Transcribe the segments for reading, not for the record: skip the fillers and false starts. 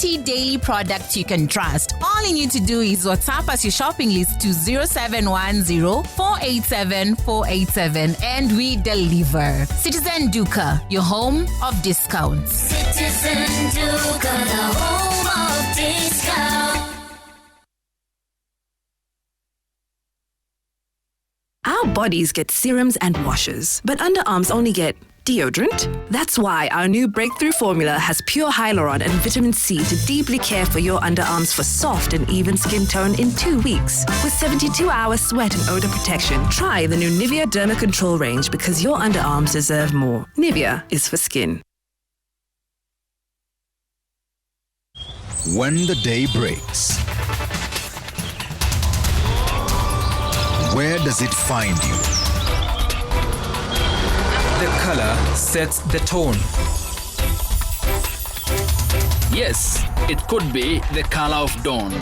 quality daily products you can trust. All you need to do is WhatsApp us your shopping list to 0710-487-487 and we deliver. Citizen Duka, your home of discounts. Citizen Duka, the home of discounts. Our bodies get serums and washes, but underarms only get deodorant. That's why our new breakthrough formula has pure hyaluron and vitamin C to deeply care for your underarms for soft and even skin tone in 2 weeks. With 72-hour sweat and odor protection, try the new Nivea Derma Control range because your underarms deserve more. Nivea is for skin. When the day breaks, where does it find you? The color sets the tone. Yes, it could be the color of dawn.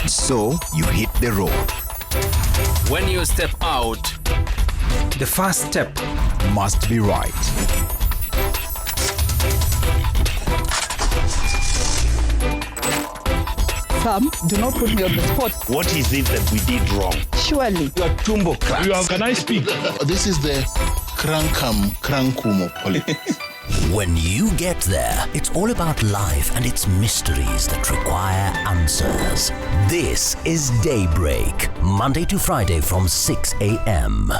So you hit the road. When you step out, The first step Must be right. Sam, do not put me on the spot. What is it that we did wrong? Surely. You are tumbo cracks. Can I speak? This is the crankum of politics. When you get there, it's all about life and its mysteries that require answers. This is Daybreak, Monday to Friday from 6 a.m.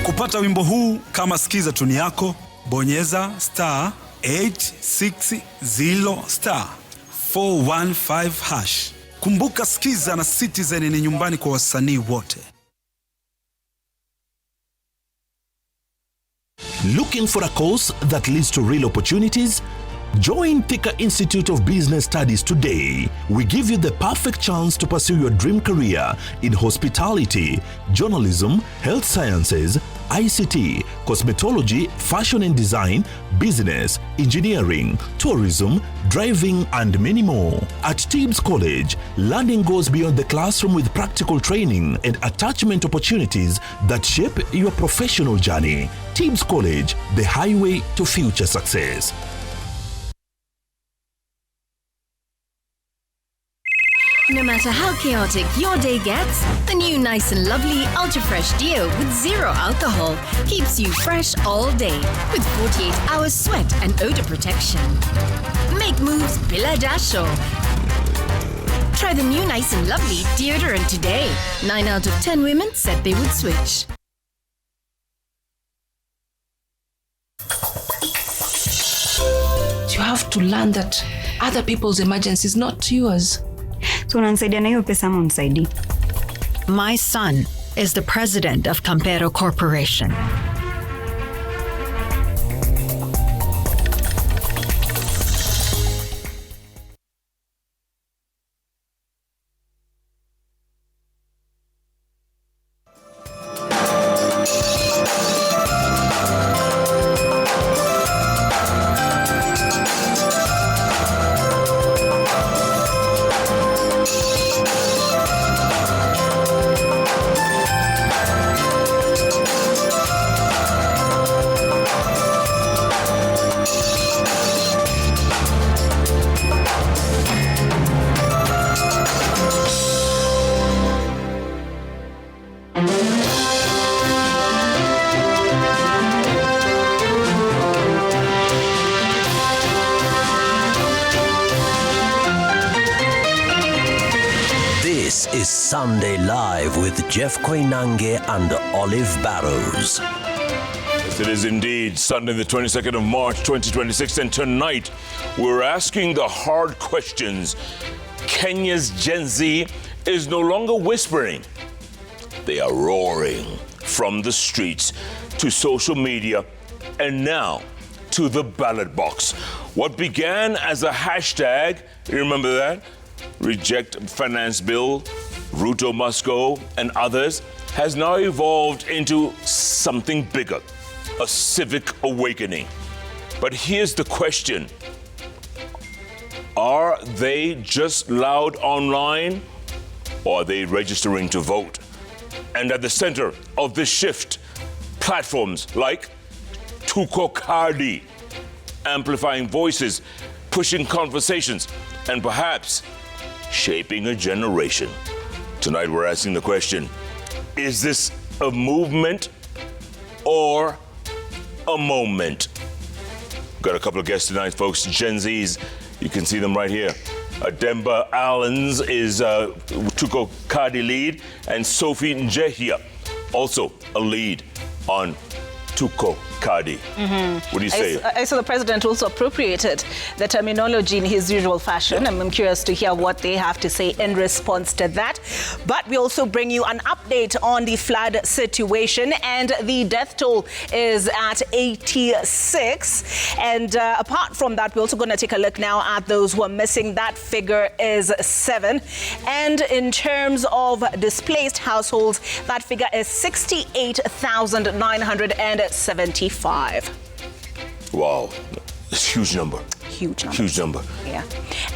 Kupata wimbo huu kama sikiza tuni yako, bonyeza *860*415#. Kumbuka Skiza na Citizen ni nyumbani kwa wasanii wote. Looking for a course that leads to real opportunities? Join Thika Institute of Business Studies today. We give you the perfect chance to pursue your dream career in hospitality, journalism, health sciences, ICT, cosmetology, fashion and design, business, engineering, tourism, driving, and many more. At Tibbs College, learning goes beyond the classroom with practical training and attachment opportunities that shape your professional journey. Tibbs College, the highway to future success. No matter how chaotic your day gets, the new Nice and Lovely Ultra Fresh Deo with zero alcohol keeps you fresh all day with 48 hours sweat and odor protection. Make moves bila jasho. Try the new Nice and Lovely deodorant today. 9 out of 10 women said they would switch. You have to learn that other people's emergency is not yours. So unanisaidia na hiyo pesa ama unisaidii? My son is the president of Campero Corporation. This is Sunday Live with Jeff Koinange and Olive Barrows. Yes, it is indeed Sunday, the 22nd of March, 2026, and tonight we're asking the hard questions. Kenya's Gen Z is no longer whispering. They are roaring from the streets to social media and now to the ballot box. What began as a hashtag, you remember that? Reject finance bill, Ruto must go, and others, has now evolved into something bigger, a civic awakening. But here's the question. Are they just loud online, or are they registering to vote? And at the center of this shift, platforms like Tuko Cardi, amplifying voices, pushing conversations, and perhaps shaping a generation. Tonight we're asking the question, is this a movement or a moment? Got a couple of guests tonight, folks. Gen Zs, you can see them right here. Demba Allens is Tuko Cardi lead, and Sophie Njehia, also a lead on Tuko Cardi. What do you say? I saw the president also appropriated the terminology in his usual fashion. I'm curious to hear what they have to say in response to that. But we also bring you an update on the flood situation, and the death toll is at 86. And apart from that, we're also going to take a look now at those who are missing. That figure is 7. And in terms of displaced households, that figure is 68,975. Wow, it's a huge number. Huge number. Huge number. Yeah.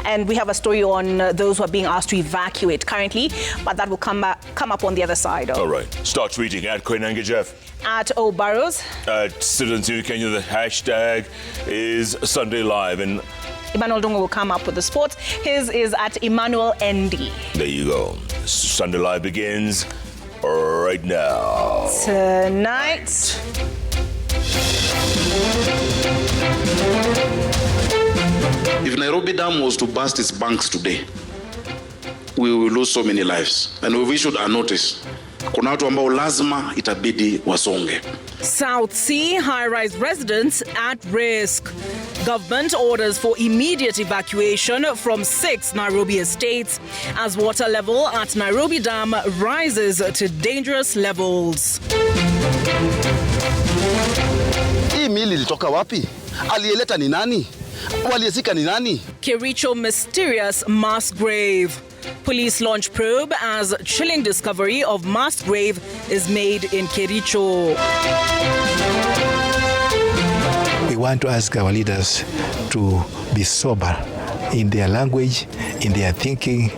And we have a story on those who are being asked to evacuate currently, but that will come up on the other side. All right. Start tweeting at Koinange Jeff. At O Barrows. At Citizens in Kenya, the hashtag is Sunday Live. And Emmanuel Dungo will come up with the sports. His is at Emmanuel ND. There you go. Sunday Live begins right now. Tonight. If Nairobi Dam was to burst its banks today, we will lose so many lives. And we've issued a notice. Kuna watu ambao lazima itabidi wasonge. South Sea high-rise residents at risk. Government orders for immediate evacuation from 6 Nairobi estates as water level at Nairobi Dam rises to dangerous levels. Hii mili ilitoka wapi? Alieleta ni nani? Waliezika ni nani? Kericho mysterious mass grave. Police launch probe as chilling discovery of mass grave is made in Kericho. We want to ask our leaders to be sober in their language, in their thinking,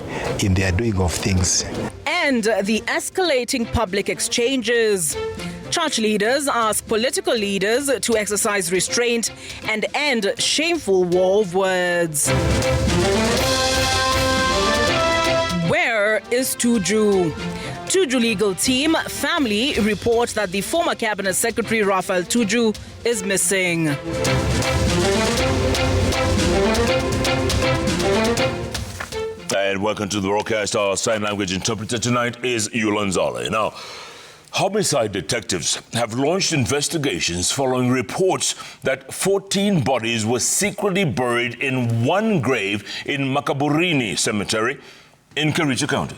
in their doing of things. And the escalating public exchanges. Church leaders ask political leaders to exercise restraint and end shameful war of words. Where is Tuju? Tuju legal team family report that the former cabinet secretary Raphael Tuju is missing. And welcome to the broadcast. Our sign language interpreter tonight is Yulanzale. Now, homicide detectives have launched investigations following reports that 14 bodies were secretly buried in one grave in Makaburini Cemetery in Kericho County.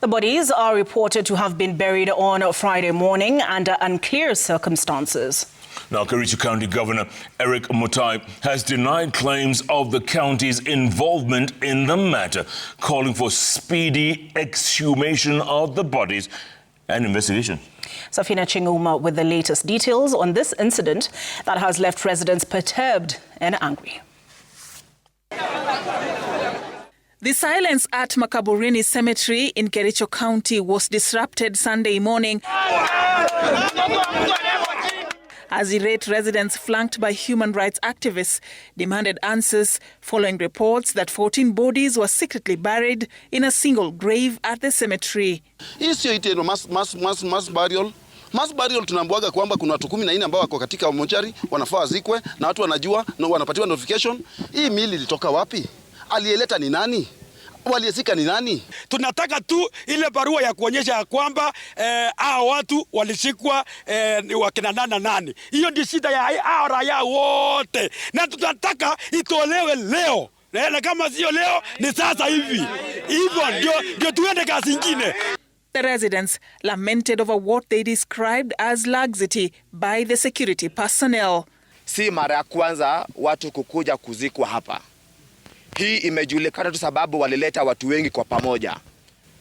The bodies are reported to have been buried on Friday morning under unclear circumstances. Now, Kericho County Governor Eric Mutai has denied claims of the county's involvement in the matter, calling for speedy exhumation of the bodies and investigation. Safina Chinguma with the latest details on this incident that has left residents perturbed and angry. The silence at Makaburini Cemetery in Kericho County was disrupted Sunday morning as irate residents flanked by human rights activists demanded answers following reports that 14 bodies were secretly buried in a single grave at the cemetery. Hii sio iteno mass burial. Mass burial tunaambiwaga kwamba kuna watu 14 ambao wako katika mochari wanafaa wazikwe na watu wanajua na wanapatiwa notification. Hii mili ilitoka wapi? Alieleta ni nani? Waliezika ni nani? Tunataka tu ile barua ya kuonyesha kwamba hao watu walishikwa wakina nani. Hiyo ndio shida ya hao raia wote. Na tunataka itolewe leo. Na kama sio leo ni sasa hivi. Hivyo ndio tuende kazi nyingine. The residents lamented over what they described as laxity by the security personnel. si mara ya kwanza watu kukuja kuzikwa hapa. Hii imejulikana tu sababu walileta watu wengi kwa pamoja.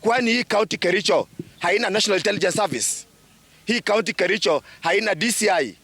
Kwani hii county Kericho haina National Intelligence Service? Hii county Kericho haina DCI?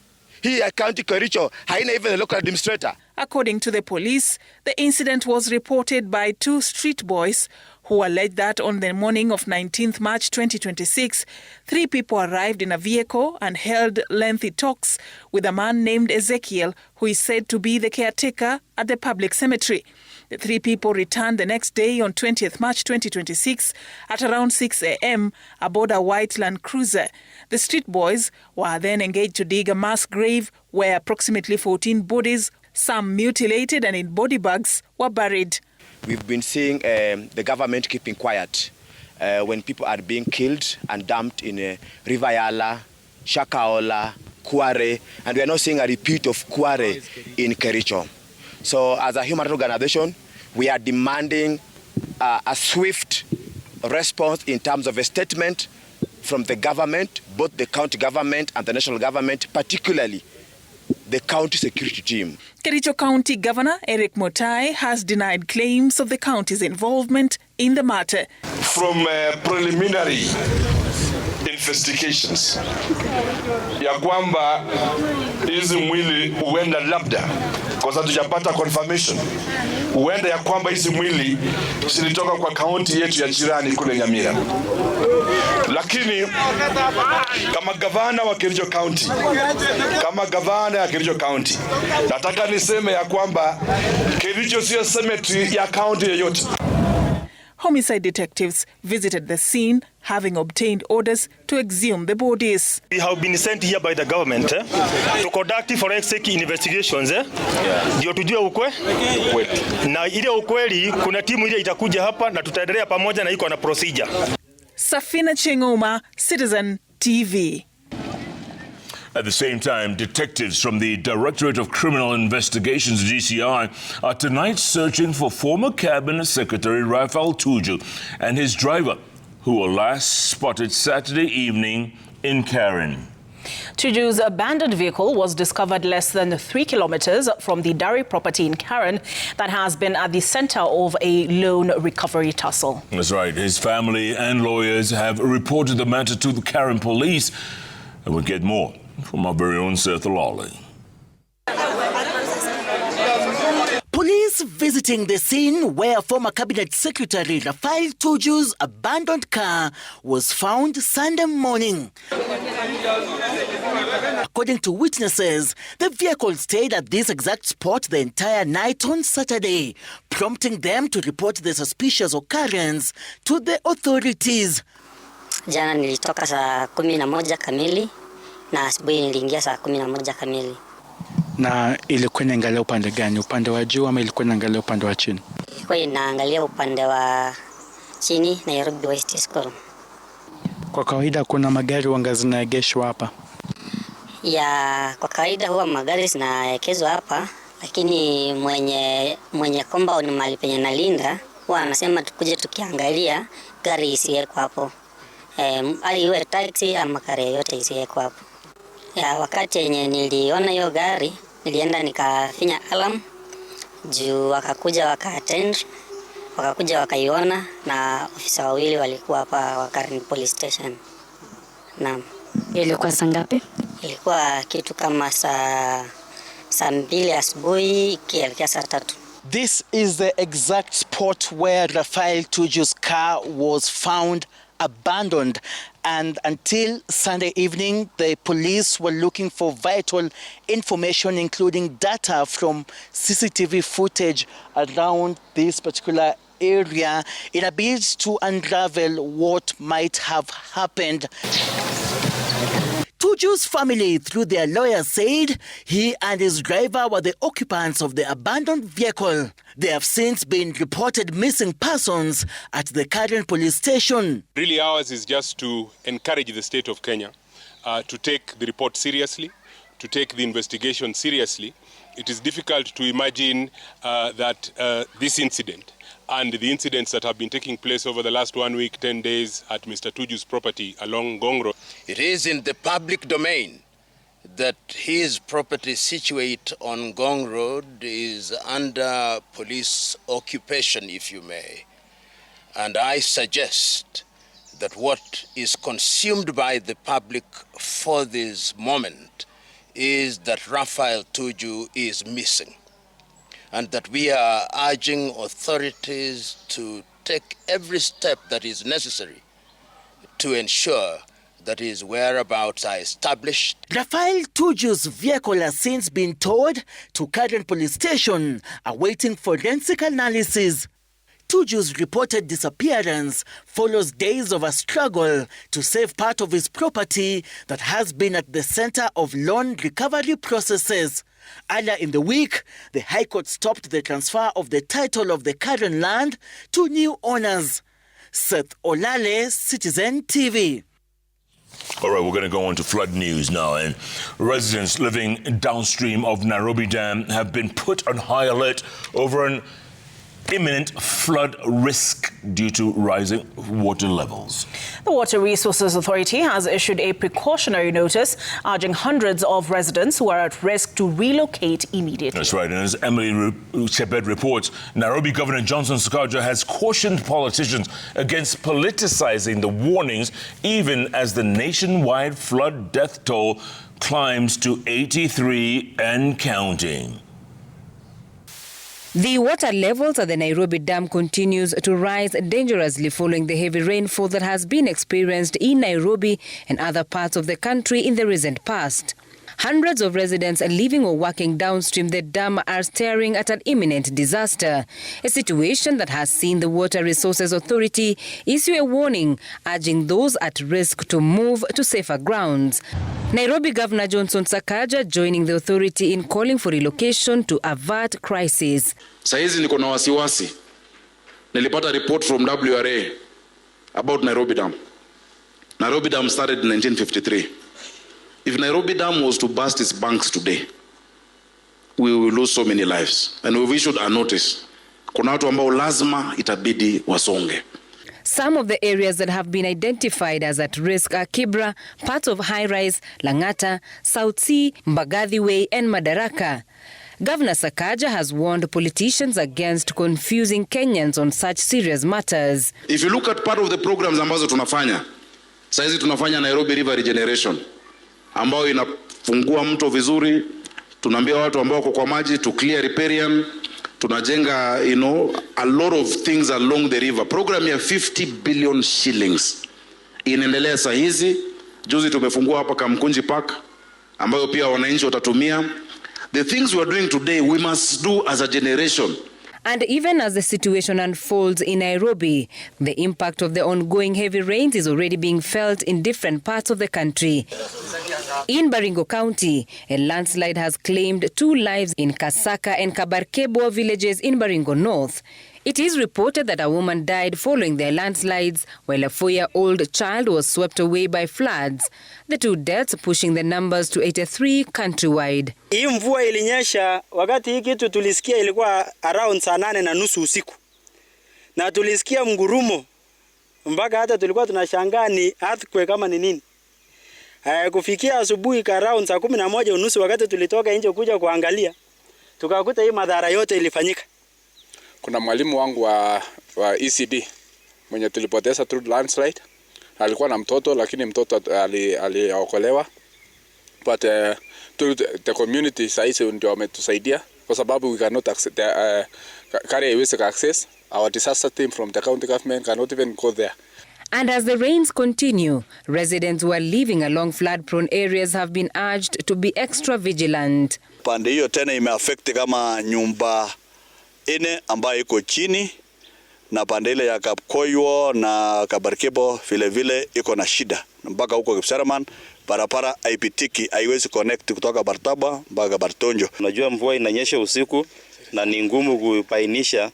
Hii county Kericho haina even a local administrator? According to the police, the incident was reported by 2 street boys who alleged that on the morning of 19th March 2026, 3 people arrived in a vehicle and held lengthy talks with a man named Ezekiel, who is said to be the caretaker at the public cemetery. The 3 people returned the next day on 20th March 2026 at around 6 a.m. aboard a white Land Cruiser. The street boys were then engaged to dig a mass grave where approximately 14 bodies, some mutilated and in body bags, were buried. We've been seeing the government keeping quiet when people are being killed and dumped in River Yala, Shakahola, Kware, and we are not seeing a repeat of Kware in Kericho. So as a human rights organization, we are demanding a swift response in terms of a statement from the government, both the county government and the national government, particularly the county security team. Kericho County Governor Eric Motai has denied claims of the county's involvement in the matter. From preliminary investigations ya kwamba hizi mwili huenda labda, kwa sababu tujapata confirmation, huenda ya kwamba hizi mwili zilitoka kwa kaunti yetu ya jirani kule Nyamira. Lakini kama gavana wa Kericho County, nataka niseme ya kwamba Kericho sio cemetery ya county yoyote. Homicide detectives visited the scene, having obtained orders to exhume the bodies. We have been sent here by the government to conduct forensic investigations. Ndio tujue ukweli. Na ile ukweli, kuna timu ile itakuja hapa na tutaendelea pamoja na iko na procedure. Safina Chengoma, Citizen TV. At the same time, detectives from the Directorate of Criminal Investigations, DCI, are tonight searching for former Cabinet Secretary Raphael Tuju and his driver, who were last spotted Saturday evening in Karen. Tuju's abandoned vehicle was discovered less than 3 kilometers from the Dari property in Karen that has been at the center of a loan recovery tussle. That's right. His family and lawyers have reported the matter to the Karen police, and we'll get more from our very own Seth Lawley. Police visiting the scene where former Cabinet Secretary Raphael Tuju's abandoned car was found Sunday morning. According to witnesses, the vehicle stayed at this exact spot the entire night on Saturday, prompting them to report the suspicious occurrence to the authorities. Jana nilitoka saa 11 kamili na asubuhi niliingia saa 11 kamili. Na ilikuwa inaangalia upande gani? Upande wa juu ama ilikuwa inaangalia upande wa chini? Ilikuwa inaangalia upande wa chini, Nairobi West Escort. Kwa kawaida kuna magari wanga zinaegeshwa hapa? Kwa kawaida huwa magari zinaekezwa hapa, lakini mwenye compound mahali penye nalinda huwa anasema tukuje tukiangalia gari isiwekwe hapo. Iwe taxi ama gari yote isiwekwe hapo. Wakati yenye niliona hiyo gari, nilienda nikafinya alarm, juu wakakuja waka-attend, wakakuja wakaiona, na ofisa wawili walikuwa hapa wa Karen Police Station. Naam. Ilikuwa saa ngapi? Ilikuwa kitu kama saa 2 asubuhi ikielekea saa 3. This is the exact spot where Raphael Tuju's car was found abandoned, and until Sunday evening the police were looking for vital information, including data from CCTV footage around this particular area in a bid to unravel what might have happened. Tuju's family, through their lawyer, said he and his driver were the occupants of the abandoned vehicle. They have since been reported missing persons at the Karen police station. Really, ours is just to encourage the state of Kenya to take the report seriously, to take the investigation seriously. It is difficult to imagine that this incident and the incidents that have been taking place over the last 1 week, 10 days at Mr. Tuju's property along Gong Road. It is in the public domain that his property situate on Gong Road is under police occupation, if you may. And I suggest that what is consumed by the public for this moment is that Raphael Tuju is missing. And that we are urging authorities to take every step that is necessary to ensure that his whereabouts are established. Raphael Tuju's vehicle has since been towed to Karen police station, awaiting forensic analysis. Tuju's reported disappearance follows days of a struggle to save part of his property that has been at the center of loan recovery processes. Earlier in the week, the High Court stopped the transfer of the title of the Karen land to new owners. Seth Olale, Citizen TV. All right, we're going to go on to flood news now. And residents living downstream of Nairobi Dam have been put on high alert over an imminent flood risk due to rising water levels. The Water Resources Authority has issued a precautionary notice urging hundreds of residents who are at risk to relocate immediately. That's right. And as Emily Chebet reports, Nairobi Governor Johnson Sakaja has cautioned politicians against politicizing the warnings, even as the nationwide flood death toll climbs to 83 and counting. The water levels at the Nairobi Dam continues to rise dangerously following the heavy rainfall that has been experienced in Nairobi and other parts of the country in the recent past. Hundreds of residents living or working downstream the dam are staring at an imminent disaster, a situation that has seen the Water Resources Authority issue a warning urging those at risk to move to safer grounds. Nairobi Governor Johnson Sakaja joining the authority in calling for relocation to avert crisis. Saizi niko na wasiwasi. Nilipata report from WRA about Nairobi Dam. Nairobi Dam started in 1953. If Nairobi Dam was to burst its banks today, we will lose so many lives. And we've issued a notice. Kuna watu ambao lazima itabidi wasonge. Some of the areas that have been identified as at risk are Kibra, parts of High Rise, Langata, South Sea, Mbagathi Way and Madaraka. Governor Sakaja has warned politicians against confusing Kenyans on such serious matters. If you look at part of the programs ambazo tunafanya, saizi tunafanya Nairobi River Regeneration, ambao inafungua mto vizuri, tunaambia watu ambao wako kwa maji to clear riparian, tunajenga a lot of things along the river. Program ya 50 billion shillings inaendelea saa hizi. Juzi tumefungua hapa Kamkunji Park ambayo pia wananchi watatumia. The things we are doing today we must do as a generation. And even as the situation unfolds in Nairobi, the impact of the ongoing heavy rains is already being felt in different parts of the country. In Baringo County, a landslide has claimed 2 lives in Kasaka and Kabarkebo villages in Baringo North. It is reported that a woman died following the landslides, while a 4-year-old child was swept away by floods. The 2 deaths pushing the numbers to 83 countrywide. Hii mvua ilinyesha wakati hii kitu tulisikia ilikuwa around saa 8:30 usiku. Na tulisikia mgurumo mpaka hata tulikuwa tunashangaa ni earthquake kama ni nini. Kufikia asubuhi ka around saa 11:30 wakati tulitoka nje kuja kuangalia, tukakuta hii madhara yote ilifanyika. Kuna mwalimu wangu wa ECD mwenye tulipoteza through landslide. Alikuwa na mtoto lakini mtoto aliokolewa. But the community saizi ndio wametusaidia kwa sababu we cannot carry basic access. Our disaster team from the county government cannot even go there. And as the rains continue, residents who are living along flood-prone areas have been urged to be extra vigilant. Pande hiyo tena imeaffect kama nyumba 4 ambayo iko chini, na pande ile ya Kapkoyo na Kabarkebo vile vile iko na shida. Mpaka huko Kipsaraman barabara haipitiki, haiwezi connect kutoka Bartaba mpaka Bartonjo. Unajua mvua inanyesha usiku na ni ngumu kupainisha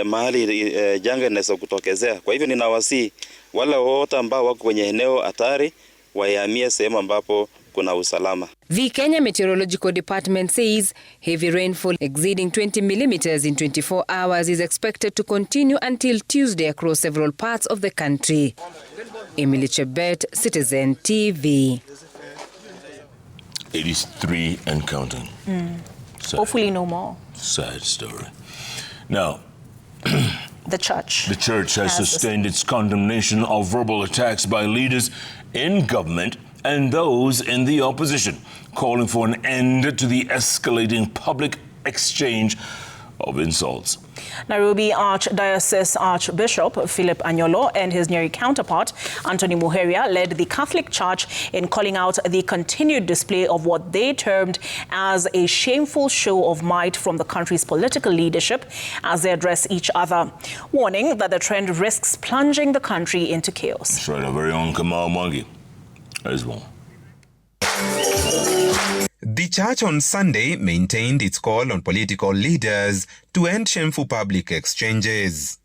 mahali janga inaweza kutokezea. Kwa hivyo ninawasihi wale wote ambao wako kwenye eneo hatari wahamie sehemu ambapo kuna usalama. The Kenya Meteorological Department says heavy rainfall exceeding 20 millimeters in 24 hours is expected to continue until Tuesday across several parts of the country. Emily Chebet, Citizen TV. 83 and counting. Hopefully no more. Sad story. Now, the church has sustained its condemnation of verbal attacks by leaders in government and those in the opposition, calling for an end to the escalating public exchange of insults. Nairobi Archdiocese Archbishop Philip Anyolo and his Nyeri counterpart Anthony Muheria led the Catholic Church in calling out the continued display of what they termed as a shameful show of might from the country's political leadership as they address each other, warning that the trend risks plunging the country into chaos. That's right, our very own Kamau Mwangi as well. The church on Sunday maintained its call on political leaders to end shameful public exchanges.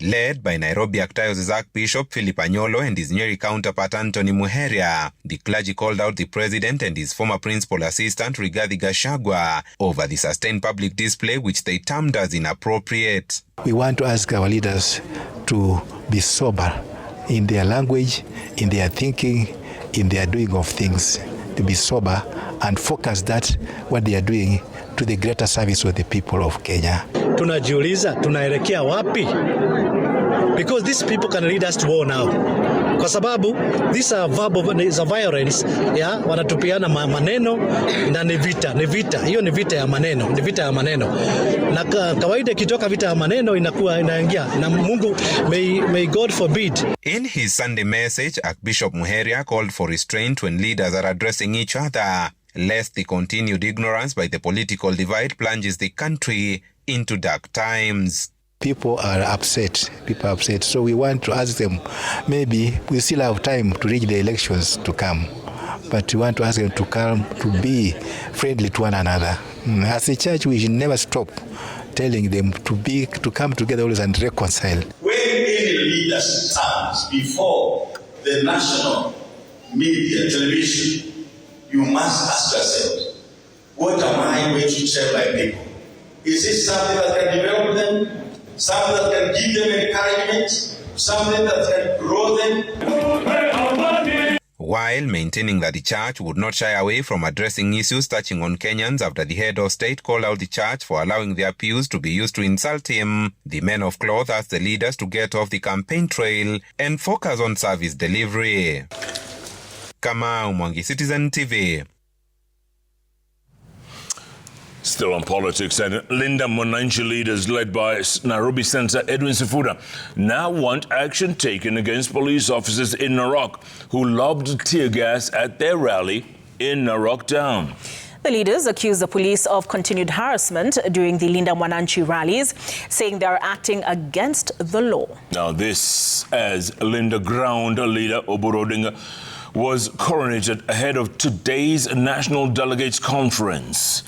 Led by Nairobi Archdiocese Archbishop Philip Anyolo and his Nyeri counterpart Anthony Muheria, the clergy called out the president and his former principal assistant Rigathi Gachagua over the sustained public display which they termed as inappropriate. We want to ask our leaders to be sober in their language, in their thinking, in their doing of things, to be sober and focus that what they are doing to the greater service of the people of Kenya. Tunajiuliza tunaelekea wapi? Because these people can lead us to war now. Kwa sababu these are verbal violence, wanatupiana maneno na ni vita. Hiyo ni vita ya maneno. Na kawaida kitoka vita ya maneno inaingia na Mungu may God forbid. In his Sunday message, Archbishop Muheria called for restraint when leaders are addressing each other, lest the continued ignorance by the political divide plunges the country into dark times. People are upset. So we want to ask them, maybe we still have time to reach the elections to come, but we want to ask them to come, to be friendly to one another. As a church, we should never stop telling them to come together always and reconcile. When any leader stands before the national media, television, you must ask yourself, what am I going to tell my people? Is it something that can develop them? Something that can give them encouragement? Something that can grow them? While maintaining that the church would not shy away from addressing issues touching on Kenyans after the head of state called out the church for allowing their pews to be used to insult him, the men of cloth asked the leaders to get off the campaign trail and focus on service delivery. Kamau Mwangi, Citizen TV. Still on politics, and Linda Mwananchi leaders led by Nairobi Senator Edwin Sifuna now want action taken against police officers in Narok who lobbed tear gas at their rally in Narok Town. The leaders accuse the police of continued harassment during the Linda Mwananchi rallies, saying they are acting against the law. Now this as Linda Ground leader Oburu Odinga was coronated ahead of today's National Delegates Conference.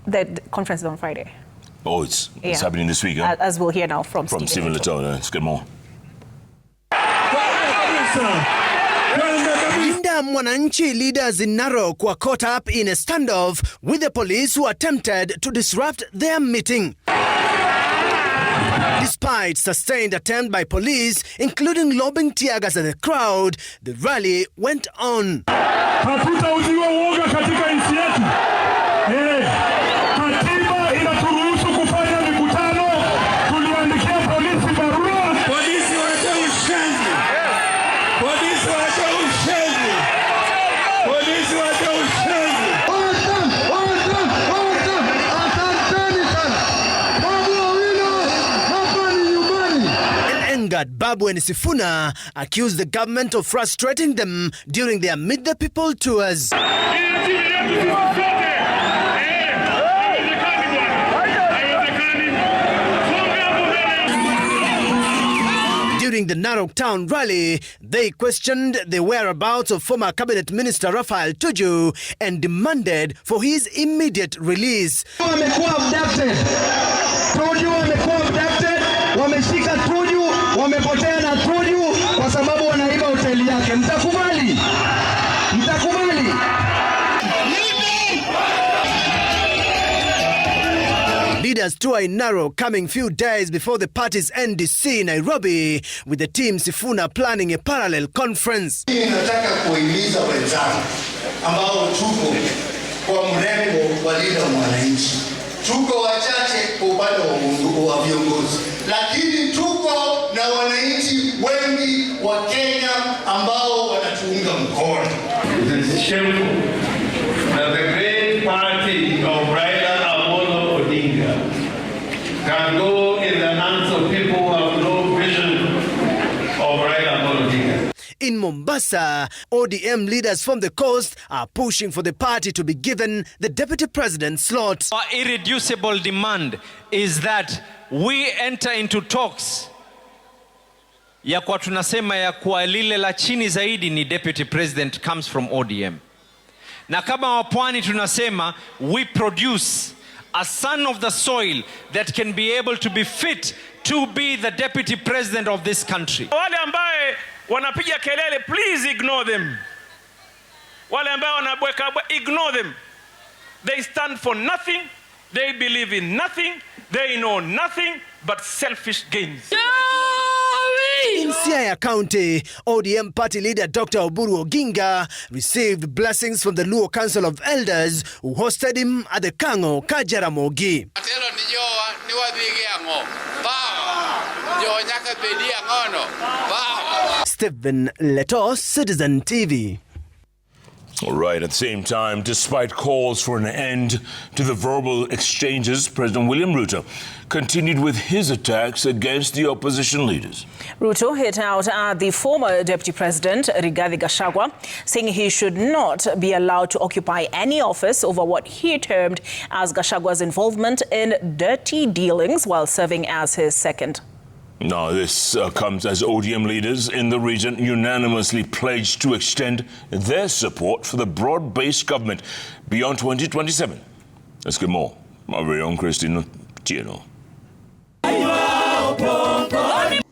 The conference is on Friday. Oh, it's happening this week, huh? As we'll hear now from Stephen Letona. Let's get more. Linda Mwananchi leaders in Narok were caught up in a standoff with the police who attempted to disrupt their meeting. Despite sustained attempt by police, including lobbing tear gas at the crowd, the rally went on. Hatutauziwa uoga katika nchi yetu. Katiba inaturuhusu kufanya mikutano. Tuliandikia polisi barua. Polisi waache ushenzi. Polisi waache ushenzi. Polisi waache ushenzi. Angered, Babu and Sifuna accused the government of frustrating them during their Meet the People tours. During the Narok Town rally, they questioned the whereabouts of former Cabinet Minister Raphael Tuju and demanded for his immediate release. Wamekuwa abducted. Tuju wamekuwa abducted. Wameshika Tuju, wamepotea na Tuju kwa sababu wanaiba hoteli yake. Mtakubali? Mtakubali? Leaders tour in Narok coming few days before the party's NDC in Nairobi, with the team Sifuna planning a parallel conference. Nataka kuhimiza wenzangu ambao tuko kwa mrengo wa Linda Mwananchi. Tuko wachache kwa upande wa viongozi, lakini tuko na wananchi wengi wa Kenya ambao wanatuunga mkono. It is shameful that the great party of Raila Amolo Odinga can go in the hands of people who have no vision of Raila Amolo Odinga. In Mombasa, ODM leaders from the coast are pushing for the party to be given the deputy president slot. Our irreducible demand is that we enter into talks ya kwa tunasema ya kwa lile la chini zaidi ni deputy president comes from ODM. Na kama wapwani tunasema we produce a son of the soil that can be able to be fit to be the deputy president of this country. Wale ambaye wanapiga kelele, please ignore them. Wale ambao wanabweka, ignore them. They stand for nothing, they believe in nothing, they know nothing but selfish gains. In Siaya County, ODM party leader Dr. Oburu Oginga received blessings from the Luo Council of Elders who hosted him at the Kango Kajaramogi. Stephen Leto, Citizen TV. All right, at the same time, despite calls for an end to the verbal exchanges, President William Ruto continued with his attacks against the opposition leaders. Ruto hit out at the former Deputy President, Rigathi Gachagua, saying he should not be allowed to occupy any office over what he termed as Gachagua's involvement in dirty dealings while serving as his second. Now, this comes as ODM leaders in the region unanimously pledged to extend their support for the broad-based government beyond 2027. Let's get more. My very own Christine Tieno.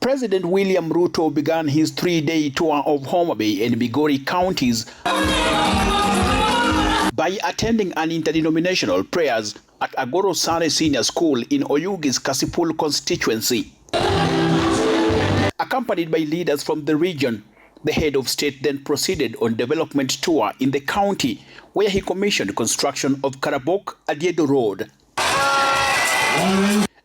President William Ruto began his 3-day tour of Homa Bay and Migori counties by attending an interdenominational prayers at Agoro Sane Senior School in Oyugi's Kasipul constituency. Accompanied by leaders from the region, the head of state then proceeded on development tour in the county, where he commissioned construction of Karabok Adiedo Road.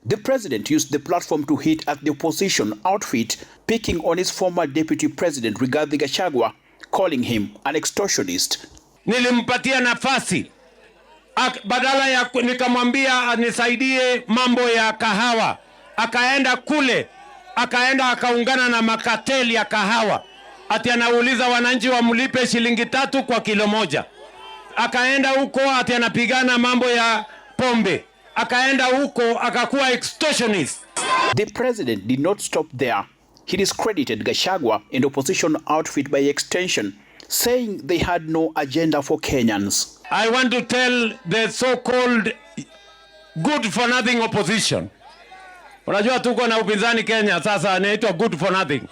The president used the platform to hit at the opposition outfit, picking on his former deputy president Rigathi Gachagua, calling him an extortionist. Nilimpatia nafasi badala ya nikamwambia anisaidie mambo ya kahawa, akaenda kule, akaenda akaungana na makateli ya kahawa, ati anauliza wananchi wamlipe shilingi 3 kwa kilo moja. Akaenda huko ati anapigana mambo ya pombe, akaenda huko akakuwa extortionist. The president did not stop there. He discredited Gachagua and opposition outfit by extension, saying they had no agenda for Kenyans. I want to tell the so-called good for nothing opposition. Unajua tuko na upinzani Kenya sasa anaitwa good for nothing.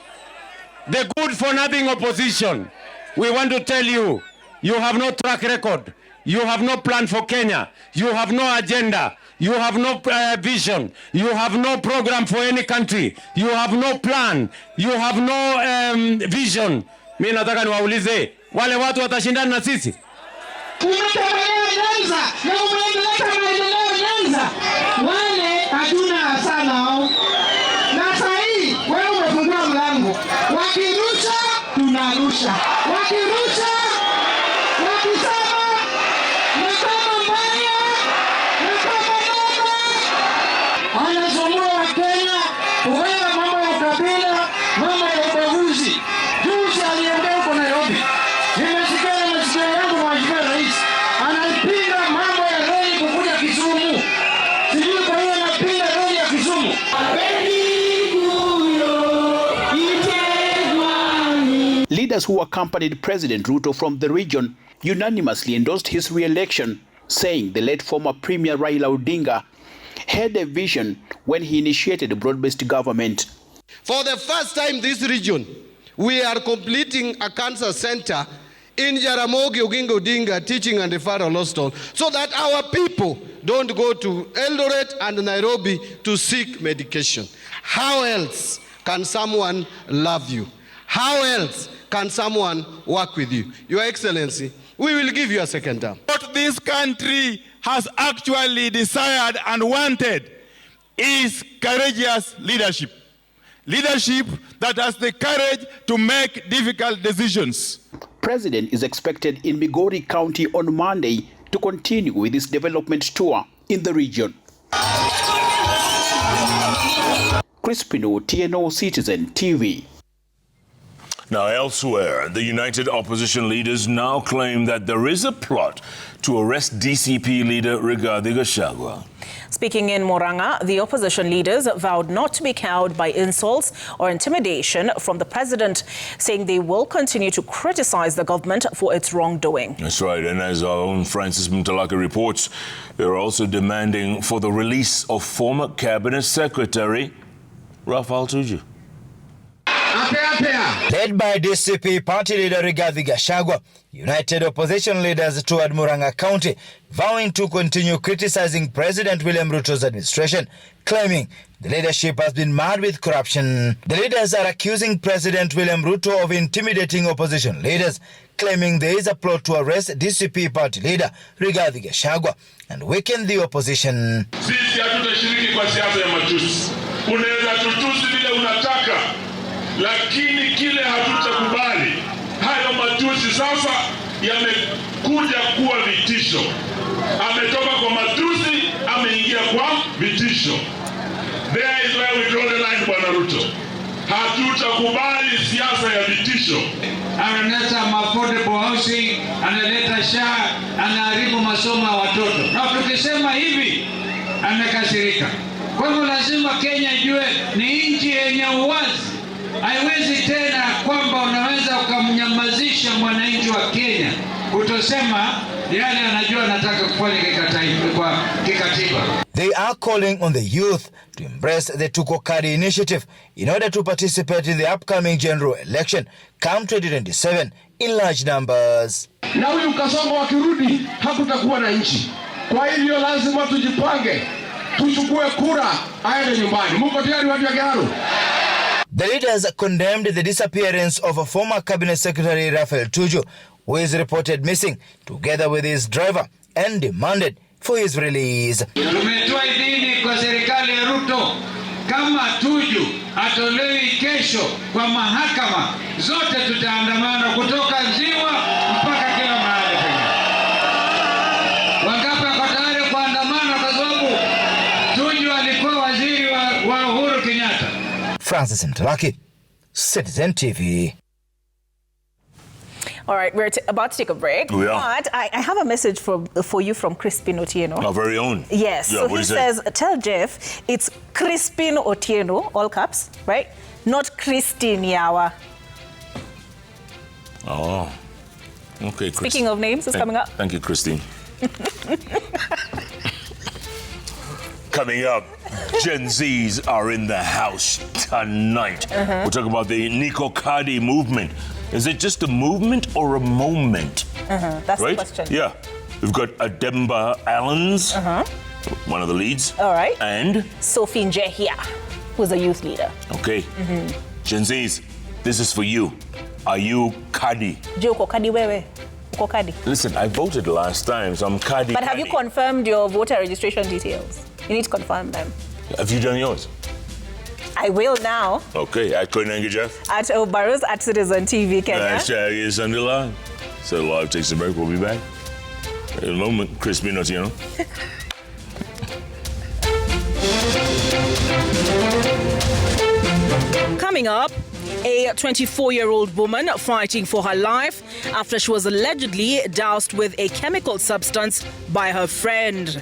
The good for nothing opposition. We want to tell you, you have no track record. You have no plan for Kenya. You have no agenda. You have no vision. You have no program for any country. You have no plan. You have no vision. Mimi nataka niwaulize, wale watu watashindana na sisi? Umetembelea Nyanza na umeleta maendeleo Nyanza. Wale hatuna sana hao. Na sahi wewe umefungua mlango. Wakirusha tunarusha. Wakirusha wakisema na kama mbaya na kama mama anasumbua Wakenya kwa mambo ya kabila, mambo ya ubaguzi. Juzi aliendea huko Nairobi. Nimesikia masikio yangu mheshimiwa rais anapinga mambo ya reli kukuja Kisumu. Sijui kwa hiyo anapinga reli ya Kisumu. Leaders who accompanied President Ruto from the region unanimously endorsed his re-election, saying the late former Premier Raila Odinga had a vision when he initiated a broad-based government. For the first time in this region, we are completing a cancer center in Jaramogi Oginga Odinga Teaching and Referral Hospital so that our people don't go to Eldoret and Nairobi to seek medication. How else can someone love you? How else can someone work with you? Your Excellency, we will give you a second term. What this country has actually desired and wanted is courageous leadership. Leadership that has the courage to make difficult decisions. President is expected in Migori County on Monday to continue with his development tour in the region. Crispino, TNO Citizen TV. Now, elsewhere, the United Opposition leaders now claim that there is a plot to arrest DCP leader Rigathi Gachagua. Speaking in Murang'a, the opposition leaders vowed not to be cowed by insults or intimidation from the president, saying they will continue to criticize the government for its wrongdoing. That's right, and as our own Francis Mtalaka reports, they're also demanding for the release of former Cabinet Secretary Raphael Tuju. Led by DCP party leader Rigathi Gachagua, United Opposition leaders toured Murang'a County, vowing to continue criticizing President William Ruto's administration, claiming the leadership has been mad with corruption. The leaders are accusing President William Ruto of intimidating opposition leaders, claiming there is a plot to arrest DCP party leader Rigathi Gachagua and weaken the opposition. Sisi hatutashiriki kwa siasa ya matusi. Unaweza tutusi vile unataka, lakini kile hatutakubali. Hayo matusi sasa yamekuja kuwa vitisho. Ametoka kwa matusi, ameingia kwa vitisho. There is where we draw the line, Bwana Ruto. Hatutakubali siasa ya vitisho. Analeta affordable housing, analeta SHA, anaharibu masomo ya watoto. Na tukisema hivi, amekasirika. Kwa hivyo lazima Kenya ijue ni nchi yenye uwazi. Haiwezi tena kwamba unaweza ukamnyamazisha mwananchi wa Kenya kutosema yale anajua anataka kufanya kikatiba. They are calling on the youth to embrace the Tuko Kadi initiative in order to participate in the upcoming general election come 2027 in large numbers. Na huyu Kasongo wakirudi hakutakuwa na nchi. Kwa hivyo lazima tujipange, tuchukue kura aende nyumbani. Mko tayari watu wa Kiharu? The leaders condemned the disappearance of a former Cabinet Secretary Raphael Tuju, who is reported missing, together with his driver, and demanded for his release. Tumetoa idhini kwa serikali ya Ruto, kama Tuju atolewi kesho kwa mahakama, zote tutaandamana kutoka Ziwa mpaka kila mahali penye. Wangapi wako tayari kuandamana kwa sababu Tuju alikuwa waziri wa Uhuru Kenyatta? Francis Mtalaki, Citizen TV. All right, we're about to take a break. We are. But I have a message for you from Crispin Otieno. Our very own. Yes. Yeah, so he says, tell Jeff it's Crispin Otieno, all caps, right? Not Christine Yawa. Oh. Okay, Speaking of names, it's coming up. Thank you, Christine. Coming up, Gen Zs are in the house tonight. We'll talk about the Nico Kadi movement. Is it just a movement or a moment? That's right? the question. Yeah. We've got Ademba Allens, one of the leads. All right. And? Sophie Njehia, who's a youth leader. Okay. Gen Zs, this is for you. Are you Kadi? Uko Kadi wewe? Uko Kadi? Listen, I voted last time, so I'm Kadi. But have you confirmed your voter registration details? You need to confirm them. Have you done yours? I will now. Okay, at Koinange Jeff. At Obarus, at Citizen TV Kenya. Hashtag is Sunday Live. So live takes a break. We'll be back. In a moment, Crispin Otieno. Coming up, a 24-year-old woman fighting for her life after she was allegedly doused with a chemical substance by her friend.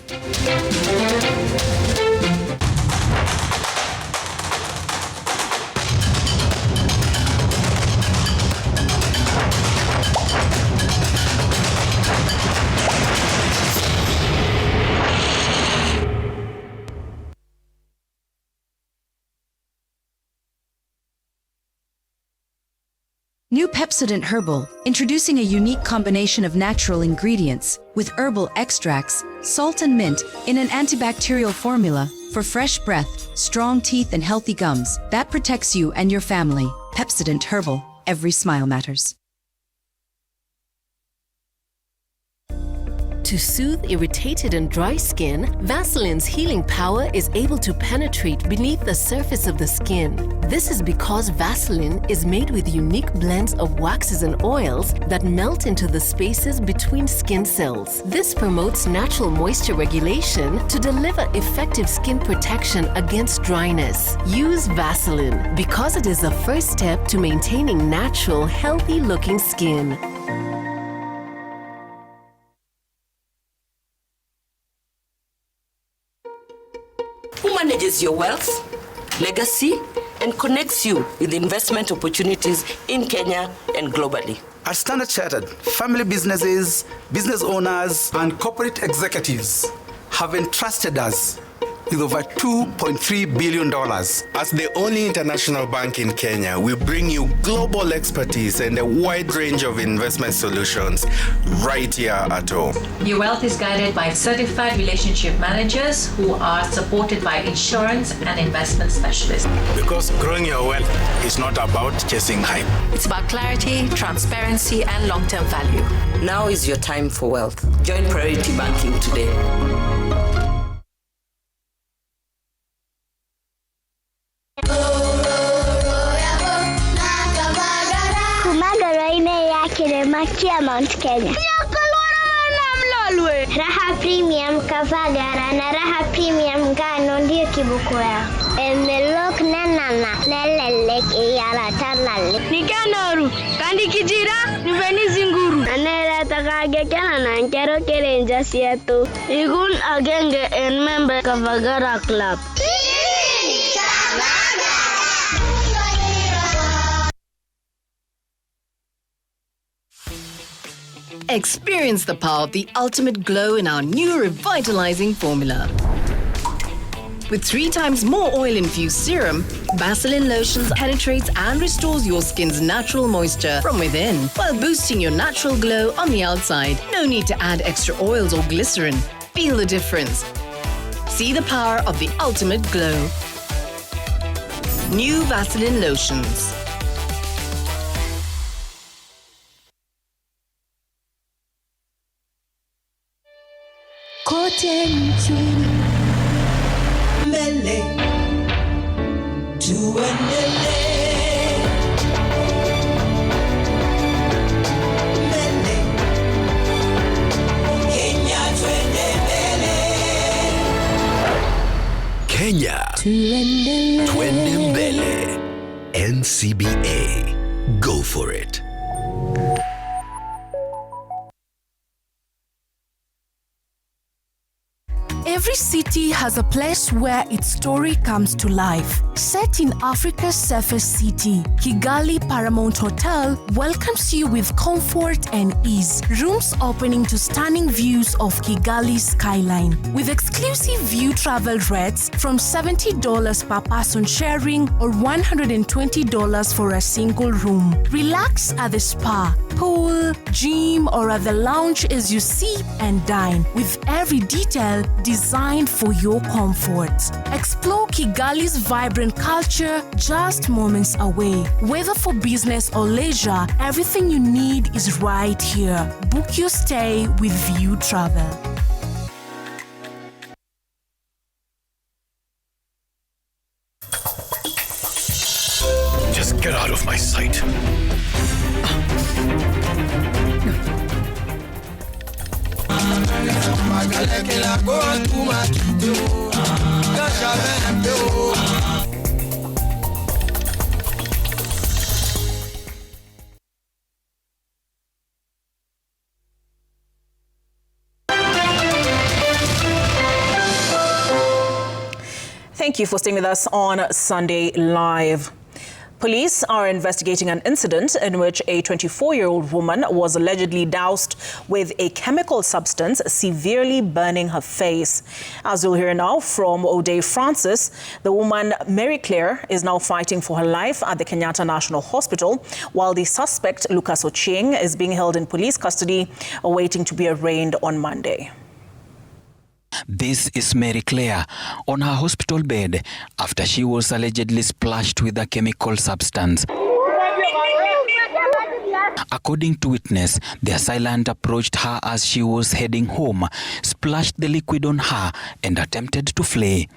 New Pepsodent Herbal, introducing a unique combination of natural ingredients with herbal extracts, salt and mint in an antibacterial formula for fresh breath, strong teeth and healthy gums that protects you and your family. Pepsodent Herbal, every smile matters. To soothe irritated and dry skin, Vaseline's healing power is able to penetrate beneath the surface of the skin. This is because Vaseline is made with unique blends of waxes and oils that melt into the spaces between skin cells. This promotes natural moisture regulation to deliver effective skin protection against dryness. Use Vaseline because it is the first step to maintaining natural, healthy-looking skin. Who manages your wealth, legacy, and connects you with investment opportunities in Kenya and globally? At Standard Chartered, family businesses, business owners, and corporate executives have entrusted us with over $2.3 billion. As the only international bank in Kenya, we bring you global expertise and a wide range of investment solutions right here at home. Your wealth is guided by certified relationship managers who are supported by insurance and investment specialists. Because growing your wealth is not about chasing hype. It's about clarity, transparency, and long-term value. Now is your time for wealth. Join Priority Banking today. Makia Mount Kenya. Raha Premium Kavagara na Raha Premium Gano ndio kibuko yao. Emelok nanana nelelek yala talale. Nikanoru kandi kijira niveni zinguru. Anela takage kana na nkero kerenja sietu. Igun agenge en member Kavagara Club. Experience the power of the ultimate glow in our new revitalizing formula. With 3 times more oil-infused serum, Vaseline Lotions penetrates and restores your skin's natural moisture from within, while boosting your natural glow on the outside. No need to add extra oils or glycerin. Feel the difference. See the power of the ultimate glow. New Vaseline Lotions. Kote nchini mbele tuendelee mbele Kenya Kenya tuende mbele. NCBA, go for it. Every city has a place where its story comes to life. Set in Africa's safest city, Kigali Paramount Hotel welcomes you with comfort and ease. Rooms opening to stunning views of Kigali's skyline. With exclusive view travel rates from $70 per person sharing or $120 for a single room. Relax at the spa, pool, gym, or at the lounge as you sip and dine, with every detail designed for your comfort. Explore Kigali's vibrant culture just moments away. Whether for business or leisure, everything you need is right here. Book your stay with View Travel. Just get out of my sight. Thank you for staying with us on Sunday Live. Police are investigating an incident in which a 24-year-old woman was allegedly doused with a chemical substance, severely burning her face. As you'll hear now from O'Day Francis, the woman, Mary Claire, is now fighting for her life at the Kenyatta National Hospital, while the suspect, Lucas Ochieng, is being held in police custody, awaiting to be arraigned on Monday. This is Mary Claire on her hospital bed after she was allegedly splashed with a chemical substance. According to witness, the assailant approached her as she was heading home, splashed the liquid on her and attempted to flee.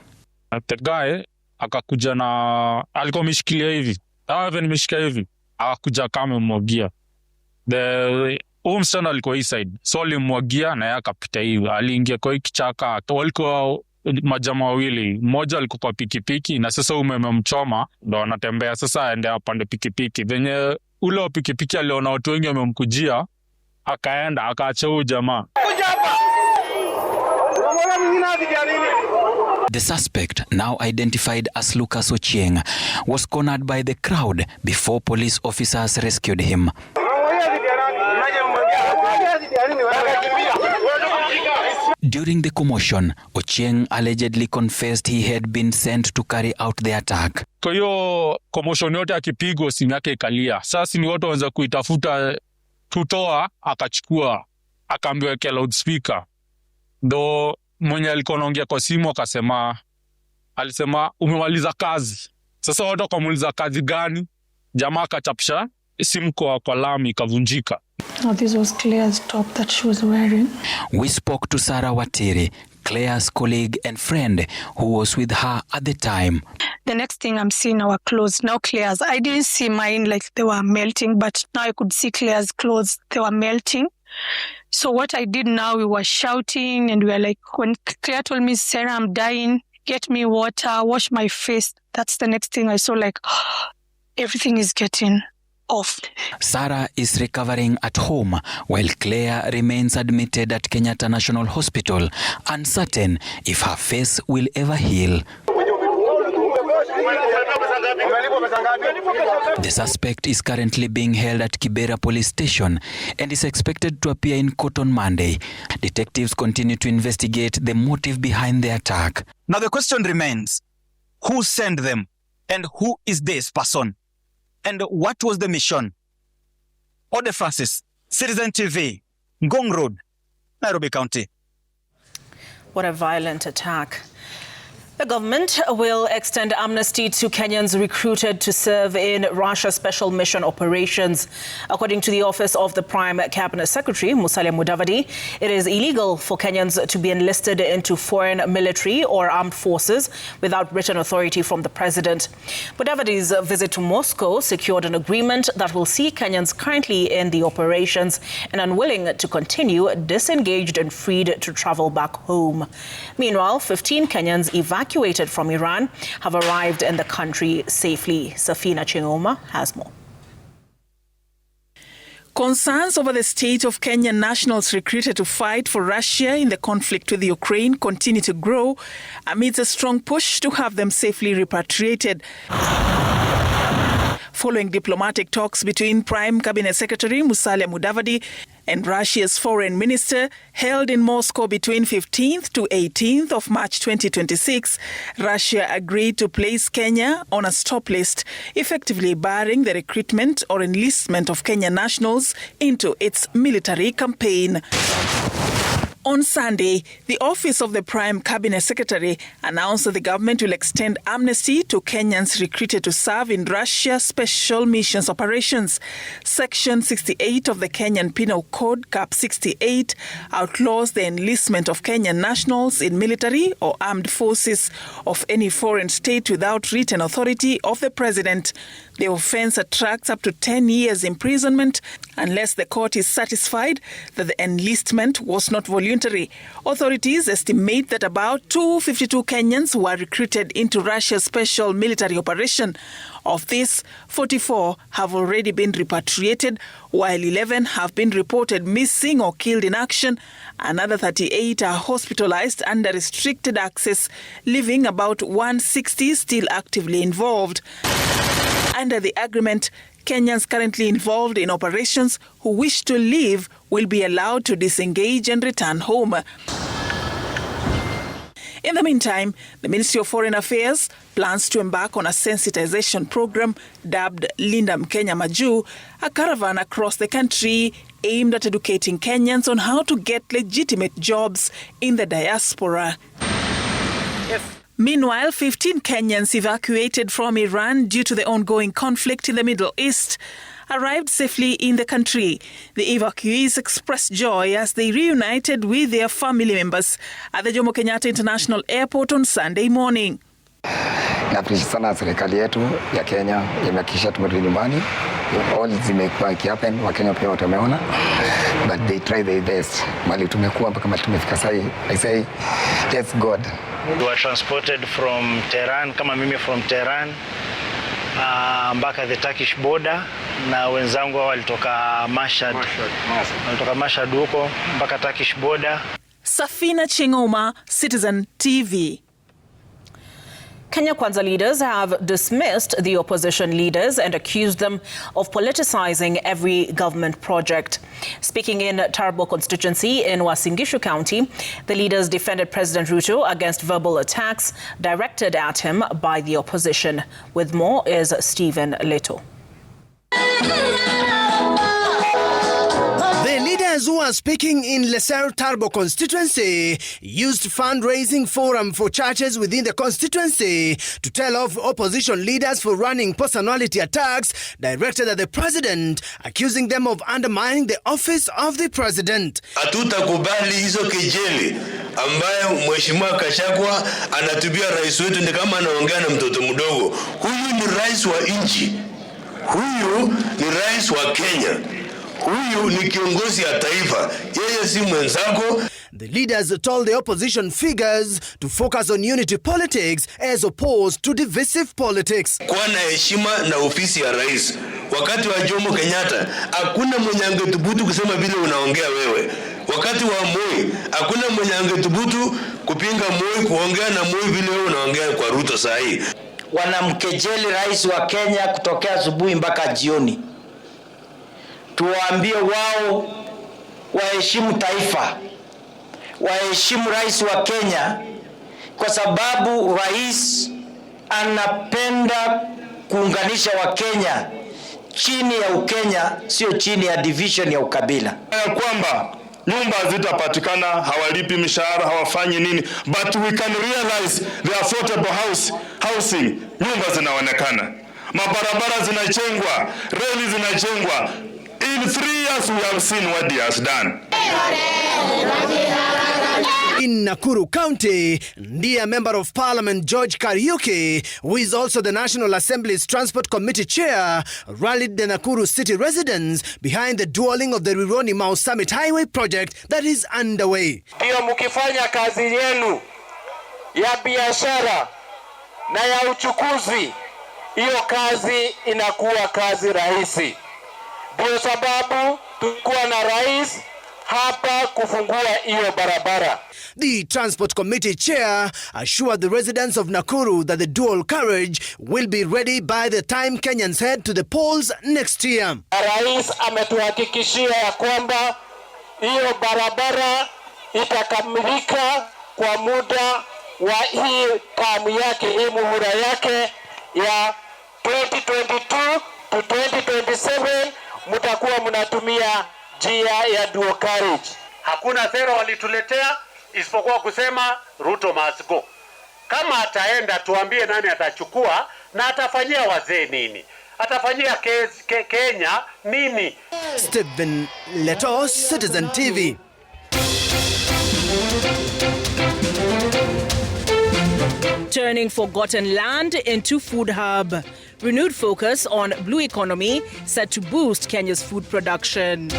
The guy akakuja na alikuwa ameshikilia hivi. Nimeshika hivi. Akakuja kama mmwagia. Msichana alikuwa hii side. So alimwagia na yeye akapita hivi. Aliingia kwa kichaka. Walikuwa majamaa wawili. Mmoja alikuwa kwa pikipiki na sasa umemchoma ndo anatembea sasa aende apande pikipiki. Venye ule wa pikipiki aliona watu wengi wamemkujia, akaenda akaacha huyo jamaa. The suspect, now identified as Lucas Ochieng, was cornered by the crowd before police officers rescued him. During the commotion, Ochieng allegedly confessed he had been sent to carry out the attack. Kwa hiyo commotion yote akipigwa simu yake ikalia. Sasa ni watu waanza kuitafuta kutoa, akachukua, akaambiwa kwa loudspeaker. Ndo mwenye alikuwa anaongea kwa simu alisema umemaliza kazi. Sasa watu wakamuuliza kazi gani? Jamaa akachapisha simu kwa lami ikavunjika. This was Claire's top that she was wearing. We spoke to Sarah Watiri, Claire's colleague and friend who was with her at the time. The next thing I'm seeing our clothes, now Claire's. I didn't see mine like they were melting, but now I could see Claire's clothes, they were melting. So what I did now, we were shouting and we were like, when Claire told me, Sarah, I'm dying, get me water, wash my face. That's the next thing I saw, like, everything is getting off. Sarah is recovering at home while Claire remains admitted at Kenyatta National Hospital, uncertain if her face will ever heal. The suspect is currently being held at Kibera Police Station and is expected to appear in court on Monday. Detectives continue to investigate the motive behind the attack. Now the question remains, who sent them and who is this person? And what was the mission? Ode Francis, Citizen TV, Ngong Road, Nairobi County. What a violent attack. The government will extend amnesty to Kenyans recruited to serve in Russia's special mission operations. According to the Office of the Prime Cabinet Secretary, Musalia Mudavadi, it is illegal for Kenyans to be enlisted into foreign military or armed forces without written authority from the president. Mudavadi's visit to Moscow secured an agreement that will see Kenyans currently in the operations and unwilling to continue disengaged and freed to travel back home. Meanwhile, 15 Kenyans evacuated from Iran have arrived in the country safely. Safina Chingoma has more. Concerns over the state of Kenyan nationals recruited to fight for Russia in the conflict with Ukraine continue to grow amidst a strong push to have them safely repatriated. Following diplomatic talks between Prime Cabinet Secretary Musalia Mudavadi and Russia's foreign minister held in Moscow between 15th to 18th of March 2026, Russia agreed to place Kenya on a stop list, effectively barring the recruitment or enlistment of Kenyan nationals into its military campaign. On Sunday, the Office of the Prime Cabinet Secretary announced that the government will extend amnesty to Kenyans recruited to serve in Russia's special missions operations. Section 68 of the Kenyan Penal Code, Cap 68, outlaws the enlistment of Kenyan nationals in military or armed forces of any foreign state without written authority of the president. The offence attracts up to 10 years imprisonment unless the court is satisfied that the enlistment was not voluntary. Authorities estimate that about 252 Kenyans were recruited into Russia's special military operation. Of this, 44 have already been repatriated, while 11 have been reported missing or killed in action. Another 38 are hospitalized under restricted access, leaving about 160 still actively involved. Under the agreement, Kenyans currently involved in operations who wish to leave will be allowed to disengage and return home. In the meantime, the Ministry of Foreign Affairs plans to embark on a sensitization program dubbed Linda Mkenya Maju, a caravan across the country aimed at educating Kenyans on how to get legitimate jobs in the diaspora. Meanwhile, 15 Kenyans evacuated from Iran due to the ongoing conflict in the Middle East arrived safely in the country. The evacuees expressed joy as they reunited with their family members at the Jomo Kenyatta International Airport on Sunday morning. Naappreciate sana serikali yetu ya Kenya imehakikisha tumerudi nyumbani. All zimekuwa ikihappen, Wakenya pia watameona, but they try their best. Mali tumekuwa mpaka mali tumefika sasa. I say thanks God. We were transported from Tehran, kama mimi from Tehran mpaka the Turkish border, na wenzangu walitoka Mashhad huko mpaka Turkish border. Safina Chingoma, Citizen TV. Kenya Kwanza leaders have dismissed the opposition leaders and accused them of politicizing every government project. Speaking in Tarbo constituency in Uasin Gishu County, the leaders defended President Ruto against verbal attacks directed at him by the opposition. With more is Stephen Leto. The leaders who are speaking in Lesser Tarbo constituency used fundraising forum for churches within the constituency to tell off opposition leaders for running personality attacks directed at the president, accusing them of undermining the office of the president. Hatutakubali hizo kejeli ambayo Mheshimiwa Gachagua anatubia rais wetu ni kama anaongea na mtoto mdogo. Huyu ni rais wa nchi. Huyu ni rais wa Kenya. Huyu ni kiongozi ya taifa. Yeye si mwenzako. The leaders told the opposition figures to focus on unity politics as opposed to divisive politics. Kuwa na heshima na ofisi ya rais. Wakati wa Jomo Kenyatta, hakuna mwenye angethubutu kusema vile unaongea wewe. Wakati wa Moi, hakuna mwenye angethubutu kupinga Moi, kuongea na Moi vile wewe unaongea kwa Ruto saa hii. Wanamkejeli rais wa Kenya kutokea asubuhi mpaka jioni. Tuwaambie wao waheshimu taifa, waheshimu rais wa Kenya, kwa sababu rais anapenda kuunganisha Wakenya chini ya Ukenya, sio chini ya division ya ukabila. Kwamba nyumba zitapatikana, hawalipi mishahara, hawafanyi nini, but we can realize the affordable housing, nyumba zinaonekana, mabarabara zinajengwa, reli zinajengwa. In 3 years we have seen what he has done. In Nakuru County, dear Member of Parliament George Kariuki, who is also the National Assembly's Transport Committee Chair, rallied the Nakuru city residents behind the dualling of the Rironi Mau Summit Highway project that is underway. Pia mkifanya kazi yenu ya biashara na ya uchukuzi, hiyo kazi inakuwa kazi rahisi. Ndio sababu tulikuwa na rais hapa kufungua hiyo barabara. The Transport Committee Chair assured the residents of Nakuru that the dual carriage will be ready by the time Kenyans head to the polls next year. Rais ametuhakikishia ya kwamba hiyo barabara itakamilika kwa muda wa hii tamu yake, hii muhula yake ya 2022 to 2027. Mutakuwa mnatumia njia ya dual carriage. Hakuna sera walituletea isipokuwa kusema Ruto must go. Kama ataenda tuambie nani atachukua na atafanyia wazee nini? Atafanyia Kenya nini? Stephen Leto, Citizen TV. Turning forgotten land into food hub. Renewed focus on blue economy set to boost Kenya's food production.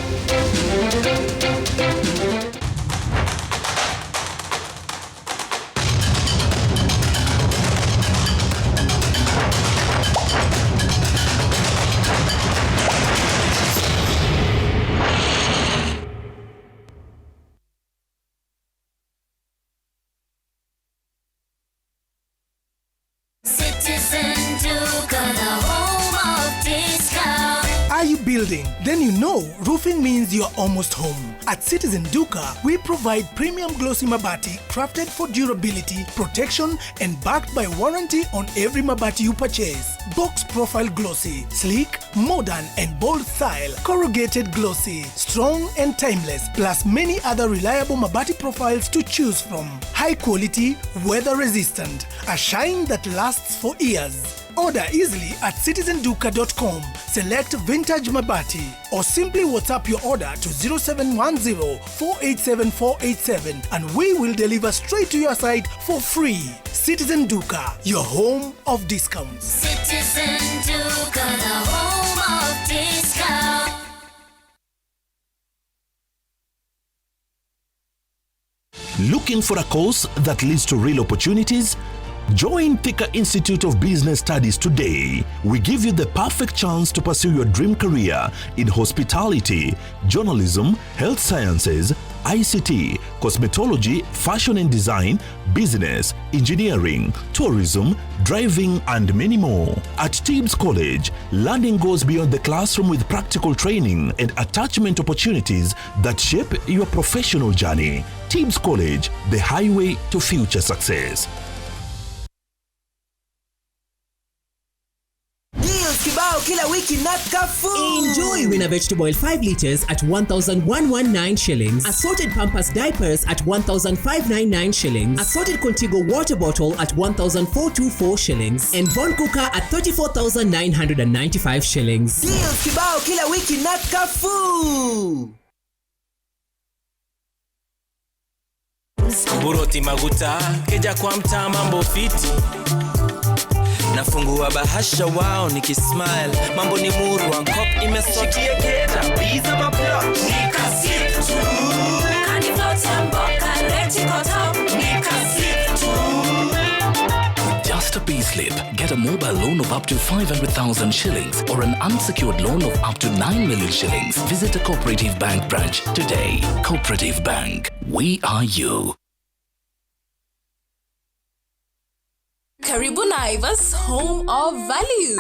Are you building? Then you know roofing means you're almost home. At Citizen Duka, we provide premium glossy mabati crafted for durability, protection, and backed by warranty on every mabati you purchase. Box profile glossy, sleek, modern, and bold style. Corrugated glossy, strong and timeless, plus many other reliable mabati profiles to choose from. High quality, weather resistant, a shine that lasts for years. Order easily at citizenduka.com. Select Vintage Mabati or simply WhatsApp your order to 0710-487-487 and we will deliver straight to your site for free. Citizen Duka, your home of discounts. Citizen Duka, the home of discounts. Looking for a course that leads to real opportunities? Join Thika Institute of Business Studies today. We give you the perfect chance to pursue your dream career in hospitality, journalism, health sciences, ICT, cosmetology, fashion and design, business, engineering, tourism, driving, and many more. At Tibbs College, learning goes beyond the classroom with practical training and attachment opportunities that shape your professional journey. Tibbs College, the highway to future success. Kibao kila wiki na Carrefour. Enjoy Winner Vegetable Oil 5 liters at 1,119 shillings. Assorted Pampers diapers at 1,599 shillings. Assorted Contigo water bottle at 1,424 shillings. And Von Cooker at 34,995 shillings. Deals kibao kila wiki na Carrefour. Buroti maguta keja kwa mtaa mambo fiti. Nafungua bahasha wao nikismile mambo ni murwa kop imeshikia keta biza maplot nikasip tu kaniflot mboka reti kotop nikasip tu. With just a payslip, get a mobile loan of up to 500,000 shillings or an unsecured loan of up to 9 million shillings. Visit a Cooperative Bank branch today. Cooperative Bank, we are you. Karibu Naivas, home of value.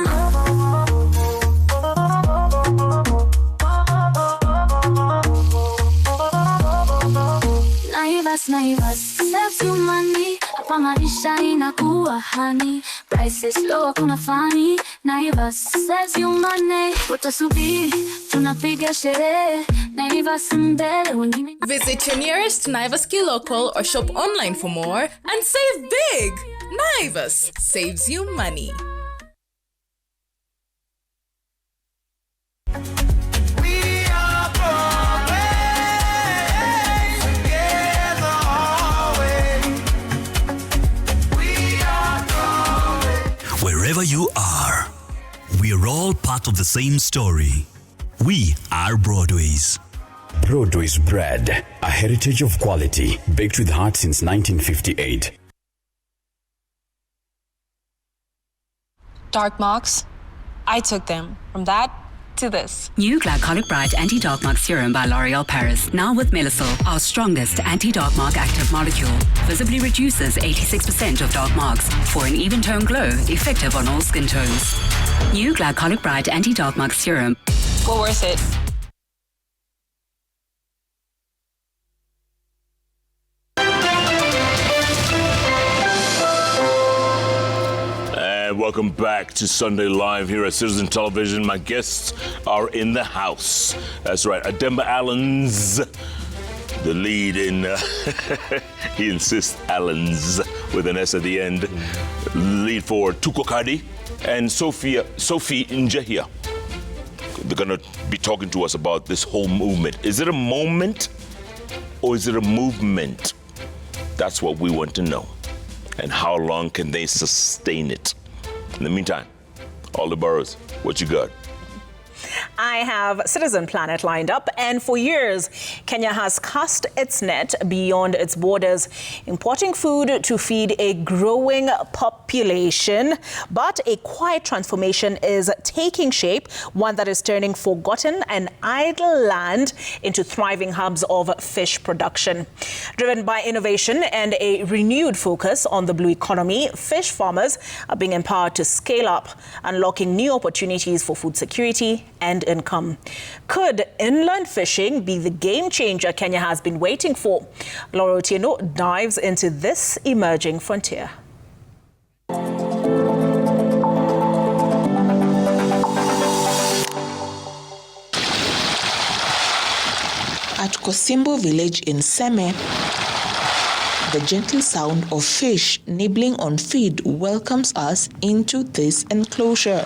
Naivas, saves you money. Hapa maisha inakuwa honey. Prices low kuna funny. Naivas, saves you money. Utasubiri, tunapiga sherehe. Naivas mbele wengine. Visit your nearest Naivas Key local or shop online for more and save big. Naivas saves you money. Wherever you are, we're all part of the same story. We are Broadway's. Broadway's bread, a heritage of quality, baked with heart since 1958. Dark marks, I took them. From that to this. New Glycolic Bright Anti-Dark Mark Serum by L'Oreal Paris. Now with Melisol, our strongest anti-dark mark active molecule. Visibly reduces 86% of dark marks for an even tone glow, effective on all skin tones. New Glycolic Bright Anti-Dark Mark Serum. Go worth it. Welcome back to Sunday Live here at Citizen Television. My guests are in the house. That's right, Ademba Allens, the lead in, he insists Allens with an S at the end, lead for Tukokadi, and Sophie Njehia. They're going to be talking to us about this whole movement. Is it a moment or is it a movement? That's what we want to know. And how long can they sustain it? In the meantime, all the boroughs, what you got? I have Citizen Planet lined up, and for years, Kenya has cast its net beyond its borders, importing food to feed a growing population. But a quiet transformation is taking shape, one that is turning forgotten and idle land into thriving hubs of fish production. Driven by innovation and a renewed focus on the blue economy, fish farmers are being empowered to scale up, unlocking new opportunities for food security and income. Could inland fishing be the game changer Kenya has been waiting for? Laura Otieno dives into this emerging frontier. At Kosimbo village in Seme, The gentle sound of fish nibbling on feed welcomes us into this enclosure.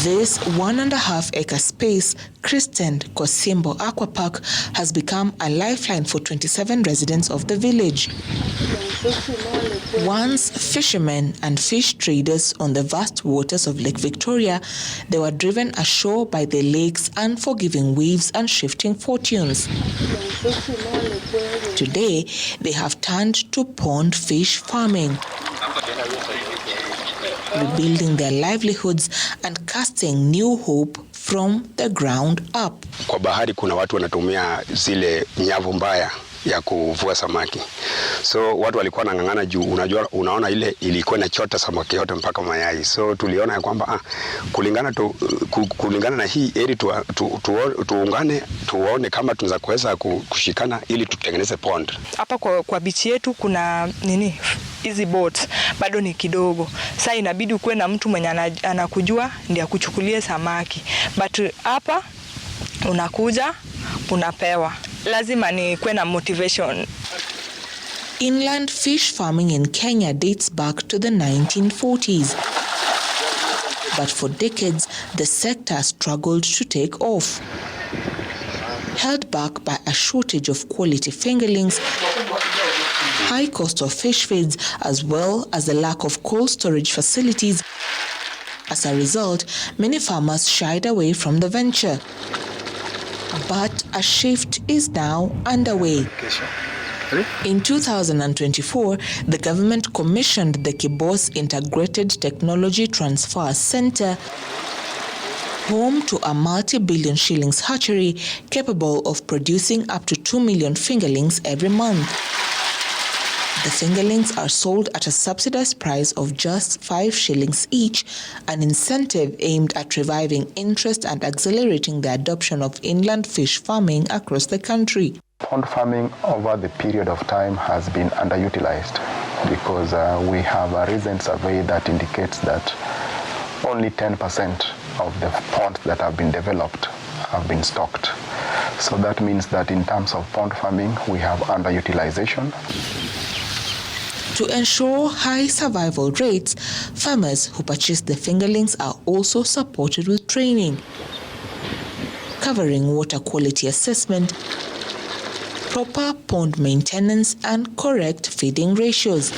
This 1.5-acre space, christened Kosimbo Aquapark, has become a lifeline for 27 residents of the village. Once fishermen and fish traders on the vast waters of Lake Victoria, they were driven ashore by the lake's unforgiving waves and shifting fortunes. Today, they have turned to pond fish farming, rebuilding their livelihoods and casting new hope from the ground up. Kwa bahari kuna watu wanatumia zile nyavu mbaya ya kuvua samaki. So watu walikuwa wanang'ang'ana juu, unajua, unaona ile ilikuwa inachota samaki yote mpaka mayai. So tuliona ya kwamba kulingana na hii ili tuungane, tuone kama tunaweza kuweza kushikana ili tutengeneze pond. Hapa kwa beach yetu kuna hizi boats bado ni kidogo. Sasa inabidi ukuwe na mtu mwenye anakujua ndiye akuchukulie samaki. But hapa unakuja unapewa. Lazima ni kuwe na motivation. Inland fish farming in Kenya dates back to the 1940s. But for decades, the sector struggled to take off. Held back by a shortage of quality fingerlings, high cost of fish feeds, as well as the lack of cold storage facilities. As a result, many farmers shied away from the venture. But a shift is now underway. In 2024, the government commissioned the Kibos Integrated Technology Transfer Center, home to a multi-billion shillings hatchery capable of producing up to 2 million fingerlings every month. The fingerlings are sold at a subsidized price of just 5 shillings each, an incentive aimed at reviving interest and accelerating the adoption of inland fish farming across the country. Pond farming over the period of time has been underutilized because we have a recent survey that indicates that only 10% of the ponds that have been developed have been stocked. So that means that in terms of pond farming, we have underutilization. To ensure high survival rates, farmers who purchase the fingerlings are also supported with training, covering water quality assessment, proper pond maintenance, and correct feeding ratios.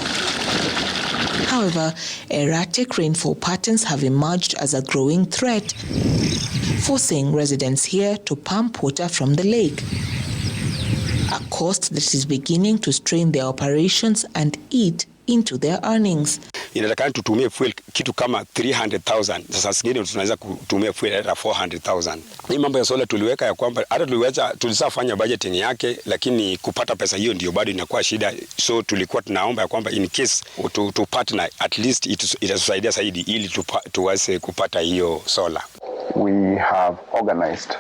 However, erratic rainfall patterns have emerged as a growing threat, forcing residents here to pump water from the lake, a cost that is beginning to strain their operations and eat into their earnings. Inatakana tutumie fuel kitu kama 300,000. Sasa zingine tunaweza kutumia fuel hata 400,000. Hii mambo ya solar tuliweka ya kwamba hata tulisafanya budgeting yake, lakini kupata pesa hiyo ndio bado inakuwa shida. So tulikuwa tunaomba ya kwamba in case to partner, at least itatusaidia zaidi ili tuweze kupata hiyo solar. We have organized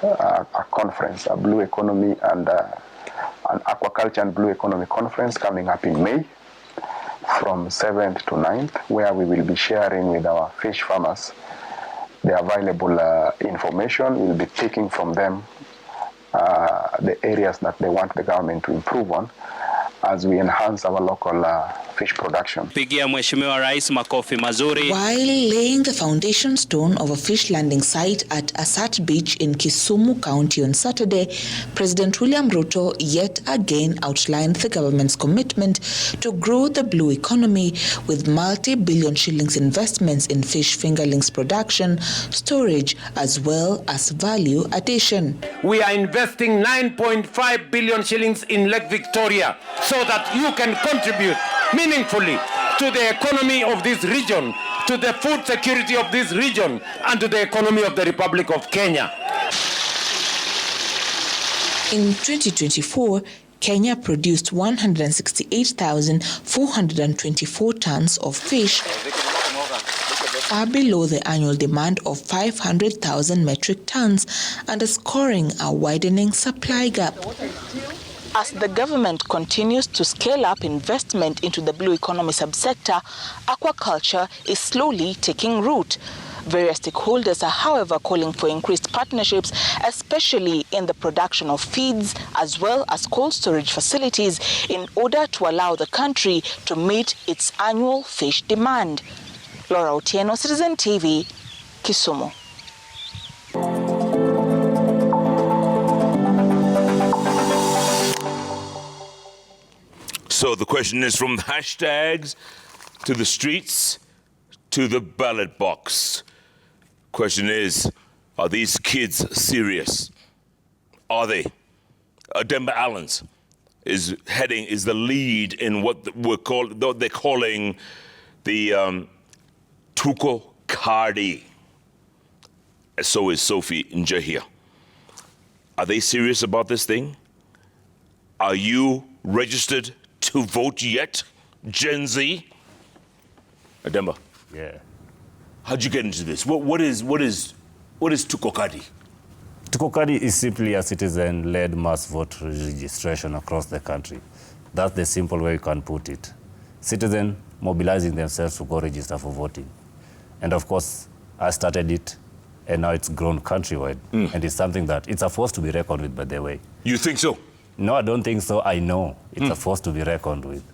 a conference, a blue economy and an aquaculture and blue economy conference coming up in May from 7th to 9th, where we will be sharing with our fish farmers the available information. We'll be taking from them the areas that they want the government to improve on as we enhance our local fish production. Pigia Mheshimiwa Rais makofi mazuri. While laying the foundation stone of a fish landing site at Asat Beach in Kisumu County on Saturday, President William Ruto yet again outlined the government's commitment to grow the blue economy with multi-billion shillings investments in fish fingerlings production, storage, as well as value addition. We are investing 9.5 billion shillings in Lake Victoria so that you can contribute meaningfully to the economy of this region, to the food security of this region, and to the economy of the Republic of Kenya. In 2024, Kenya produced 168,424 tons of fish, far below the annual demand of 500,000 metric tons, underscoring a widening supply gap. As the government continues to scale up investment into the blue economy subsector, aquaculture is slowly taking root. Various stakeholders are, however, calling for increased partnerships, especially in the production of feeds as well as cold storage facilities, in order to allow the country to meet its annual fish demand. Laura Otieno, Citizen TV, Kisumu. So the question is, from the hashtags to the streets to the ballot box. Question is, are these kids serious? Are they? Demba Allens is the lead in what they're calling the Tuko Cardi. So is Sophie Njahia. Are they serious about this thing? Are you registered to vote yet, Gen Z? Demba. Yeah. How'd you get into this? What is Tuko Cardi? Tuko Cardi is simply a citizen-led mass vote registration across the country. That's the simple way you can put it. Citizens mobilizing themselves to go register for voting. And of course, I started it, and now it's grown countrywide. And it's something that it's a force to be reckoned with, by the way. You think so? No, I don't think so. I know it's a force to be reckoned with.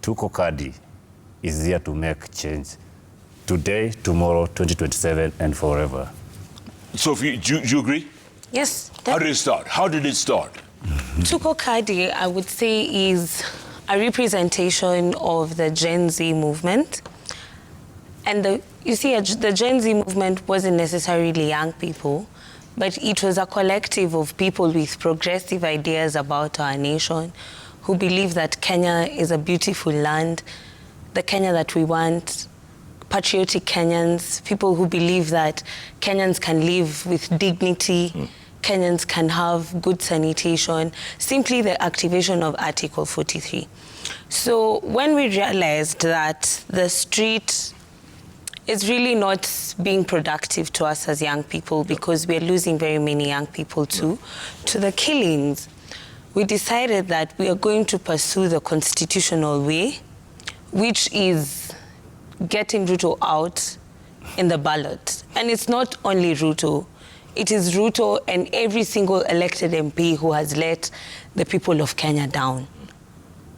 Tuko Cardi is here to make change. Today, tomorrow, 2027, and forever. Sophie, do you agree? Yes. How did it start? Tuko Cardi, I would say, is a representation of the Gen Z movement. And the Gen Z movement wasn't necessarily young people, but it was a collective of people with progressive ideas about our nation, who believe that Kenya is a beautiful land, the Kenya that we want, patriotic Kenyans, people who believe that Kenyans can live with dignity, Kenyans can have good sanitation, simply the activation of Article 43. So when we realized that the street is really not being productive to us as young people, because we're losing very many young people to the killings, we decided that we are going to pursue the constitutional way, which is getting Ruto out in the ballot. And it's not only Ruto, it is Ruto and every single elected MP who has let the people of Kenya down.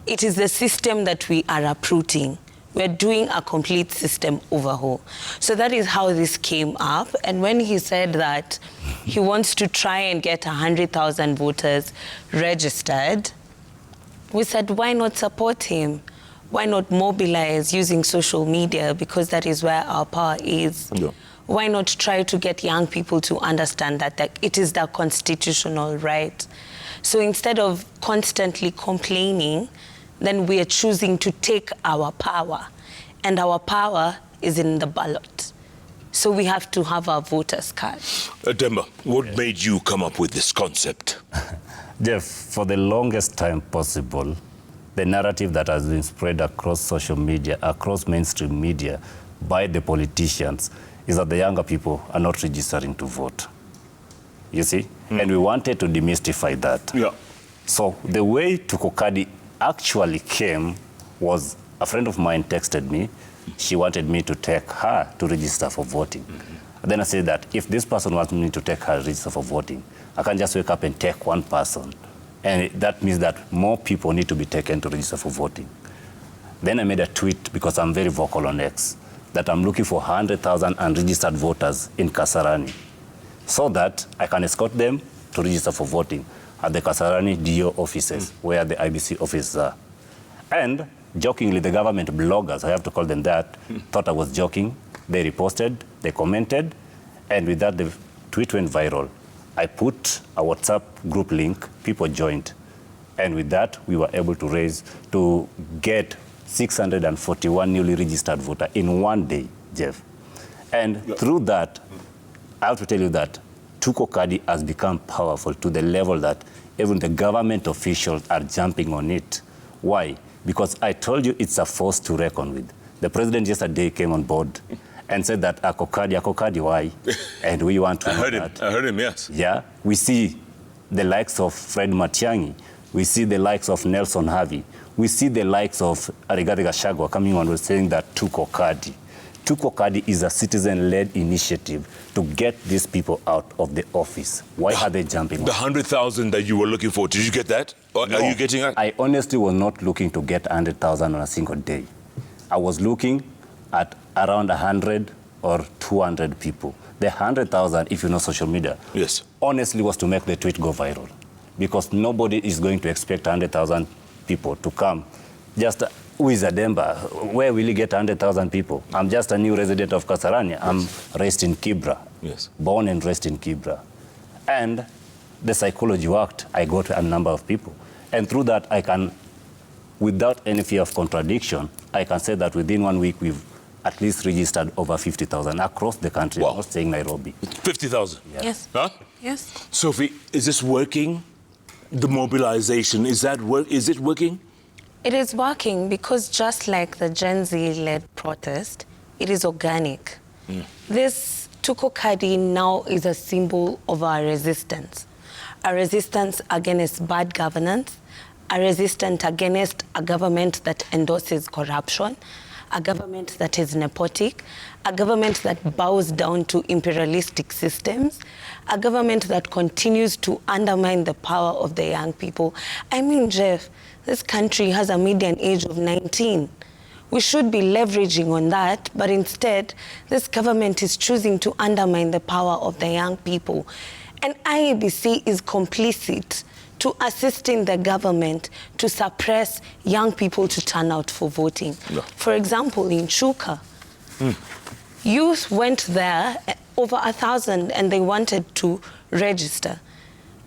It is the system that we are uprooting. We're doing a complete system overhaul. So that is how this came up. And when he said that he wants to try and get 100,000 voters registered, we said, why not support him? Why not mobilize using social media, because that is where our power is? Yeah. Why not try to get young people to understand that it is their constitutional right? So instead of constantly complaining, then we are choosing to take our power. And our power is in the ballot. So we have to have our voters' card. Demba, what made you come up with this concept? Jeff, for the longest time possible, the narrative that has been spread across social media, across mainstream media, by the politicians, is that the younger people are not registering to vote. You see? And we wanted to demystify that. Yeah. So the way Tuko Cardi actually came was a friend of mine texted me. She wanted me to take her to register for voting. Then I said that if this person wants me to take her to register for voting, I can't just wake up and take one person. And that means that more people need to be taken to register for voting. Then I made a tweet, because I'm very vocal on X, that I'm looking for 100,000 unregistered voters in Kasarani, so that I can escort them to register for voting at the Kasarani DO offices, where the IBC offices are. And jokingly, the government bloggers, I have to call them that, thought I was joking. They reposted, they commented, and with that, the tweet went viral. I put a WhatsApp group link, people joined, and with that, we were able to get 641 newly registered voters in one day, Jeff. And through that, I have to tell you that Tuko Cardi has become powerful to the level that even the government officials are jumping on it. Why? Because I told you it's a force to reckon with. The president yesterday came on board and said that Ako Cardi, why? And we want to know that. I heard him, yes. Yeah, we see the likes of Fred Matiang'i. We see the likes of Nelson Havi. We see the likes of Rigathi Gachagua coming on with saying that Tuko Cardi. Tuko Kadi is a citizen-led initiative to get these people out of the office. Why are they jumping? The 100,000 that you were looking for, did you get that? Or No, are you getting it? I honestly was not looking to get 100,000 on a single day. I was looking at around 100 or 200 people. The 100,000, if you know social media, yes, honestly was to make the tweet go viral. Because nobody is going to expect 100,000 people to come. Just who is a Demba? Where will you get 100,000 people? I'm just a new resident of Kasarani. I'm raised in Kibra. Yes. Born and raised in Kibra. And the psychology worked. I got a number of people. And through that, I can, without any fear of contradiction, I can say that within 1 week, we've at least registered over 50,000 across the country. Wow. I'm not saying Nairobi. 50,000? Yes. Huh? Yes. Sophie, is this working? The mobilization, is it working? It is working because just like the Gen Z-led protest, it is organic. This Tuko Kadi now is a symbol of our resistance. A resistance against bad governance, a resistance against a government that endorses corruption, a government that is nepotic, a government that bows down to imperialistic systems, a government that continues to undermine the power of the young people. I mean, Jeff, this country has a median age of 19. We should be leveraging on that, but instead, this government is choosing to undermine the power of the young people. And IEBC is complicit to assisting the government to suppress young people to turn out for voting. No. For example, in Chuka, youth went there, over 1,000, and they wanted to register.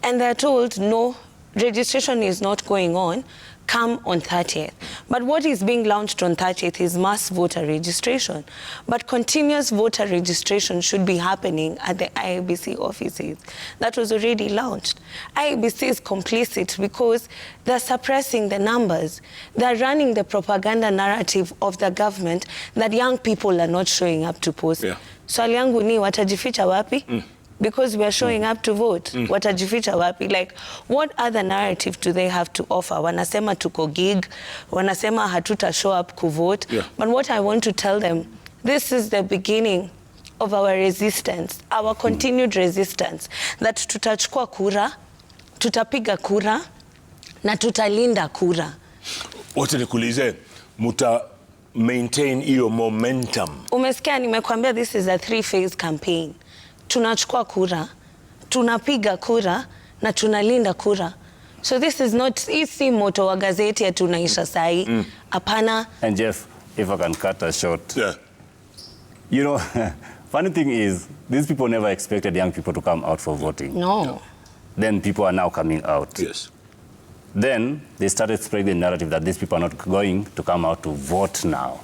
And they're told, no, registration is not going on, come on 30th. But what is being launched on 30th is mass voter registration. But continuous voter registration should be happening at the IEBC offices. That was already launched. IEBC is complicit because they're suppressing the numbers. They're running the propaganda narrative of the government that young people are not showing up to post. Yeah. Swali yangu ni watajificha wapi? Because we're showing up to vote. Watajificha wapi? Like, what other narrative do they have to offer? Wanasema tuko gig, wanasema hatuta show up ku vote. Yeah. But what I want to tell them, this is the beginning of our resistance, our continued resistance, that tutachukua kura, tutapiga kura, na tutalinda kura. Wacha nikuulize, muta maintain hiyo momentum? Umesikia nimekwambia this is a 3-phase campaign. Tunachukua kura, tunapiga kura, na tunalinda kura. So this is not, isi moto wa gazeti ya tunaisha sahi. Apana. And Jeff, if I can cut a short. Yeah. You know, funny thing is, these people never expected young people to come out for voting. No. Then people are now coming out. Yes. Then they started spreading the narrative that these people are not going to come out to vote now.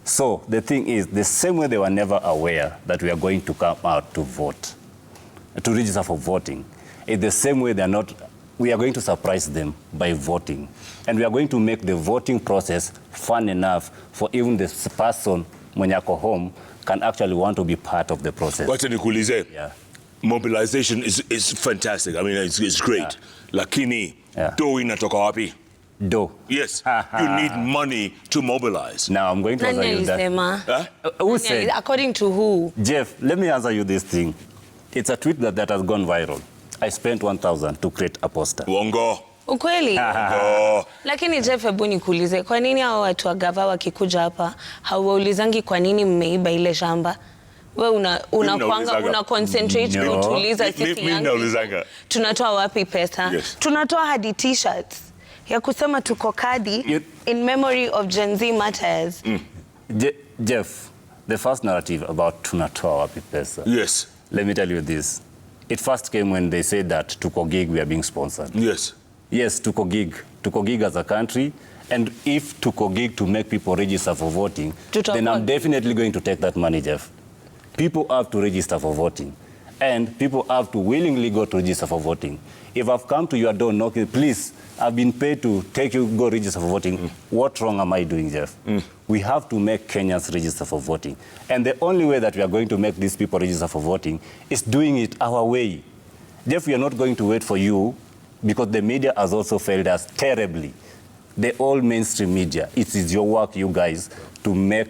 So the thing is, the same way they were never aware that we are going to come out to vote, to register for voting, it's the same way they're not, we are going to surprise them by voting. And we are going to make the voting process fun enough for even this person, when you go home, can actually want to be part of the process. Wacha nikuulize. Yeah. Mobilization is fantastic. I mean, it's great. Yeah. Lakini, do inatoka wapi? Do. Yes. You need money to mobilize. Now, I'm going to answer you that. Who said? According to who? Jeff, let me answer you this thing. It's a tweet that has gone viral. I spent 1,000 to create a poster. Wongo. Ukweli? Lakini Jeff, hebu nikuulize, kwa nini hao watu wa gava wakikuja hapa hawaulizangi kwa nini mmeiba ile shamba? Wewe una concentrate kutuliza sisi yangu. Tunatoa wapi pesa? Yes. Tunatoa hadi t-shirts ya kusema tuko Kadi in memory of Gen Z matters. Jeff, the first narrative about tunatoa wapi pesa. Yes. Let me tell you this. It first came when they said that Tuko Gig we are being sponsored. Yes. Yes, Tuko Gig as a country. And if Tuko Gig to make people register for voting, then I'm definitely going to take that money, Jeff. People have to register for voting. And people have to willingly go to register for voting. If I've come to your door knocking, please, I've been paid to take you, go register for voting. What wrong am I doing, Jeff? We have to make Kenyans register for voting. And the only way that we are going to make these people register for voting is doing it our way. Jeff, we are not going to wait for you because the media has also failed us terribly. the all mainstream media, it is your work, you guys, to make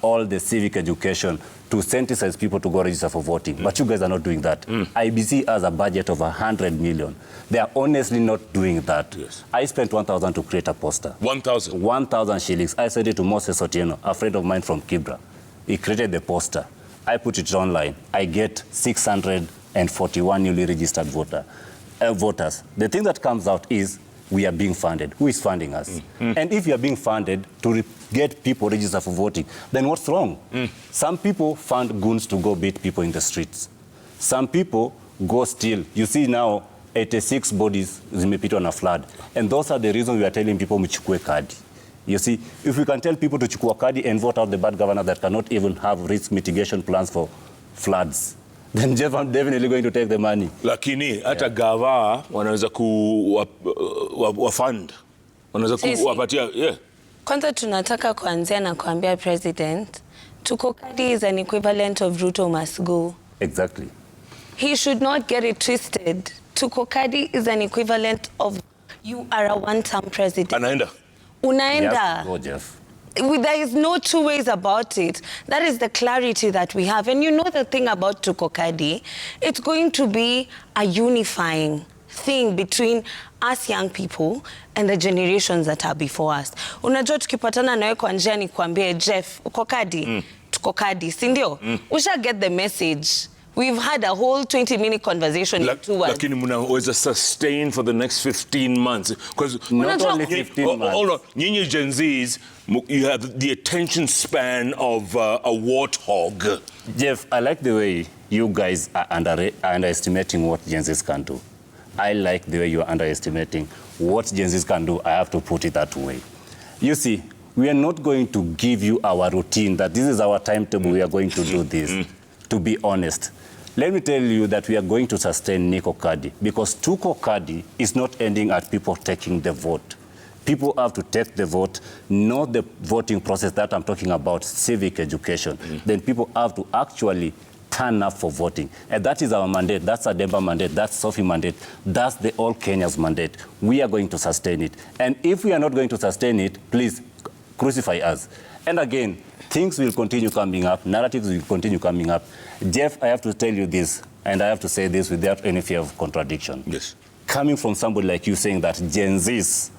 all the civic education to sensitize people to go register for voting. But you guys are not doing that. IBC has a budget of 100 million. They are honestly not doing that. Yes. I spent 1,000 to create a poster. 1,000? 1,000 shillings. I sent it to Moses Otieno, a friend of mine from Kibra. He created the poster. I put it online. I get 641 newly registered voters. The thing that comes out is we are being funded. Who is funding us? And if you are being funded to get people registered for voting, then what's wrong? Some people fund goons to go beat people in the streets. Some people go steal. You see now, 86 bodies zimepitwa na flood. And those are the reasons we are telling people mchukue kadi. You see, if we can tell people to chukua kadi and vote out the bad governor that cannot even have risk mitigation plans for floods, then Jeff, I'm definitely going to take the money. Lakini hata gava wanaweza kuwafund. Wanaweza kuwapatia, yeah. Kwanza tunataka kuanzia na kuambia president, Tuko Kadi is an equivalent of Ruto must go. Exactly. He should not get it twisted. Tuko Kadi is an equivalent of you are a one-term president. Anaenda. Unaenda. Yes, go Jeff. There is no two ways about it. That is the clarity that we have. And you know the thing about Tuko Kadi, it's going to be a unifying thing between us young people and the generations that are before us. Unajua tukipatana nawe kwa njia ni kuambie Jeff, uko Kadi, tuko Kadi, si ndio? Usha get the message. We've had a whole 20-minute conversation in 2 hours. Lakini mnaweza sustain for the next 15 months. Because not only 15 months. Hold on. Nyinyi Gen Zs, you have the attention span of a warthog. Jeff, I like the way you guys are underestimating what Gen Zs can do. I like the way you are underestimating what Gen Zs can do. I have to put it that way. You see, we are not going to give you our routine, that this is our timetable, we are going to do this. To be honest, let me tell you that we are going to sustain Tuko Kadi, because Tuko Kadi is not ending at people taking the vote. People have to take the vote, not the voting process that I'm talking about, civic education. Then people have to actually turn up for voting. And that is our mandate. That's a Demba mandate. That's Sophie mandate. That's the all Kenya's mandate. We are going to sustain it. And if we are not going to sustain it, please crucify us. And again, things will continue coming up. Narratives will continue coming up. Jeff, I have to tell you this, and I have to say this without any fear of contradiction. Yes. Coming from somebody like you saying that Gen Zs,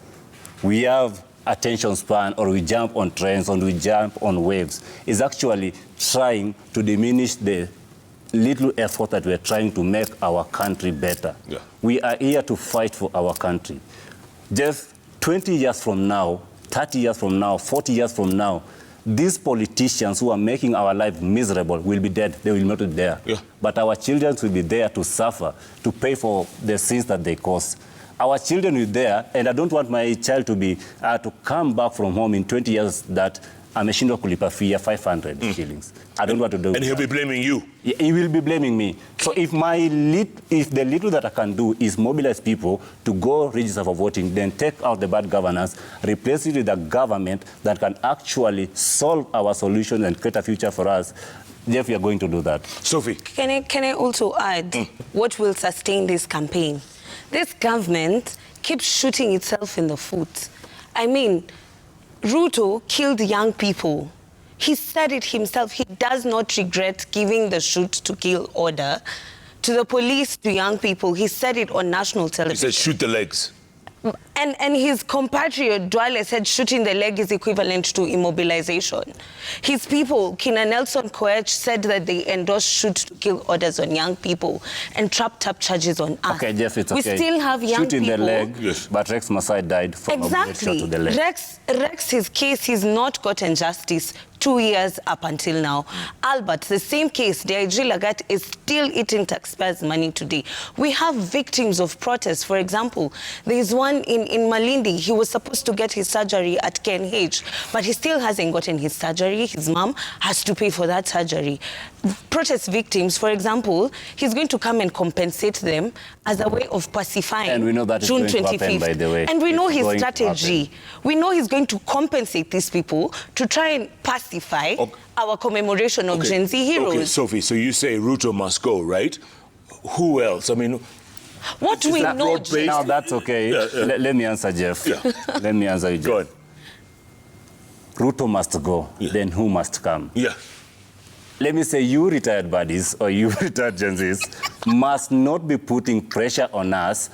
we have attention span, or we jump on trends, or we jump on waves, is actually trying to diminish the little effort that we're trying to make our country better. Yeah. We are here to fight for our country. Jeff, 20 years from now, 30 years from now, 40 years from now, these politicians who are making our life miserable will be dead. They will not be there. Yeah. But our children will be there to suffer, to pay for the sins that they cause. Our children will be there, and I don't want my child to be to come back from home in 20 years that ameshindwa kulipa fee ya 500 shillings. I don't want to do And he'll be blaming you. He will be blaming me. So if the little that I can do is mobilize people to go register for voting, then take out the bad governance, replace it with a government that can actually solve our solutions and create a future for us, Jeff, we are going to do that. Sophie. Can I also add what will sustain this campaign? This government keeps shooting itself in the foot. I mean, Ruto killed young people. He said it himself. He does not regret giving the shoot to kill order to the police, to young people. He said it on national television. He said, shoot the legs. And his compatriot Dwale said shooting the leg is equivalent to immobilization. His people, Kina Nelson Koech, said that they endorsed shoot to kill orders on young people and trapped up charges on us. Okay, Jeff, it's okay. We still have young people. Shoot in the leg, yes. But Rex Masai died from a bullet shot to the leg. Rex, his case, he's not gotten justice 2 years up until now. Albert, the same case, DIG Lagat is still eating taxpayers' money today. We have victims of protests. For example, there is one in Malindi. He was supposed to get his surgery at KNH, but he still hasn't gotten his surgery. His mom has to pay for that surgery. Protest victims, for example, he's going to come and compensate them as a way of pacifying. And we know that June is going 25th. To happen, by the way. And we know his strategy. We know he's going to compensate these people to try and pacify our commemoration of Gen Z heroes. Okay, Sophie, so you say Ruto must go, right? Who else? I mean, What we know, Jeff. Now that's okay. Let me answer, Jeff. Let me answer you, Jeff. Go on. Ruto must go. Then who must come? Let me say, you retired buddies or you retired Gen Zs must not be putting pressure on us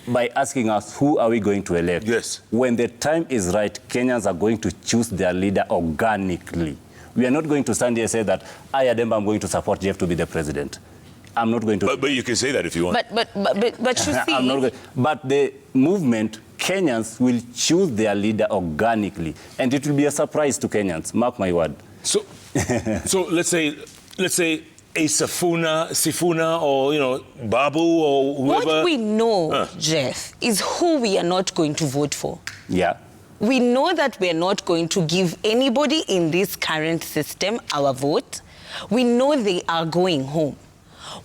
by asking us who are we going to elect. When the time is right, Kenyans are going to choose their leader organically. We are not going to stand here and say that I, Ademba, am going to support Jeff to be the president. I'm not going to. But you can say that if you want. But you see. I'm not going. But the movement, Kenyans will choose their leader organically, and it will be a surprise to Kenyans. Mark my word. So let's say a Sifuna or Babu or whoever. What we know, Jeff, is who we are not going to vote for. Yeah. We know that we are not going to give anybody in this current system our vote. We know they are going home.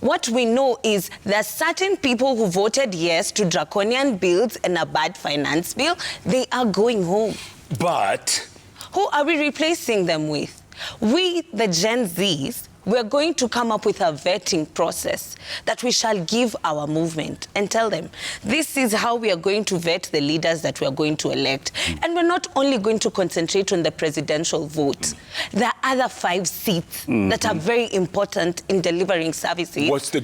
What we know is that certain people who voted yes to draconian bills and a bad finance bill, they are going home. But who are we replacing them with? We, the Gen Zs, we're going to come up with a vetting process that we shall give our movement and tell them, this is how we are going to vet the leaders that we are going to elect. And we're not only going to concentrate on the presidential vote. There are other 5 seats that are very important in delivering services What's the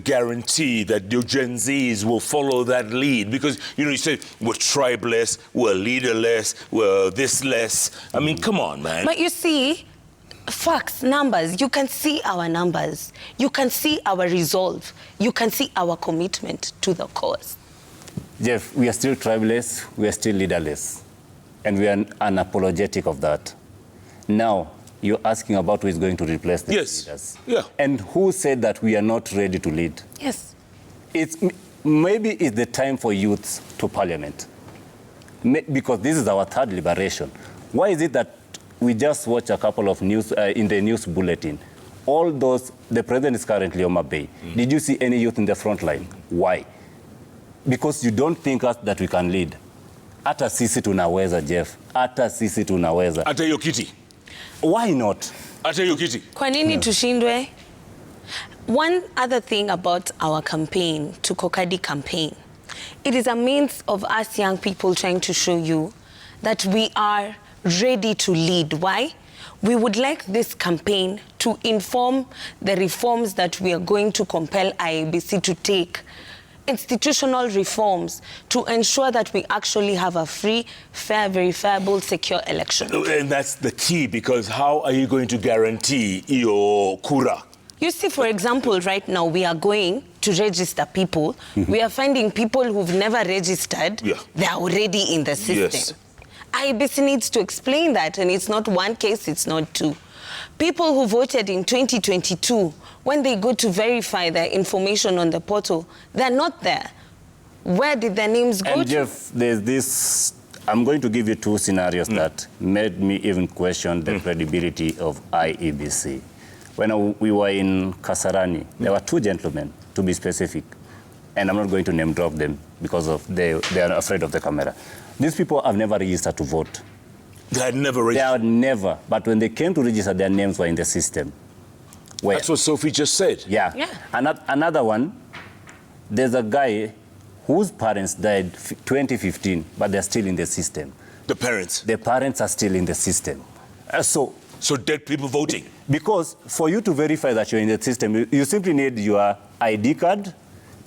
guarantee that your Gen Zs will follow that lead? Because, you say we're tribeless, we're leaderless, we're this-less. I mean, come on, man. But you see, facts, numbers, you can see our numbers. You can see our resolve. You can see our commitment to the cause. Jeff, we are still tribeless, we are still leaderless. And we are unapologetic of that. Now, you're asking about who is going to replace the leaders. Yeah. And who said that we are not ready to lead? Yes. Maybe it's the time for youths to parliament. Because this is our third liberation. Why is it that we just watch a couple of news in the news bulletin? All those, the president is currently on Mabay. Did you see any youth in the front line? Why? Because you don't think that we can lead. Hata sisi tunaweza, Jeff. Hata sisi tunaweza. Hata hiyo kiti. Why not? Hata hiyo kiti. Kwa nini tushindwe? One other thing about our campaign, Tukokadi campaign, it is a means of us young people trying to show you that we are ready to lead. Why? We would like this campaign to inform the reforms that we are going to compel IEBC to take, institutional reforms to ensure that we actually have a free, fair, verifiable, secure election. And that's the key, because how are you going to guarantee your kura? You see, for example, right now we are going to register people. We are finding people who've never registered. They are already in the system. IEBC needs to explain that, and it's not one case, it's not 2. People who voted in 2022, when they go to verify their information on the portal, they're not there. Where did their names go and to? Jeff, there's this, I'm going to give you 2 scenarios that made me even question the credibility of IEBC. When we were in Kasarani, there were 2 gentlemen, to be specific, and I'm not going to name drop them because of they are afraid of the camera. These people have never registered to vote. They had never registered? They had never. But when they came to register, their names were in the system. Where? That's what Sophie just said. Yeah. Another one, there's a guy whose parents died 2015, but they're still in the system. The parents? The parents are still in the system. So dead people voting? Because for you to verify that you're in the system, you simply need your ID card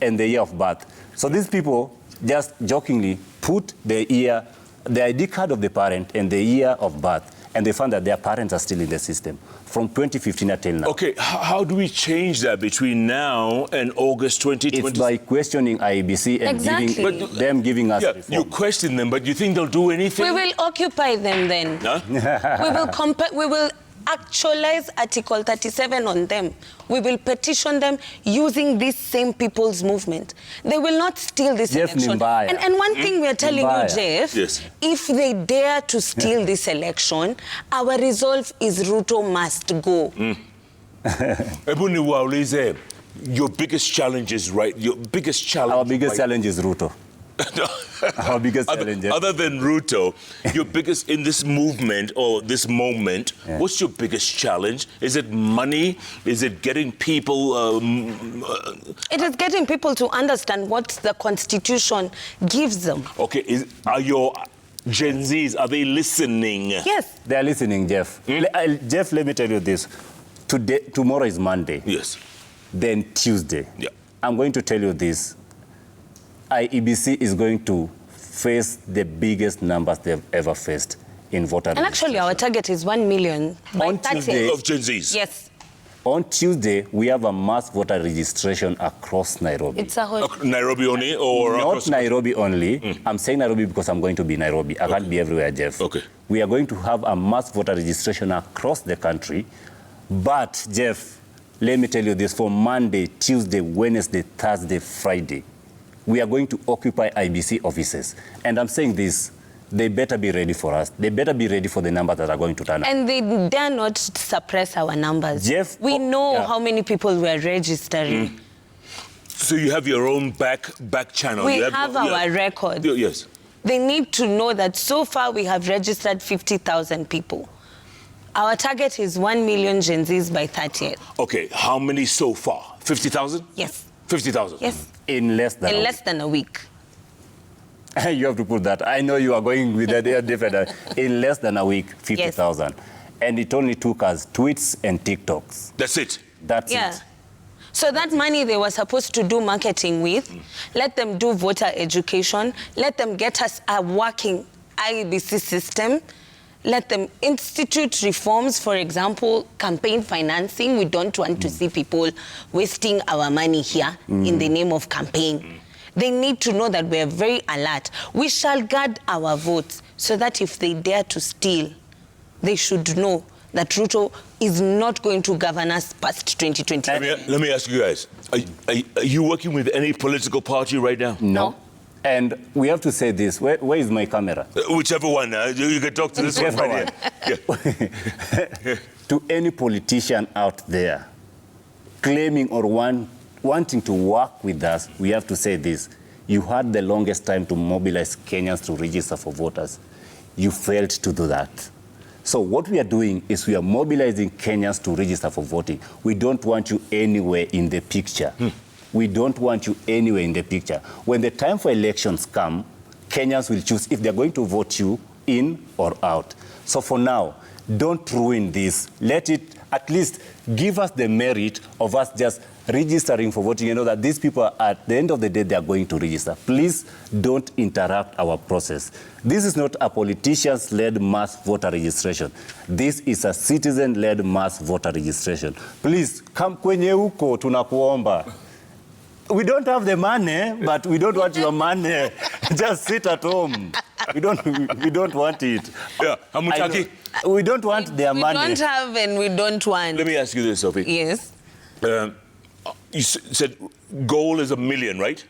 and the year of birth. So these people just jokingly put the ID card of the parent and the year of birth, and they found that their parents are still in the system from 2015 until now. Okay, how do we change that between now and August 2020? It's by questioning IEBC and giving us reform. You question them, but you think they'll do anything? We will occupy them then. We will actualize Article 37 on them. We will petition them using this same people's movement. They will not steal this election. And one thing we are telling you, Jeff, if they dare to steal this election, our resolve is Ruto must go. Ebuni Waulize, your biggest challenge is right. Your biggest challenge. Our biggest challenge is Ruto. Our biggest challenge. Other than Ruto, your biggest in this movement or this moment, what's your biggest challenge? Is it money? Is it getting people? It is getting people to understand what the Constitution gives them. Okay, are your Gen Zs, are they listening? Yes. They are listening, Jeff. Jeff, let me tell you this. Tomorrow is Monday. Yes. Then Tuesday. Yeah. I'm going to tell you this. IEBC is going to face the biggest numbers they've ever faced in voter registration. And actually, our target is 1 million by On 30. Tuesday, of Gen Zs. Yes. On Tuesday, we have a mass voter registration across Nairobi. It's a whole... Nairobi only or not Nairobi only. I'm saying Nairobi because I'm going to be Nairobi. I can't be everywhere, Jeff. Okay. We are going to have a mass voter registration across the country. But, Jeff, let me tell you this. For Monday, Tuesday, Wednesday, Thursday, Friday, we are going to occupy IBC offices. And I'm saying this, they better be ready for us. They better be ready for the numbers that are going to turn up. And they dare not suppress our numbers. Jeff, we know how many people were registering. So you have your own back channel. We have our record. Yes. They need to know that so far we have registered 50,000 people. Our target is 1 million Gen Zs by 30th. Okay, how many so far? 50,000? Yes. 50,000? Yes. In less than less than a week. You have to put that. I know you are going with that. They are different. In less than a week, 50,000. Yes. And it only took us tweets and TikToks. That's it? That's it. So that money they were supposed to do marketing with, let them do voter education, let them get us a working IEBC system, let them institute reforms, for example, campaign financing. We don't want to see people wasting our money here in the name of campaign. They need to know that we are very alert. We shall guard our votes so that if they dare to steal, they should know that Ruto is not going to govern us past 2020. Let me ask you guys, are you working with any political party right now? No. And we have to say this. Where is my camera? Whichever one. You can talk to this one right here. To any politician out there claiming or wanting to work with us, we have to say this. You had the longest time to mobilize Kenyans to register for voters. You failed to do that. So what we are doing is we are mobilizing Kenyans to register for voting. We don't want you anywhere in the picture. We don't want you anywhere in the picture. When the time for elections come, Kenyans will choose if they're going to vote you in or out. So for now, don't ruin this. Let it at least give us the merit of us just registering for voting. You know that these people, at the end of the day, they are going to register. Please don't interrupt our process. This is not a politicians-led mass voter registration. This is a citizen-led mass voter registration. Please, come kwenye huko tunakuomba. We don't have the money, but we don't want your money. Just sit at home. We don't want it. Yeah, Hamutaki. We don't want their money. We don't have and we don't want. Let me ask you this, Sophie. Yes. You said goal is 1 million, right?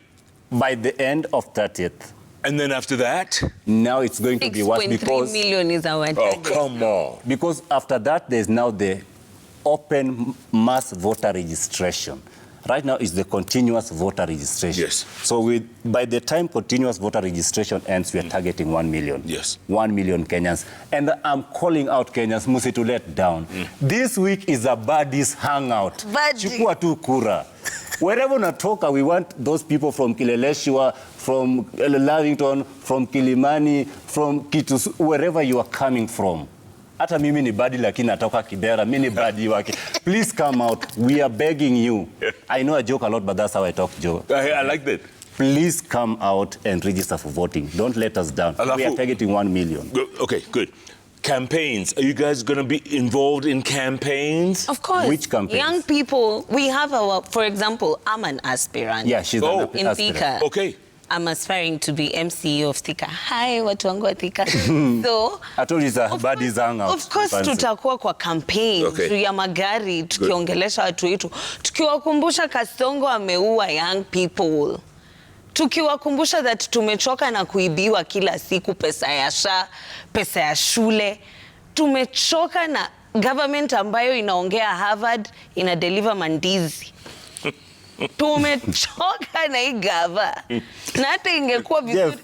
By the end of 30th. And then after that? Now it's going to be worse because 6.3 million is our target. Oh, come on. Because after that, there's now the open mass voter registration. Right now is the continuous voter registration. Yes. So by the time continuous voter registration ends, we are targeting 1 million. Yes. 1 million Kenyans. And I'm calling out Kenyans, musi to let down. This week is a buddies hangout. Chukua tu kura. Wherever unatoka, we want those people from Kileleshwa, from Lavington, from Kilimani, from Kitus, wherever you are coming from. Hata mimi ni badi lakini natoka Kibera, mimi ni badi wake. Please come out. We are begging you. I know I joke a lot, but that's how I talk, Joe. I like that. Please come out and register for voting. Don't let us down. We are targeting 1 million. Okay, good. Campaigns. Are you guys going to be involved in campaigns? Of course. Which campaigns? Young people, we have our, for example, I'm an aspirant. Yeah, she's an in aspirant. Thika. Okay. I'm aspiring to be MCE of Thika. Hi, watu wangu wa Thika. So, I told you it's a buddies hangout. of course tutakuwa kwa campaign juu ya magari tukiongelesha watu wetu, tukiwakumbusha Kasongo ameua young people, tukiwakumbusha that tumechoka na kuibiwa kila siku pesa ya SHA, pesa ya shule, tumechoka na government ambayo inaongea Harvard ina deliver mandizi. Tumechoka na hii gava. Na hata ingekuwa vizuri.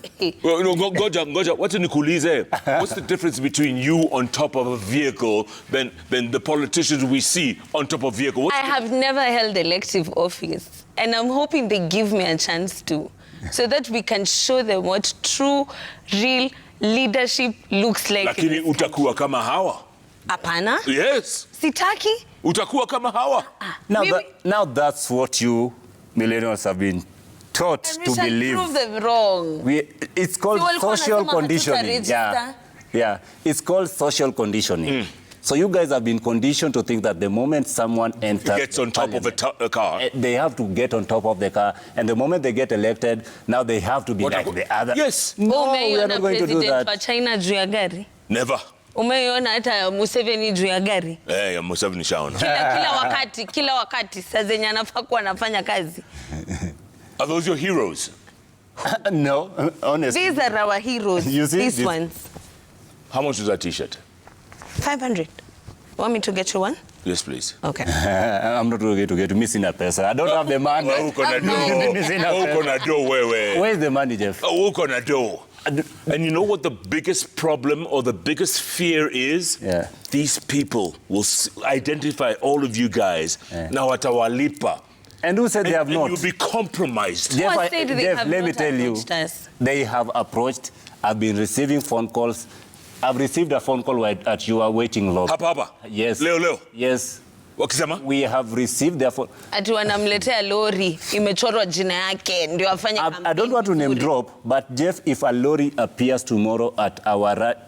Well, no, Ngoja, wacha nikuulize. What's the difference between you on top of a vehicle than the politicians we see on top of vehicle? I have never held elective office, and I'm hoping they give me a chance to, so that we can show them what true, real leadership looks like. Lakini utakuwa kama hawa? Hapana. Yes. Sitaki. Utakuwa kama hawa? Now that's what you millennials have been taught to believe. Prove them wrong. It's called social conditioning. Yeah. It's called social conditioning. So you guys have been conditioned to think that the moment someone enters, gets on top of a car, they have to get on top of the car, and the moment they get elected, now they have to be like the other. Yes. No, we are not going to do that. China juu ya gari? Never. Umeona hata Museveni juu ya gari? Museveni shaona. Kila wakati saa zenye anafaa kuwa anafanya kazi. Are those your heroes? No, honestly. These are our heroes. You see, these ones. How much is that t-shirt? 500. Want me to get you one? Yes, please. Okay. I'm not going to get missing a pesa. I don't have the money. Uko na do wewe. Where's the money, Jeff? Uko na do. And you know what the biggest problem or the biggest fear is? Yeah. These people will identify all of you guys. Now watawalipa. And who said they have not? You'll be compromised. Jeff, let me tell you, they have approached. I've been receiving phone calls. I've received a phone call at your waiting log. Hapa. Yes. Leo. Yes. Wakisema? We have received their phone. Ati wanamletea lori imechorwa jina yake ndio afanye campaign. I don't want to name drop, but Jeff, if a lorry appears tomorrow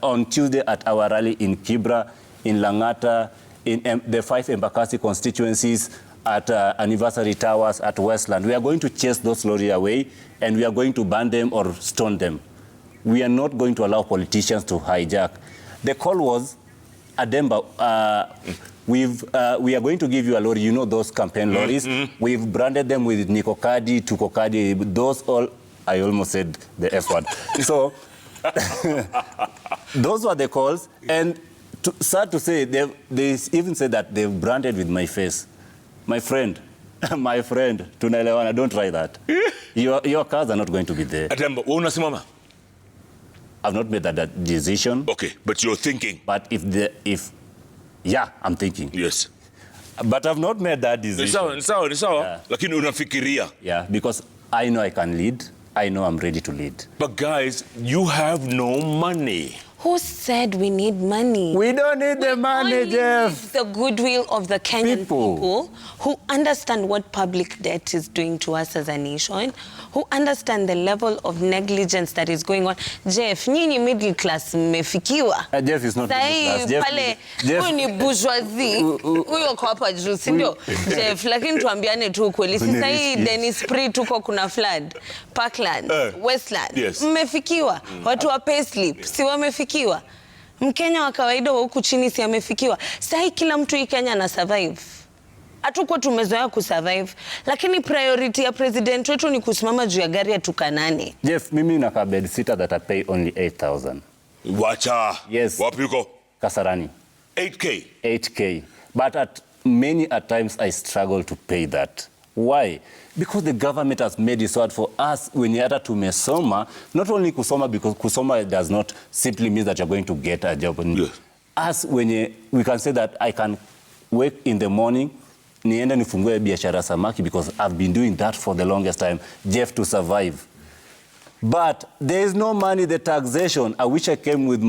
on Tuesday at our rally in Kibra, in Langata, in the 5 Embakasi constituencies, at Anniversary Towers, at Westland, we are going to chase those lorries away, and we are going to ban them or stone them. We are not going to allow politicians to hijack. The call was, Ademba, we are going to give you a lorry. You know those campaign lorries? We've branded them with Nikokadi, Tukokadi, those all, I almost said the F word. So, those were the calls. And sad to say, they even said that they've branded with my face. My friend, tunaelewana, don't try that. Your cars are not going to be there. Ademba, wewe unasimama? I've not made that decision. Okay, but you're thinking. But yeah, I'm thinking. Yes. But I've not made that decision. Ni sawa. Lakini unafikiria. Yeah, because I know I can lead. I know I'm ready to lead. But guys, you have no money. Who said we need money? We don't need the money, Jeff. Need the goodwill of the Kenyan people who understand what public debt is doing to us as a nation, who understand the level of negligence that is going on. Jeff, nyinyi middle class mmefikiwa. Jeff is not middle class. Pale, huyu ni bourgeoisie. Huyo kwa hapa juu, si ndio? Jeff, lakini tuambiane tu kweli. Sasa hii Dennis Pri tuko kuna flood, Parkland, Westland. Yes. Mmefikiwa. Watu wa payslip, si wamefikiwa. Mkenya wa kawaida wa huku chini si amefikiwa. Sasa kila mtu hii Kenya ana survive. Hatuko tumezoea kusurvive, lakini priority ya president wetu ni kusimama juu ya gari ya tukanane. Jeff, mimi na bed sitter that I pay only 8,000. Wacha. Yes. Wapi uko? Kasarani. 8K. 8K. But at times I struggle to pay that. Why? Because the government has made it so hard for us when you're tumesoma, not only kusoma, because kusoma does not simply mean that you're going to get a job. Yes. Us, we can say that I can wake in the morning, niende nifungue biashara samaki, because I've been doing that for the longest time, Jeff, to survive. But there is no money, the taxation. I wish I came with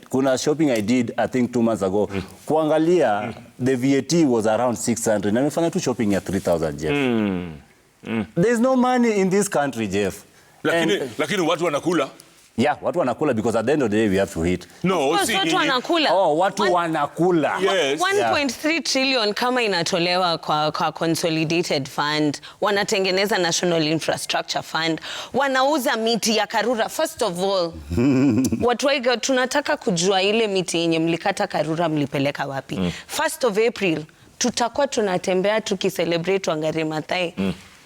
kuna shopping I did, I think 2 months ago. Kuangalia, the VAT was around 600. Na nimefanya tu shopping at 3,000, Jeff. There's no money in this country, Jeff. Lakini watu wanakula. Yeah, watu wanakula, because at the end of the day we have to eat. No, watu wanakula. Watu wanakula. Yes. 1.3 trillion kama inatolewa kwa consolidated fund, wanatengeneza national infrastructure fund, wanauza miti ya Karura. First of all, watu waiga tunataka kujua ile miti yenye mlikata Karura mlipeleka wapi. 1st of April tutakuwa tunatembea tukicelebrate Wangari Maathai.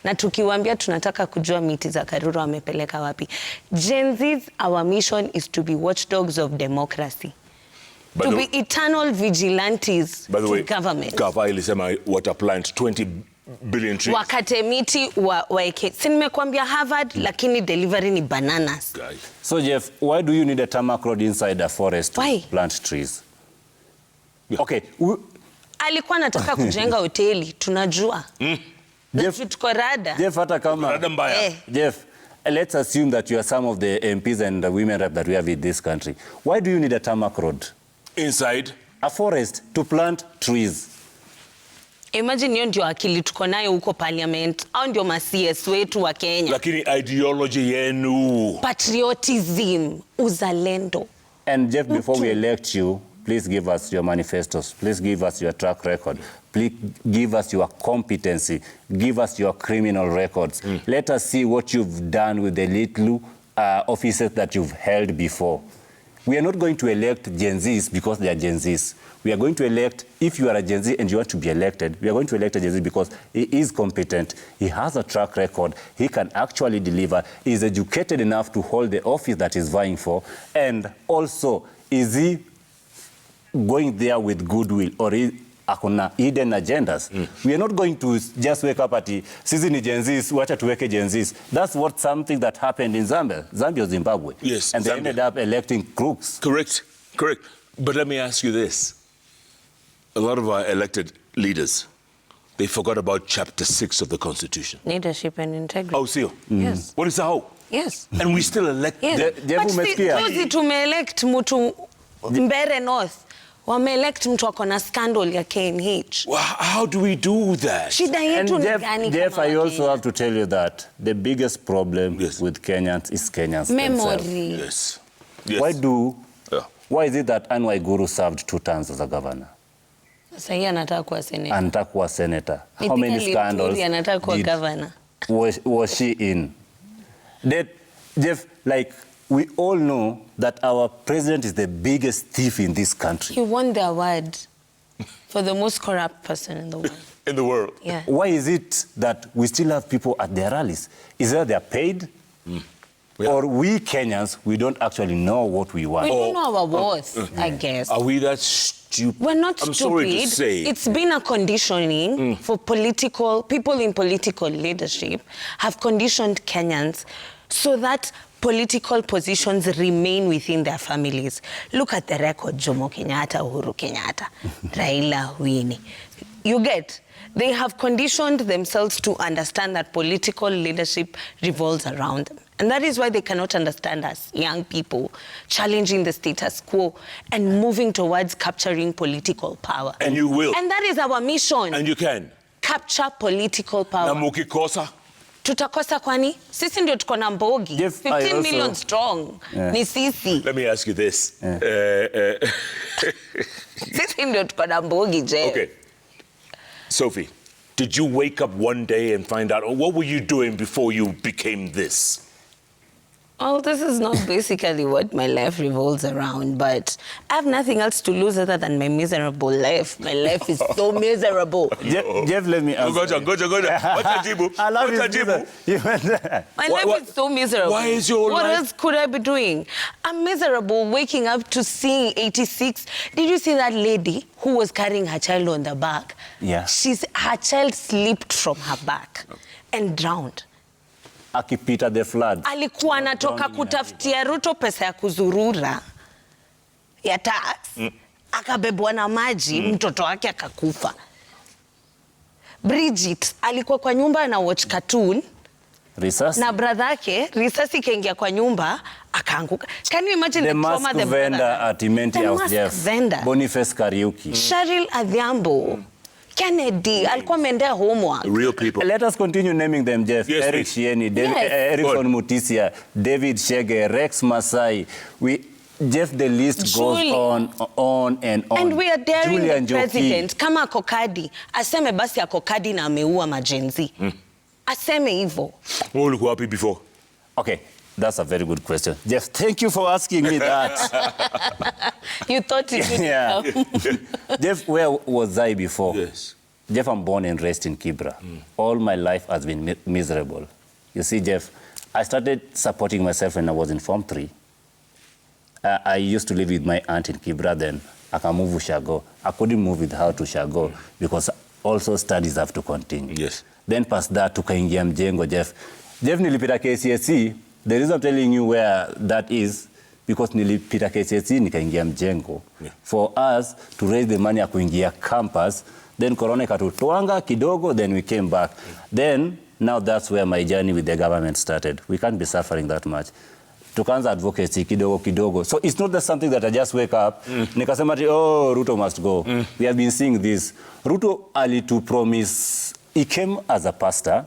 Na tukiwaambia tunataka kujua miti za Karura wamepeleka wapi. Gen Z's, our mission is to be watchdogs of democracy. To be eternal vigilantes to government. Gava ilisema wataplant 20 billion trees. Wakate miti waeke. Si nimekwambia Harvard, lakini delivery ni bananas. So Jeff, why do you need a tarmac road inside a forest Why? to plant trees? Okay. Alikuwa anataka kujenga hoteli, tunajua. Jeff, tuko rada. Jeff, hata kama. Jeff, let's assume that you are some of the MPs and the women rep that we have in this country. Why do you need a tarmac road? Inside? A forest to plant trees. Imagine hiyo ndio akili tuko nayo huko parliament. Au ndio ma-CS wetu wa Kenya. Lakini ideology yenu. Patriotism, uzalendo. And Jeff, before we elect you, please give us your manifestos. Please give us your track record. Please give us your competency. Give us your criminal records. Let us see what you've done with the little offices that you've held before. We are not going to elect Gen Zs because they are Gen Zs. We are going to elect, if you are a Gen Z and you want to be elected, we are going to elect a Gen Z because he is competent, he has a track record, he can actually deliver, he is educated enough to hold the office that he's vying for, and also, is he going there with goodwill or akona hidden agendas? We are not going to just wake up at sisi ni Gen Zs, wacha tuweke Gen Zs. That's what something that happened in Zambia, Zimbabwe. Yes, and they ended up electing crooks. Correct. But let me ask you this. A lot of our elected leaders, they forgot about Chapter 6 of the Constitution. Leadership and integrity. Oh, sio? Yes. What is how? Yes. And we still elect Yes. But juzi tume-elect mtu Mbere North. Wame-elect mtu akona scandal ya KNH. Well, how do we do that? Shida yetu ni Jeff, gani Jeff, kama I also Wakenya? have to tell you that the biggest problem with Kenyans is Kenyans Memory. themselves. Yes. Why is it that Anne Waiguru served 2 terms as a governor? Sasa yeye anataka kuwa senator. Anataka kuwa senator. How Mithika many scandals Linturi anataka kuwa governor. was she in? That, Jeff, like, we all know that our president is the biggest thief in this country. He won the award for the most corrupt person in the world. In the world. Yeah. Why is it that we still have people at their rallies? Is that they're paid? Or we Kenyans, we don't actually know what we want? We don't know our worth, I guess. Are we that stupid? We're not I'm stupid. sorry to say. It's been a conditioning for people in political leadership have conditioned Kenyans so that political positions remain within their families. Look at the record, Jomo Kenyatta, Uhuru Kenyatta, Raila, Winnie. You get? They have conditioned themselves to understand that political leadership revolves around them. And that is why they cannot understand us, young people, challenging the status quo and moving towards capturing political power. And you will. And that is our mission. And you can. Capture political power. Na mukikosa? Tutakosa kwani? Sisi ndio tuko na mbogi. 15 million strong. Ni sisi. Let me ask you this. Sisi ndio tuko na mbogi, Jeff. Okay. Sophie, did you wake up one day and find out, or what were you doing before you became this? Well, this is not basically what my life revolves around, but I have nothing else to lose other than my miserable life. My life is so miserable. Jeff, let me ask. Goja. Wacha jibu. I love Wacha jibu. My life is so miserable. Why is your What life? else could I be doing? I'm miserable waking up to seeing 86. Did you see that lady who was carrying her child on the back? Yeah. Her child slipped from her back and drowned. Akipita the flood. Alikuwa anatoka kutafutia Ruto pesa ya kuzurura ya tax. Akabebwa na maji, mtoto wake akakufa. Bridget alikuwa kwa nyumba na watch cartoon. Risasi. Na brother yake risasi kaingia kwa nyumba akaanguka. Can you imagine the trauma mask the vendor at Imenti The House, mask Jeff. vendor. Boniface Kariuki. Cheryl Adhiambo. Kennedy alikuwa ameendea homework. Real people. Let us continue naming them, Jeff. Yes, Eric please. Shieni, Yes. Ericson Mutisia, David Shege, Rex Masai. Jeff, the list Truly. goes on and on. And we are daring Julian the Njoki. president kama akokadi aseme basi akokadi na ameua majenzi. Aseme hivyo. Wewe ulikuwa wapi before? Okay, that's a very good question. Jeff, thank you for asking me that. You thought it would Yeah. come. Jeff, where was I before? Yes. Jeff, I'm born and raised in Kibra. All my life has been miserable. You see, Jeff, I started supporting myself when I was in Form 3. I used to live with my aunt in Kibra then. I can move to Shago. I couldn't move with her to Shago because also studies have to continue. Yes. Then past that, tukaingia mjengo, Jeff. Jeff, nilipita KCSE. The reason I'm telling you where that is, because nilipita KCSE, nikaingia mjengo. Yeah. For us to raise the money ya kuingia campus, then corona ikatutoanga kidogo, then we came back. Then, now that's where my journey with the government started. We can't be suffering that much. Tukaanza advocacy kidogo. So it's not just something that I just wake up, nikasema, oh, Ruto must go. We have been seeing this. Ruto alitu promise, he came as a pastor.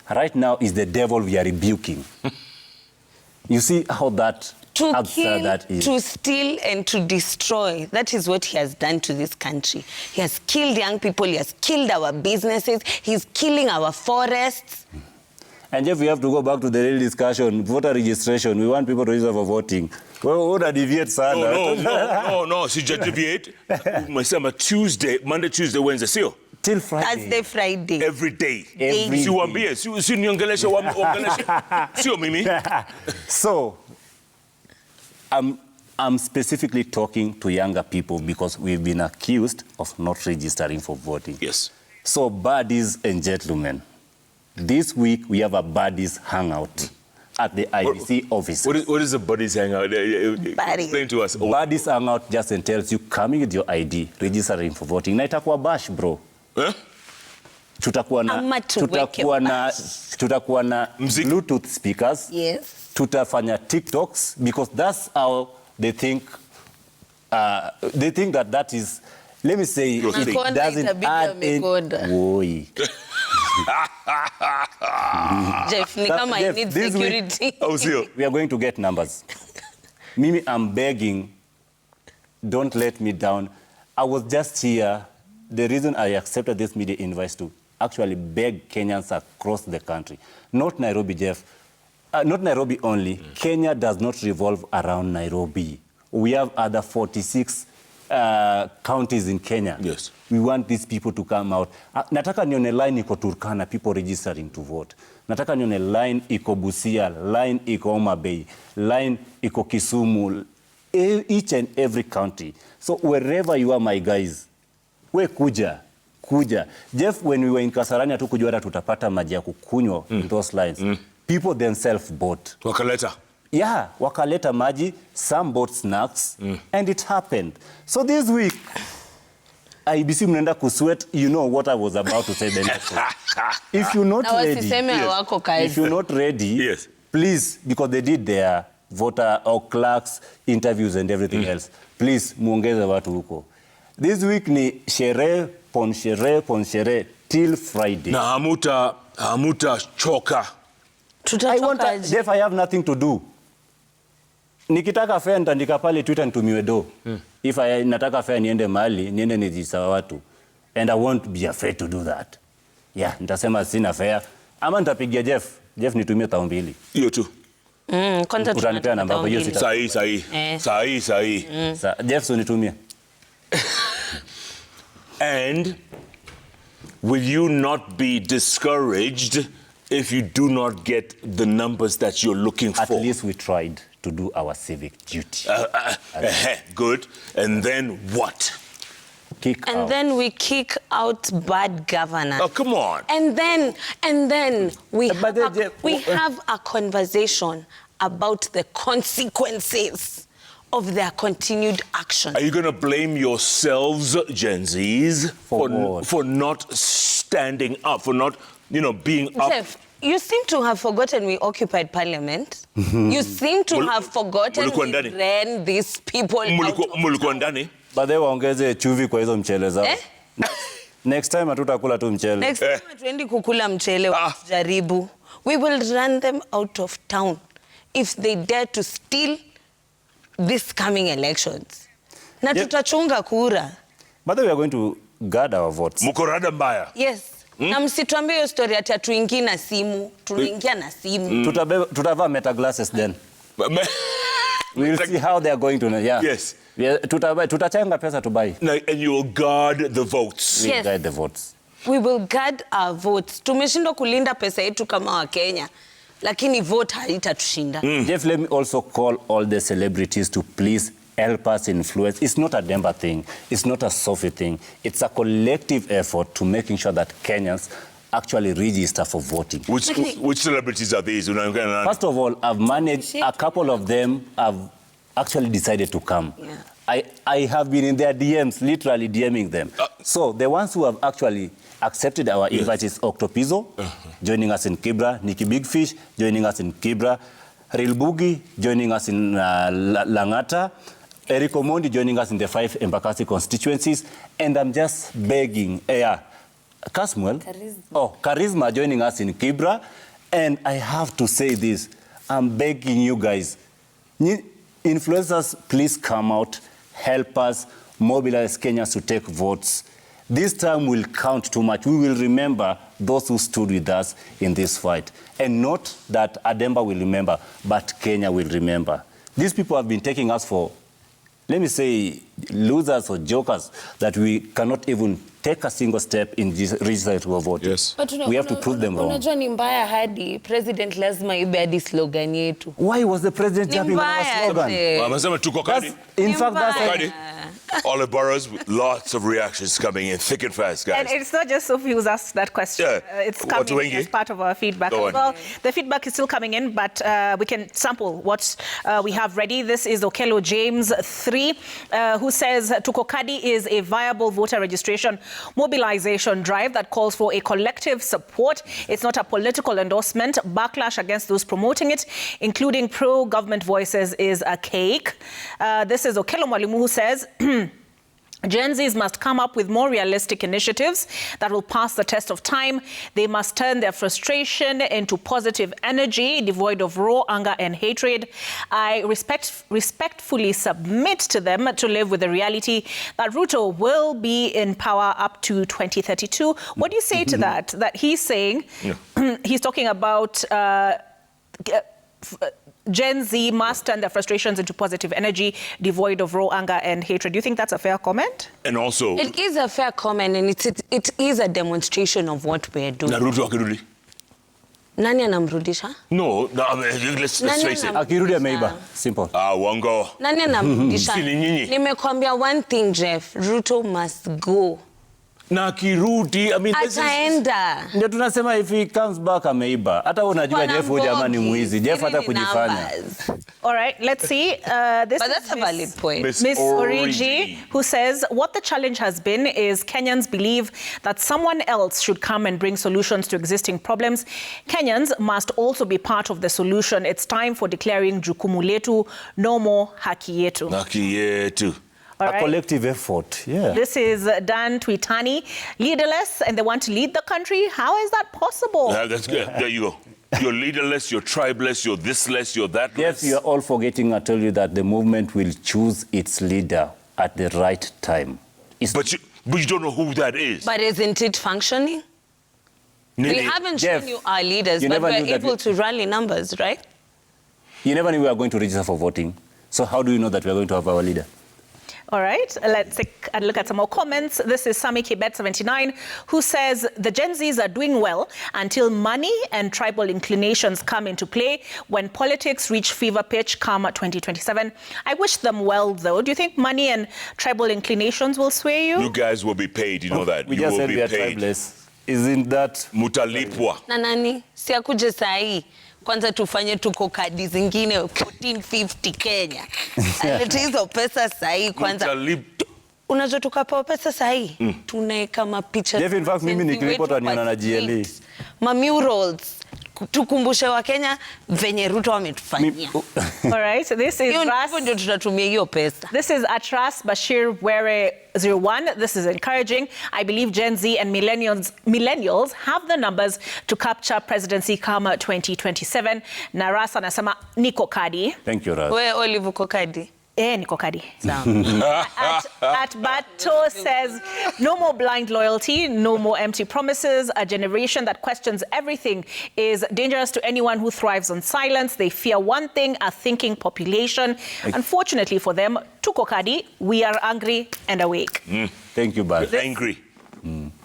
Right now is the devil we are rebuking. You see how that to kill, that is. To steal and to destroy. That is what he has done to this country. He has killed young people. He has killed our businesses. He's killing our forests. And if we have to go back to the real discussion, voter registration, we want people to register for voting. Well, deviate, sana. No, sija deviate. Umesema Tuesday, Monday, Tuesday, Wednesday, sio? Till Friday. Thursday, Friday. Every day. Every day. Si niongeleshe sio mimi. So, I'm specifically talking to younger people because we've been accused of not registering for voting. Yes. So, buddies and gentlemen, this week we have a buddies hangout at the IBC office. What is a buddies hangout? Explain to us. Buddies hangout just entails you coming with your ID, registering for voting. Na itakuwa bash, bro. Huh? Tutakuwa na Bluetooth speakers. Yes. Tutafanya TikToks because that's how they think that is, let me say, it doesn't add any. Jeff, I need security. We are going to get numbers. Mimi, I'm begging, don't let me down. I was just here. The reason I accepted this media invite to actually beg Kenyans across the country. Not Nairobi, Jeff. Not Nairobi only. Kenya does not revolve around Nairobi. We have other 46 counties in Kenya. Yes. We want these people to come out. Nataka nione line iko Turkana, people registering to vote. Nataka nione line iko Busia, line iko Homa Bay, line iko Kisumu, each and every county. So wherever you are, my guys, we kuja. Jeff, when we were in Kasarani, hatukujua tutapata maji ya kukunywa in those lines. People themselves bought. Wakaleta. Yeah, wakaleta maji, some bought snacks, and it happened. So this week, IBC mnaenda kusweat, you know what I was about to say the next one. If you're not ready, yes. Please, because they did their voter or clerks interviews and everything else, please muongeze watu huko. This week ni sherehe pon sherehe till Friday. Na hamuta choka. Jeff, I have nothing to do. Nikitaka fare nitaandika pale Twitter nitumiwe do. If nataka fare niende mahali, niende nijisawa watu. And I won't be afraid to do that. Yeah, nitasema sina fare. Ama nitapigia Jeff nitumie 2,000. Hiyo tu. Utanipea namba hapo hiyo sita. Sahi. Jeff unitumie. And will you not be discouraged if you do not get the numbers that you're looking for? At least we tried to do our civic duty. Good. And then what? Then we kick out bad governance. Oh, come on. And then we have a conversation about the consequences of their continued action. Are you going to blame yourselves, Gen Zs, for not standing up, for not, being up? Jeff, you seem to have forgotten we occupied parliament. You seem to have forgotten we ran these people out. But they waongeze chumvi kwa hizo mchele zao. Next time hatutakula tu mchele. Next time hatuendi kukula mchele wakijaribu. We will run them out of town if they dare to steal this coming elections. Na tutachunga kura. But we are going to guard our votes. Mukorada mbaya. Yes. Na msituambie hiyo story ati tuingie na simu, tunaingia na simu. Tutavaa meta glasses then. We'll see how they are going to. Yeah. Yes. Tutachanga pesa to buy. And you will guard the votes. Yes. Guard the votes. We will guard our votes. Tumeshindwa kulinda pesa yetu kama wa Kenya. Lakini vote haitatushinda. Jeff, let me also call all the celebrities to please help us influence. It's not a Demba thing. It's not a Sophie thing. It's a collective effort to making sure that Kenyans actually register for voting. Which celebrities are these? First of all, I've managed, a couple of them have actually decided to come. Yeah. I have been in their DMs, literally DMing them. So the ones who have actually accepted our invite is Octopizzo, joining us in Kibra, Nikki Big Fish, joining us in Kibra, Real Boogie, joining us in Langata, Eric Omondi joining us in the 5 Embakasi constituencies, and I'm just begging, Casmuel, Charisma joining us in Kibra, and I have to say this, I'm begging you guys, influencers, please come out, help us mobilize Kenyans to take votes. This time will count too much. We will remember those who stood with us in this fight. And not that Ademba will remember, but Kenya will remember. These people have been taking us for, let me say, losers or jokers, that we cannot even take a single step in this register to vote. Yes. We have to prove them wrong. Unajua ni mbaya hadi president lazima ibe hadi slogan yetu. Why was the president jumping on our slogan? Wamesema tuko kadi. In fact, that's kadi. Olive Burrows, lots of reactions coming in thick and fast, guys. And it's not just Sophie who's asked that question. It's coming as part of our feedback as well. The feedback is still coming in, but we can sample what we have ready. This is Okello James 3, who says Tukokadi is a viable voter registration mobilization drive that calls for a collective support. It's not a political endorsement. Backlash against those promoting it, including pro-government voices, is a cake. This is Okello Mwalimu, who says Gen Zs must come up with more realistic initiatives that will pass the test of time. They must turn their frustration into positive energy, devoid of raw anger and hatred. I respectfully submit to them to live with the reality that Ruto will be in power up to 2032. What do you say to that? That he's saying, he's talking about Gen Z must turn their frustrations into positive energy, devoid of raw anger and hatred. Do you think that's a fair comment? And also, it is a fair comment, and it is a demonstration of what we're doing. Naruto akirudi. Nani anamrudisha? No, let's face it. Akirudi ameiba. Simple. Wango. Nani anamrudisha? Nimekwambia one thing, Jeff. Ruto must go. Na kirudi, I mean, ataenda. Ndio tunasema if he comes back ameiba. Hata unajua Jeff huyu jamaa ni mwizi. Jeff hata kujifanya. All right, let's see. But that's a valid point. Miss Origi, who says, what the challenge has been is Kenyans believe that someone else should come and bring solutions to existing problems. Kenyans must also be part of the solution. It's time for declaring jukumu letu, no more haki yetu. Haki yetu. A collective effort, yeah. This is Dan Tuitani, leaderless, and they want to lead the country. How is that possible? That's good. There you go. You're leaderless, you're tribeless, you're this-less, you're that-less. Yes, you're all forgetting, I tell you, that the movement will choose its leader at the right time. But you don't know who that is. But isn't it functioning? We haven't shown you our leaders, but we're able to rally numbers, right? You never knew we were going to register for voting. So how do you know that we're going to have our leader? All right, let's take a look at some more comments. This is Sami Kibet 79, who says the Gen Zs are doing well until money and tribal inclinations come into play. When politics reach fever pitch come 2027. I wish them well, though. Do you think money and tribal inclinations will sway you? You guys will be paid, you know that. We you just will said be we are paid. tribeless. Isn't that? Mutalipwa. Na nani? Si akuje sahi. Kwanza tufanye tuko kadi zingine 1450 Kenya. Alete hizo pesa sahi kwanza. Unajua tukapewa pesa sahi. Tunaeka mapicha. Jeff, in fact, mimi nikilipota niona na GLE. Murals. Tukumbushe wa Kenya venye Ruto ametufanyia. All right, so this is ndio tutatumia hiyo pesa. This is Atras Bashir Were 01. This is encouraging. I believe Gen Z and millennials have the numbers to capture presidency come 2027. Naras anasema niko kadi. Thank you, Ras. Wewe Olive uko kadi? Niko kadi. At Bato says, no more blind loyalty, no more empty promises. A generation that questions everything is dangerous to anyone who thrives on silence. They fear one thing, a thinking population. Unfortunately for them, tuko kadi, we are angry and awake. Thank you, Bas. Angry.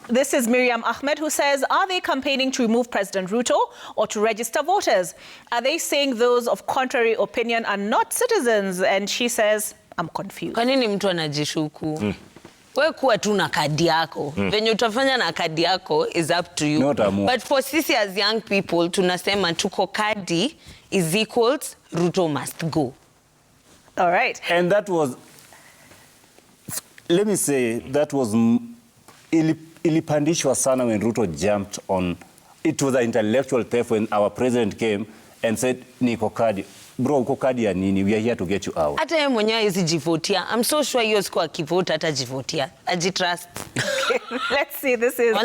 This is Miriam Ahmed, who says, are they campaigning to remove President Ruto or to register voters? Are they saying those of contrary opinion are not citizens? And she says, I'm confused. Kwa nini mtu anajishuku? Wewe kuwa tu na kadi yako. Venye utafanya na kadi yako is up to you. But for sisi as young people tunasema tuko kadi is equals Ruto must go. All right. And that was, let me say, that was ilipandishwa sana when Ruto jumped on. It was an intellectual theft when our president came and said, niko kadi. Bro, uko kadi ya nini? We are here to get you out. Hata yeye mwenyewe hizijivotia. I'm so sure hiyo siku akivota hatajivotia. Ajitrust. Let's see, this is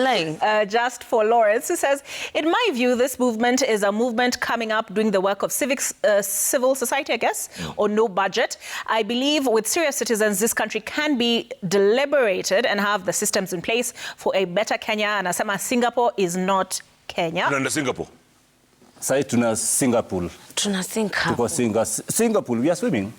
Just for Lawrence, who says, in my view, this movement is a movement coming up doing the work of civil society, I guess, or no budget. I believe with serious citizens, this country can be deliberated and have the systems in place for a better Kenya. And Asama, Singapore is not Kenya. Tunaenda Singapore. Sai tuna Singapore. Singapore. Singapore, we are swimming.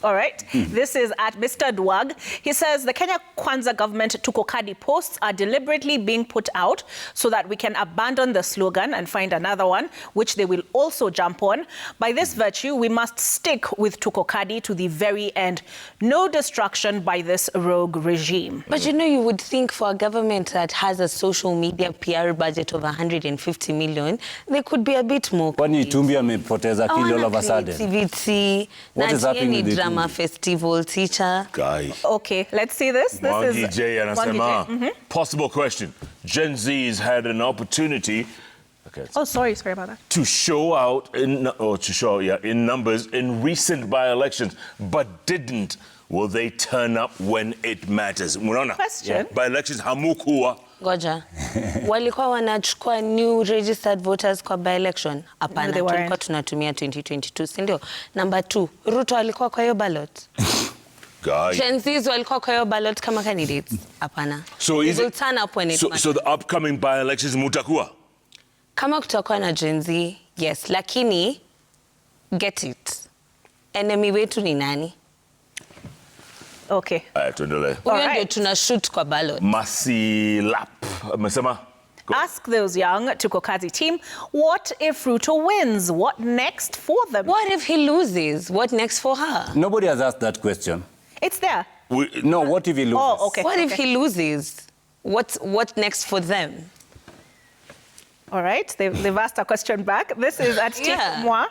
All right. This is at Mr. Dwag. He says the Kenya Kwanza government Tukokadi posts are deliberately being put out so that we can abandon the slogan and find another one, which they will also jump on. By this virtue, we must stick with Tukokadi to the very end. No destruction by this rogue regime. But you know, you would think for a government that has a social media PR budget of 150 million, they could be a bit more. Kwani Itumbi amepoteza kili all of a sudden? Creativity. What is happening with the drama festival teacher? Guy. Okay, let's see this. Mwangi J anasema, possible question. Gen Z's had an opportunity. Okay. Oh, sorry about that. To show out in numbers in recent by-elections, but didn't. Will they turn up when it matters? Murona. Question. By-elections hamukuwa. Goja. Walikuwa wanachukua new registered voters kwa by-election? Hapana, tulikuwa tunatumia 2022, si ndio? Number 2, Ruto alikuwa kwa hiyo ballot? Gen Zs walikuwa kwa hiyo ballot kama candidates? Hapana. So is it turn up when it matters? So the upcoming by-elections mutakuwa? Kama kutakuwa na Gen Z, yes. Lakini, get it. Enemy wetu ni nani? Okay. Tuendelee. Huyo ndio tunashoot kwa ballot. Masilap. Amesema? Ask those young Tukokadi team, what if Ruto wins? What next for them? What if he loses? What next for her? Nobody has asked that question. It's there. No, what if he loses? Oh, okay. What if he loses? What next for them? All right, they've asked a question back. This is at Steve Mwa.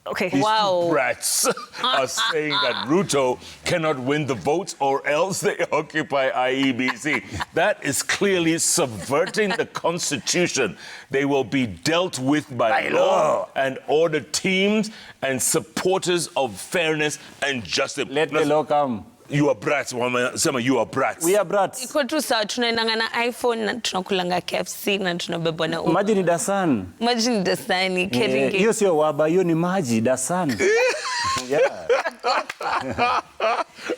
Okay. These brats are saying that Ruto cannot win the votes or else they occupy IEBC. That is clearly subverting the Constitution. They will be dealt with by law and order teams and supporters of fairness and justice. Let the law come. You are brats, Wama. You are brats. We are brats. Iko tu sawa, tunaendanga na iPhone na tunakulanga KFC na tunabebwa na Uber. Maji ni dasani. Maji ni dasani, Keringet. Hiyo sio waba, hiyo ni maji dasani.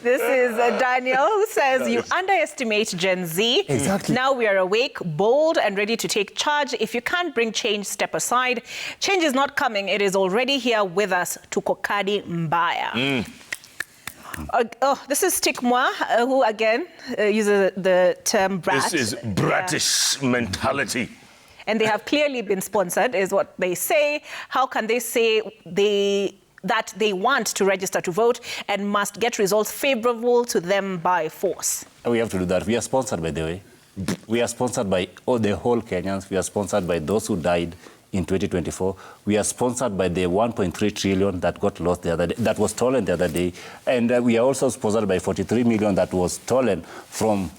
This is Daniel, who says you underestimate Gen Z. Exactly. Now we are awake, bold, and ready to take charge. If you can't bring change, step aside. Change is not coming. It is already here with us. Tukokadi Mbaya. This is Stigma, who again uses the term brat. This is bratish mentality. And they have clearly been sponsored, is what they say. How can they say that they want to register to vote and must get results favorable to them by force? We have to do that. We are sponsored, by the way. We are sponsored by the whole Kenyans. We are sponsored by those who died in 2024. We are sponsored by the 1.3 trillion that got lost the other day, that was stolen the other day. And we are also sponsored by 43 million that was stolen from,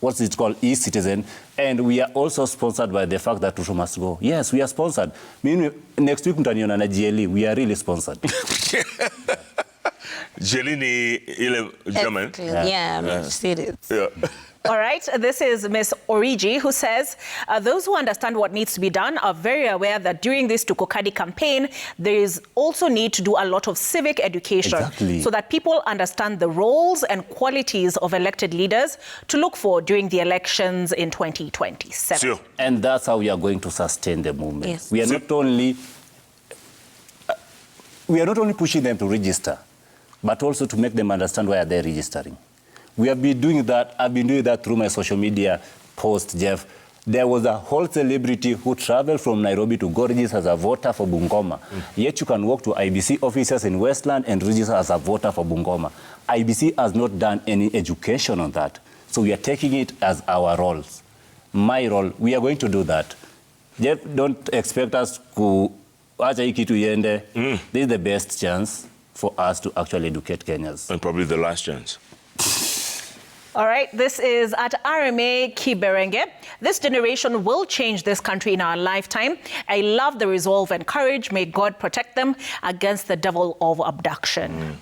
what's it called, e-Citizen. And we are also sponsored by the fact that Ruto must go. Yes, we are sponsored. Next week, mtaniona na GLE, we are really sponsored. GLE ni ile German? Yeah, Mercedes. Yeah. All right, this is Ms. Origi, who says, those who understand what needs to be done are very aware that during this Tukokadi campaign, there is also need to do a lot of civic education so that people understand the roles and qualities of elected leaders to look for during the elections in 2027. Sure. And that's how we are going to sustain the movement. Yes. We are not only pushing them to register, but also to make them understand why they're registering. We have been doing that. I've been doing that through my social media post, Jeff. There was a whole celebrity who traveled from Nairobi to go register as a voter for Bungoma. Yet you can walk to IBC offices in Westland and register as a voter for Bungoma. IBC has not done any education on that. So we are taking it as our roles. My role, we are going to do that. Jeff, don't expect us to acha hii kitu iende. This is the best chance for us to actually educate Kenyans. And probably the last chance. All right, this is at RMA Kiberenge. This generation will change this country in our lifetime. I love the resolve and courage. May God protect them against the devil of abduction.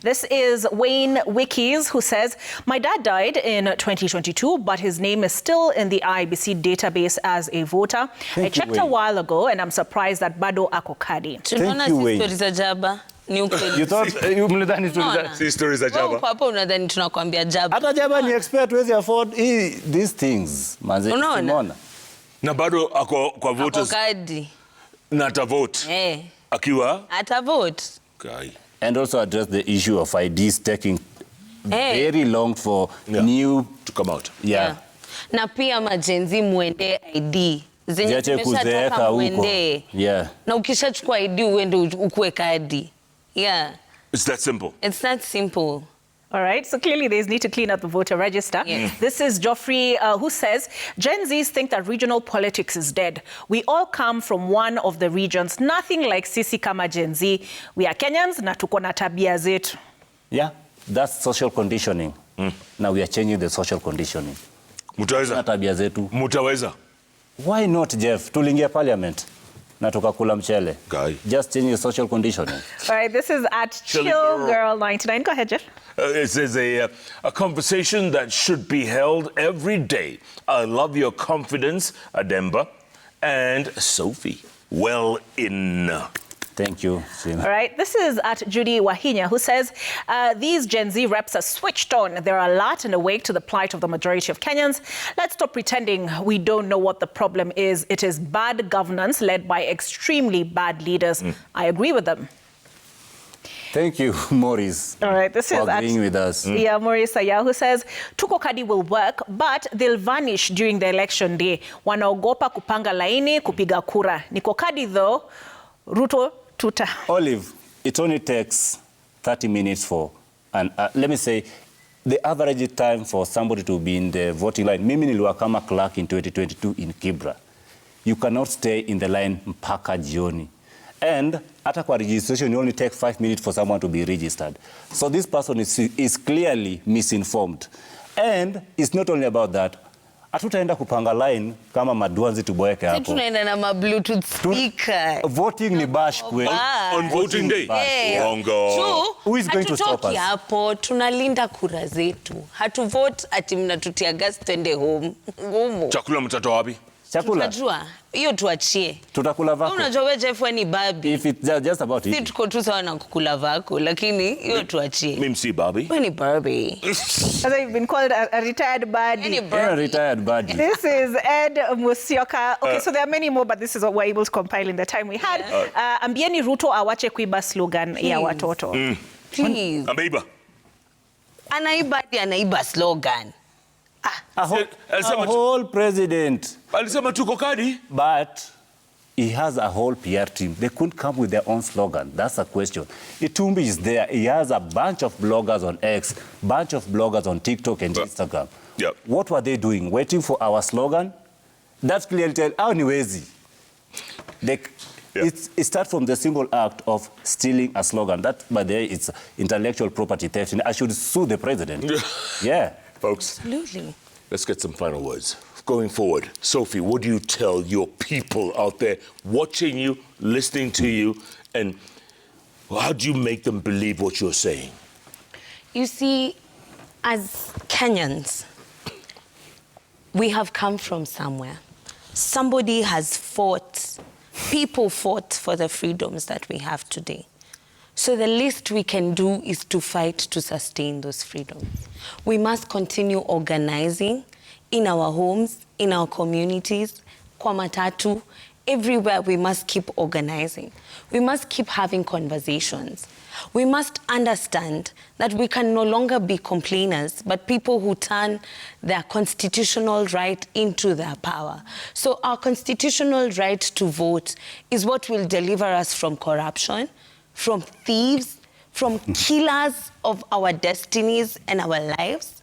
This is Wayne Wikis, who says, my dad died in 2022, but his name is still in the IBC database as a voter. I checked a while ago, and I'm surprised that bado ako kadi. Tunaona si stories za jaba. Ni ukweli. You thought you mlidhani si stories za jaba. Hapo unadhani tunakwambia jaba. Hata jaba ni expert wezi afford these things. Manze, unaona? Na bado ako kwa voters. Ako kadi. Na ata vote. Akiwa? Ata vote. Guy. And also address the issue of IDs taking very long for new to come out. Yeah. Na pia majenzi muende ID. Zenye tumeshataka muende. Yeah. Na ukishachukua ID uende ukue kadi. Yeah. It's that simple. It's that simple. All right, so clearly they need to clean up the voter register. This is Geoffrey, who says, Gen Zs think that regional politics is dead. We all come from one of the regions. Nothing like sisi kama Gen Z. We are Kenyans na tuko na tabia zetu. Yeah, that's social conditioning. Now we are changing the social conditioning. Mutaweza? Tabia zetu. Mutaweza? Why not, Jeff? Tuliingia parliament. Na tukakula mchele. Guy. Just changing the social conditioning. All right, this is at Chillgirl99. Go ahead, Jeff. It says a conversation that should be held every day. I love your confidence, Ademba and Sophie. Well in. Thank you, Sim. All right, this is at Judy Wahinya, who says, these Gen Z reps are switched on. They're alert and awake to the plight of the majority of Kenyans. Let's stop pretending we don't know what the problem is. It is bad governance led by extremely bad leaders. I agree with them. Thank you, Maurice. All right, this is agreeing with us. Yeah, Maurice Aya, who says, Tuko Kadi will work, but they'll vanish during the election day. Wanaogopa kupanga laini, kupiga kura. Niko Kadi though, Ruto tuta. Olive, it only takes 30 minutes for, and let me say, the average time for somebody to be in the voting line. Mimi niliwa kama clerk in 2022 in Kibra. You cannot stay in the line mpaka jioni. And hata kwa registration, you only take 5 minutes for someone to be registered. So this person is clearly misinformed. And it's not only about that. Hatutaenda kupanga line kama maduanzi tuboeke hapo. Tunaenda na ma Bluetooth speaker. Voting ni bash kweli. On voting day. Who is going to stop us? Hapo tunalinda kura zetu. Hatu vote ati mnatutia gas twende home. Ngumu. Chakula mtatoa wapi? Chakula. Tunajua. Hiyo tuachie. Tutakula vako. Unajua wewe Jeff ni babi. If it's just about it. Si tuko tu sawa na kukula vako, lakini hiyo tuachie. Mimi si babi. Wewe ni Barbie. So you've been called a retired baddie. A retired baddie. This is Ed Musyoka. Okay, so there are many more, but this is what we're able to compile in the time we had. Ambieni Ruto awache kuiba slogan ya watoto. Please. Ameiba. Anaiba slogan. A whole president. Alisema tuko Kadi. But he has a whole PR team. They couldn't come with their own slogan. That's a question. Itumbi is there. He has a bunch of bloggers on X, bunch of bloggers on TikTok and Instagram. What were they doing? Waiting for our slogan? That's clearly tell anyways. It starts from the simple act of stealing a slogan. That, by the way, it's intellectual property theft. And I should sue the president. Yeah. Folks, absolutely. Let's get some final words. Going forward, Sophie, what do you tell your people out there watching you, listening to you, and how do you make them believe what you're saying? You see, as Kenyans, we have come from somewhere. Somebody has fought, people fought for the freedoms that we have today. So the least we can do is to fight to sustain those freedoms. We must continue organizing in our homes, in our communities, kwa matatu, everywhere we must keep organizing. We must keep having conversations. We must understand that we can no longer be complainers, but people who turn their constitutional right into their power. So our constitutional right to vote is what will deliver us from corruption, from thieves, from killers of our destinies and our lives.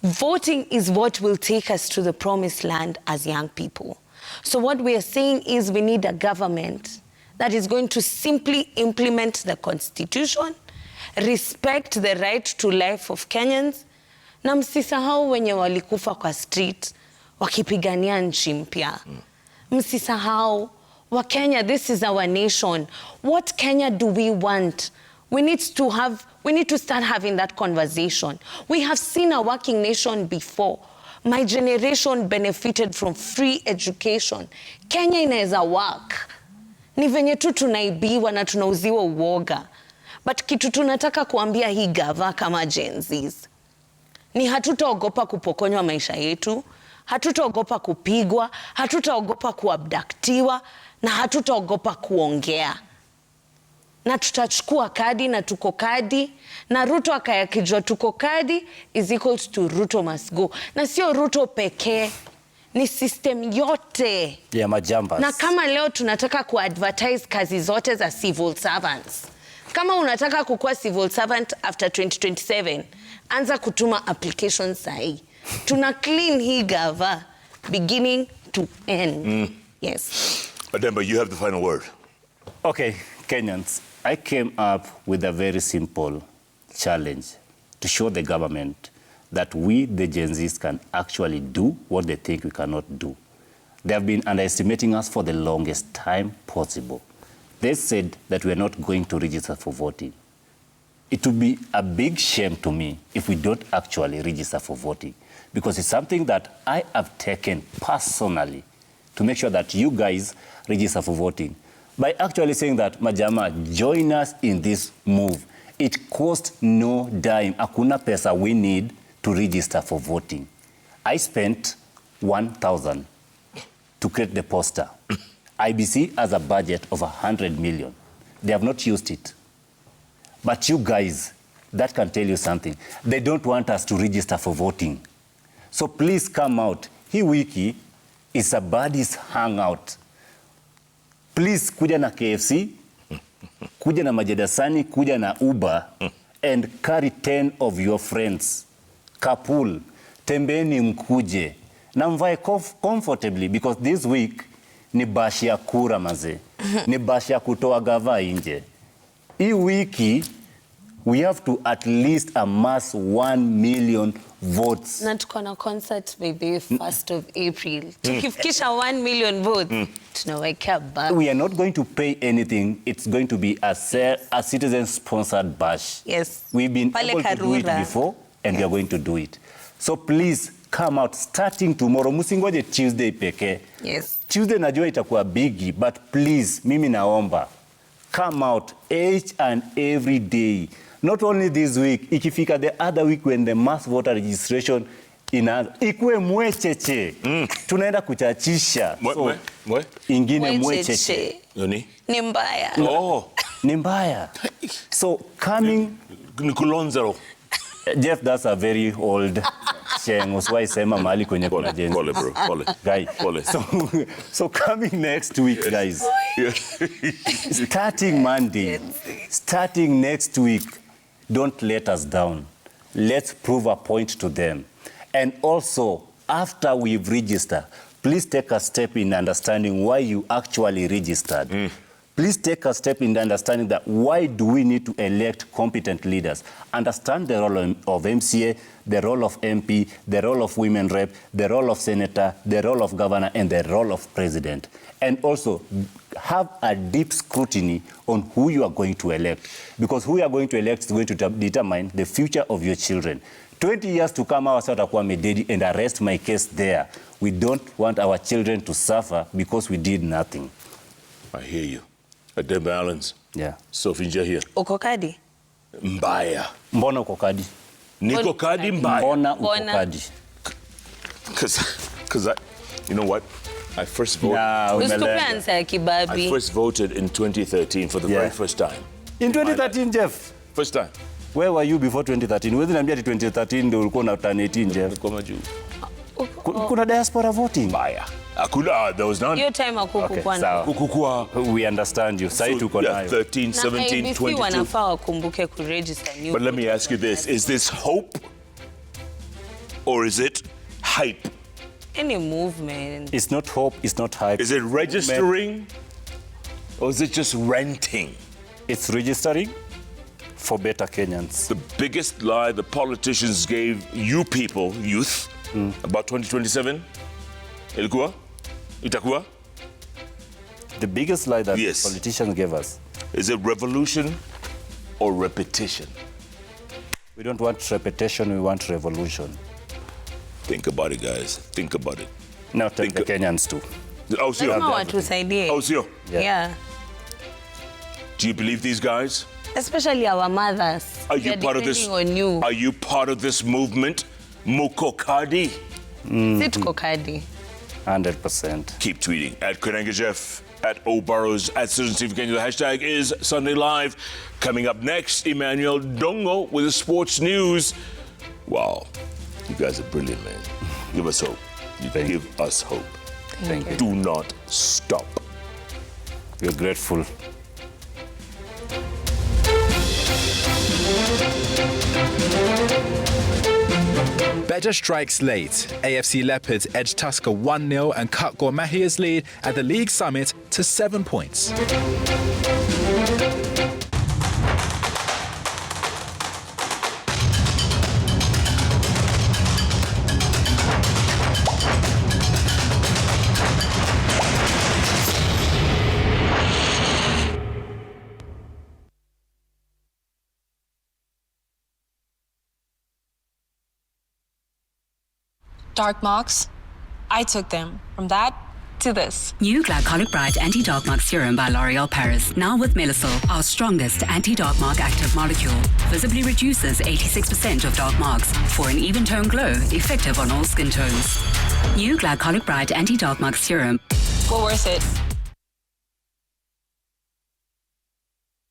Voting is what will take us to the promised land as young people. So what we are saying is we need a government that is going to simply implement the Constitution, respect the right to life of Kenyans, na msisahau wenye walikufa kwa street wakipigania nchi mpya. Msisahau wa Kenya, this is our nation. What Kenya do we want? We need to start having that conversation. We have seen a working nation before. My generation benefited from free education. Kenya inaweza work. Ni venye tu tunaibiwa na tunauziwa uoga. But kitu tunataka kuambia hii gava kama Gen Zs ni hatutaogopa kupokonywa maisha yetu, hatutaogopa kupigwa, hatutaogopa kuabdaktiwa na hatutaogopa kuongea. Na tutachukua kadi na tuko kadi, na Ruto akayakijua tuko kadi is equals to Ruto must go. Na sio Ruto pekee, ni system yote. Yeah, majambas. Na kama leo tunataka kuadvertise kazi zote za civil servants, kama unataka kukuwa civil servant after 2027, anza kutuma applications sahi. Tuna clean hii gava beginning to end. Yes. Ademba, you have the final word. Okay, Kenyans, I came up with a very simple challenge to show the government that we, the Gen Zs, can actually do what they think we cannot do. They have been underestimating us for the longest time possible. They said that we are not going to register for voting. It would be a big shame to me if we don't actually register for voting, because it's something that I have taken personally to make sure that you guys register for voting. By actually saying that, Majama, join us in this move. It costs no dime. Hakuna pesa we need to register for voting. I spent 1,000 to create the poster. IBC has a budget of 100 million. They have not used it. But you guys, that can tell you something. They don't want us to register for voting. So please come out. Hii wiki is a buddies hangout. Please kuja na KFC, kuja na Majedasani, kuja na Uber, and carry 10 of your friends. Kapul, tembeni mkuje. Na mvae comfortably, because this week ni bashi ya kura maze. Ni bashi ya kutoa gava inje. Hii wiki, we have to at least amass 1 million votes. Na tuko na concert maybe 1st of April. Tukifikisha 1 million votes, tunaweka back. We are not going to pay anything. It's going to be a citizen-sponsored bash. Yes. We've been Pale able to do it Karura before, and we are going to do it. So please come out starting tomorrow. Musingoje Tuesday peke. Yes. Tuesday najua itakuwa bigi, but please, mimi naomba, come out each and every day. Not only this week, ikifika the other week when the mass voter registration inaanza, ikue mwecheche. Tunaenda kuchachisha. Ingine mwecheche. Nini? Ni mbaya. Oh. Ni mbaya. So coming... Nikulonzero. Jeff, that's a very old saying. Uswai sema mahali kwenye kuna jenzi. Pole bro, pole. Guy. Pole. So coming next week, guys. Starting Monday, starting next week, don't let us down. Let's prove a point to them. And also, after we've registered, please take a step in understanding why you actually registered. Please take a step in understanding that why do we need to elect competent leaders? Understand the role of MCA, the role of MP, the role of women rep, the role of senator, the role of governor, and the role of president. And also have a deep scrutiny on who you are going to elect, because who you are going to elect is going to determine the future of your children. 20 years to come, our Satakuwa Mededi, and arrest my case there. We don't want our children to suffer because we did nothing. I hear you. Ademba Allens. Yeah. Sophie Njahia. Uko kadi? Mbaya. Mbona uko kadi? Niko kadi mbaya. Mbona uko kadi? Because you know what? I first voted. Ustupe ansa ya kibabi. I first voted in 2013 for the very first time. In 2013, Jeff. First time. Where were you before 2013? Whether niambia 2013 ndio ulikuwa na turn 18, Jeff. Kama juu. Kuna diaspora voting. Baya. Akuna, there was none. Your time kukukua. We understand you. Sai tuko nayo. 13, 17, 22. Wanafaa wakumbuke kuregister new. But let me ask you this. Is this hope or is it hype? Any movement. It's not hope, it's not hype. Is it registering or is it just renting? It's registering for better Kenyans. The biggest lie the politicians gave you people, youth, about 2027? Ilikuwa? Itakuwa? The biggest lie that politicians gave us. Is it revolution or repetition? We don't want repetition, we want revolution. Think about it, guys. Think about it. Now tell the Kenyans too. Oh, sio. Oh, sio. Yeah. Do you believe these guys? Especially our mothers. Are you part of this? On you. Are you part of this movement? Mukokadi. Sit Kokadi. 100%. Keep tweeting at Korenga Jeff, at O'Burrows, at Citizen TV Kenya. The hashtag is Sunday Live. Coming up next, Emmanuel Dongo with the sports news. Wow, you guys are brilliant, man. Give us hope. You give us hope. Thank you. Do not stop. We're grateful. Better strikes late. AFC Leopards edged Tusker 1-0 and cut Gor Mahia's lead at the league summit to 7 points. Dark marks, I took them. From that to this. New Glycolic Bright Anti-Dark Mark Serum by L'Oreal Paris. Now with Melisol, our strongest anti-dark mark active molecule. Visibly reduces 86% of dark marks for an even tone glow, effective on all skin tones. New Glycolic Bright Anti-Dark Mark Serum. Well worth it.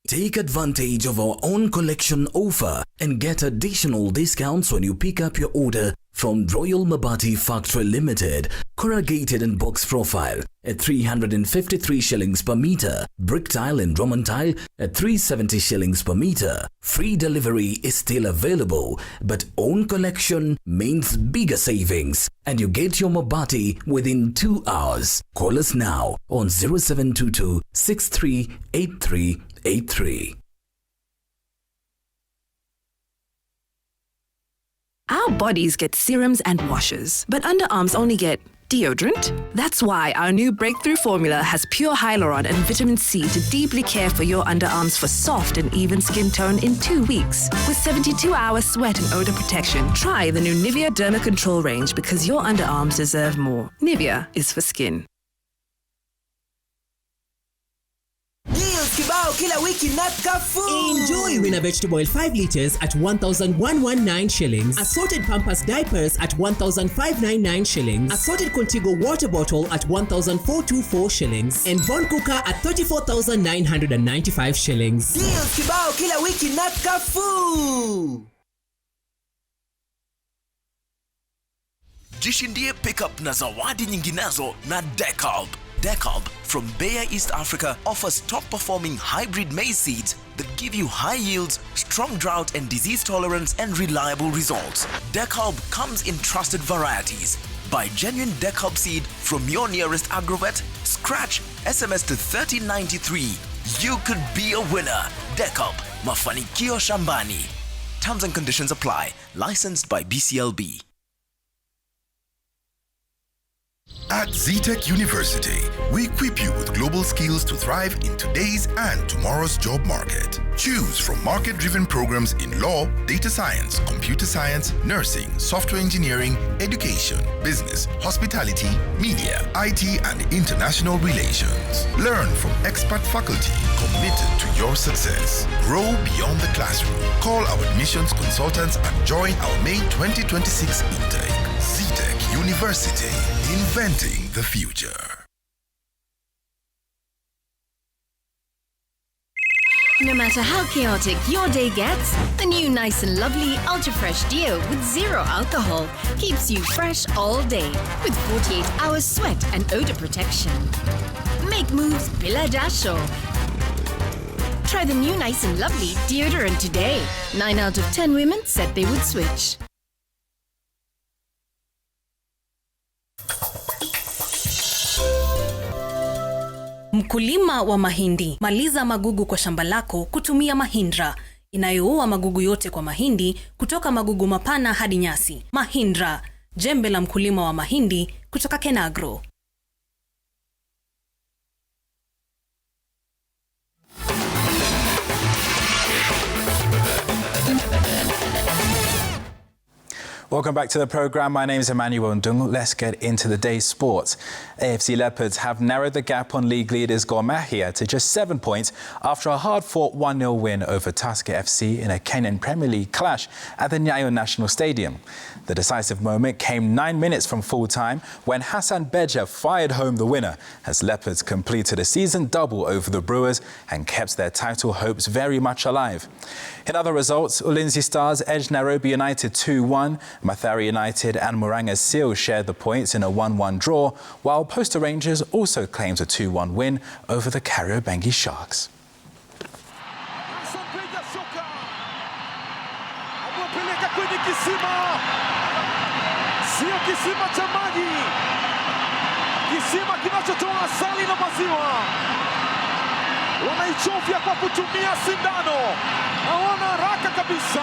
Take advantage of our own collection offer and get additional discounts when you pick up your order from Royal Mabati Factory Limited. Corrugated and box profile at 353 shillings per meter. Brick tile and Roman tile at 370 shillings per meter. Free delivery is still available, but own collection means bigger savings. And you get your Mabati within 2 hours. Call us now on 0722 638383. Our bodies get serums and washes, but underarms only get deodorant. That's why our new breakthrough formula has pure hyaluron and vitamin C to deeply care for your underarms for soft and even skin tone in 2 weeks. With 72-hour sweat and odor protection, try the new Nivea Derma Control range because your underarms deserve more. Nivea is for skin. Deals kibao kila wiki na Carrefour. Enjoy Winner Vegetable Oil 5 liters at 1,119 shillings. Assorted Pampers diapers at 1,599 shillings. Assorted Contigo water bottle at 1,424 shillings. And Von Cooker at 34,995 shillings. Deals kibao kila wiki na Carrefour. Jishindie pickup na zawadi nyinginezo na Dekalb. Dekalb from Bayer East Africa offers top-performing hybrid maize seeds that give you high yields, strong drought and disease tolerance, and reliable results. Dekalb comes in trusted varieties. Buy genuine Dekalb seed from your nearest agrovet, scratch SMS to 1393. You could be a winner. Dekalb, mafanikio shambani. Terms and conditions apply. Licensed by BCLB. At ZTech University, we equip you with global skills to thrive in today's and tomorrow's job market. Choose from market-driven programs in law, data science, computer science, nursing, software engineering, education, business, hospitality, media, IT, and international relations. Learn from expert faculty committed to your success. Grow beyond the classroom. Call our admissions consultants and join our May 2026 intake. ZTech University, inventing the future. No matter how chaotic your day gets, the new Nice and Lovely Ultra Fresh Deo with zero alcohol keeps you fresh all day with 48 hours sweat and odor protection. Make moves bila jasho. Try the new Nice and Lovely deodorant today. 9 out of 10 women said they would switch. Mkulima wa mahindi, maliza magugu kwa shamba lako kutumia Mahindra, inayoua magugu yote kwa mahindi kutoka magugu mapana hadi nyasi. Mahindra, jembe la mkulima wa mahindi kutoka Kenagro. Welcome back to the programme. My name is Emmanuel Ndungu. Let's get into the day's sports. AFC Leopards have narrowed the gap on league leaders Gor Mahia to just 7 points after a hard-fought 1-0 win over Tusker FC in a Kenyan Premier League clash at the Nyayo National Stadium. The decisive moment came 9 minutes from full-time when Hassan Beja fired home the winner as Leopards completed a season double over the Brewers and kept their title hopes very much alive. In other results, Ulinzi Stars edged Nairobi United 2-1. Mathare United and Murang'a Seal shared the points in a 1-1 draw, while Posta Rangers also claimed a 2-1 win over the Kariobangi Sharks. Wanaichofya kwa kutumia sindano. Hawana haraka kabisa.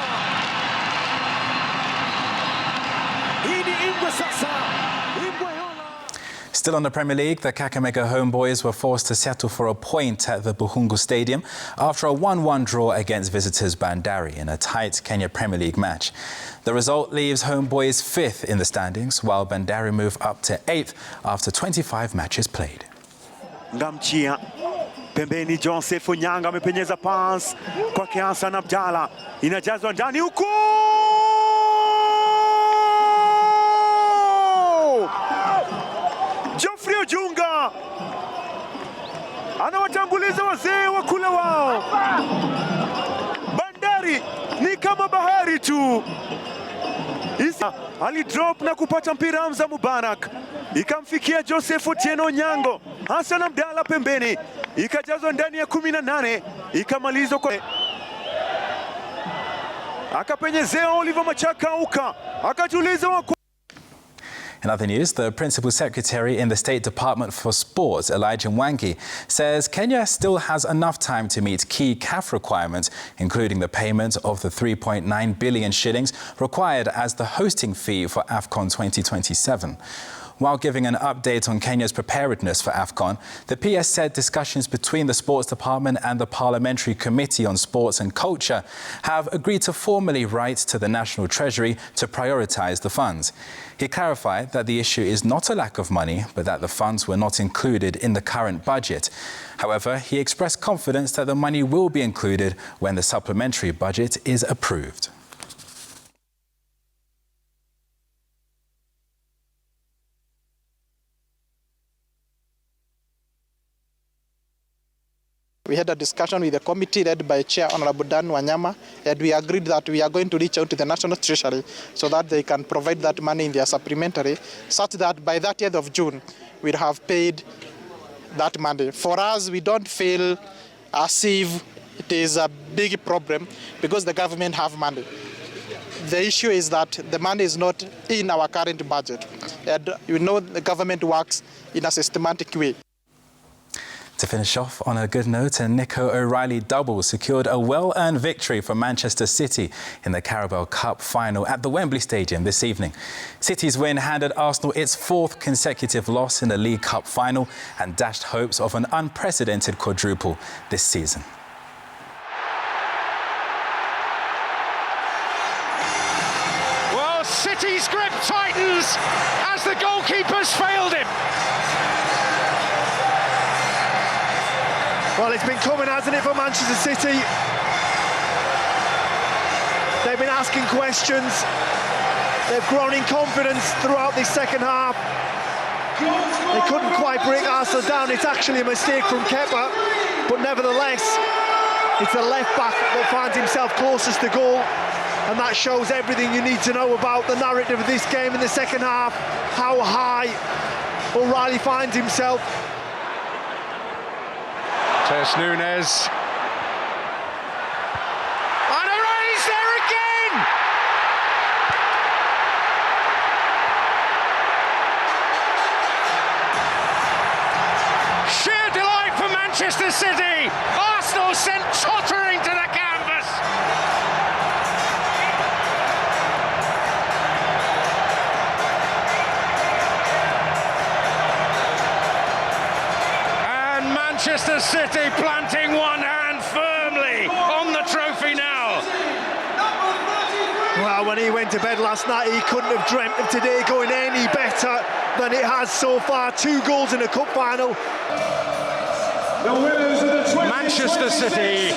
Still on the Premier League, the Kakamega Homeboys were forced to settle for a point at the Buhungu Stadium after a 1-1 draw against visitors Bandari in a tight Kenya Premier League match. The result leaves Homeboys 5th in the standings, while Bandari move up to 8th after 25 matches played. Ngamchia pembeni, Joseph Onyanga amepenyeza pass kwa Hassan Abdalla, inajazwa ndani huko. Geoffrey Ojunga anawatanguliza wazee wa kule wao. Bandari ni kama bahari tu. Alidrop na kupata mpira Hamza Mubarak, ikamfikia Joseph Otieno Nyango. Hassan Abdalla pembeni, ikajazwa ndani ya 18, ikamalizwa kwa akapenyezea Oliver Machaka uka akatuliza wa. In other news, the Principal Secretary in the State Department for Sports, Elijah Mwangi, says Kenya still has enough time to meet key CAF requirements, including the payment of the 3.9 billion shillings required as the hosting fee for AFCON 2027. While giving an update on Kenya's preparedness for AFCON, the PS said discussions between the Sports Department and the Parliamentary Committee on Sports and Culture have agreed to formally write to the National Treasury to prioritise the funds. He clarified that the issue is not a lack of money, but that the funds were not included in the current budget. However, he expressed confidence that the money will be included when the supplementary budget is approved. We had a discussion with the committee led by Chair Honorable Dan Wanyama, and we agreed that we are going to reach out to the National Treasury so that they can provide that money in their supplementary, such that by 30th of June, we'll have paid that money. For us, we don't feel as if it is a big problem because the government have money. The issue is that the money is not in our current budget. And you know the government works in a systematic way. To finish off on a good note, a Nico O'Reilly double secured a well-earned victory for Manchester City in the Carabao Cup final at the Wembley Stadium this evening. City's win handed Arsenal its 4th consecutive loss in the League Cup final and dashed hopes of an unprecedented quadruple this season. Well, City's grip tightens as the goalkeeper's failed him. Well, it's been coming, hasn't it, for Manchester City? They've been asking questions. They've grown in confidence throughout this second half. They couldn't quite bring Arsenal down. It's actually a mistake from Kepa, but nevertheless, It's the left back that finds himself closest to goal, and that shows everything you need to know about the narrative of this game in the second half, how high O'Reilly finds himself. Tess Nunes. And O'Reilly's there again! Sheer delight for Manchester City! Arsenal sent tottering to the canvas! And Manchester City planting one hand firmly on the trophy now. Well, when he went to bed last night, he couldn't have dreamt of today going any better than it has so far. 2 goals in a cup final. Manchester City,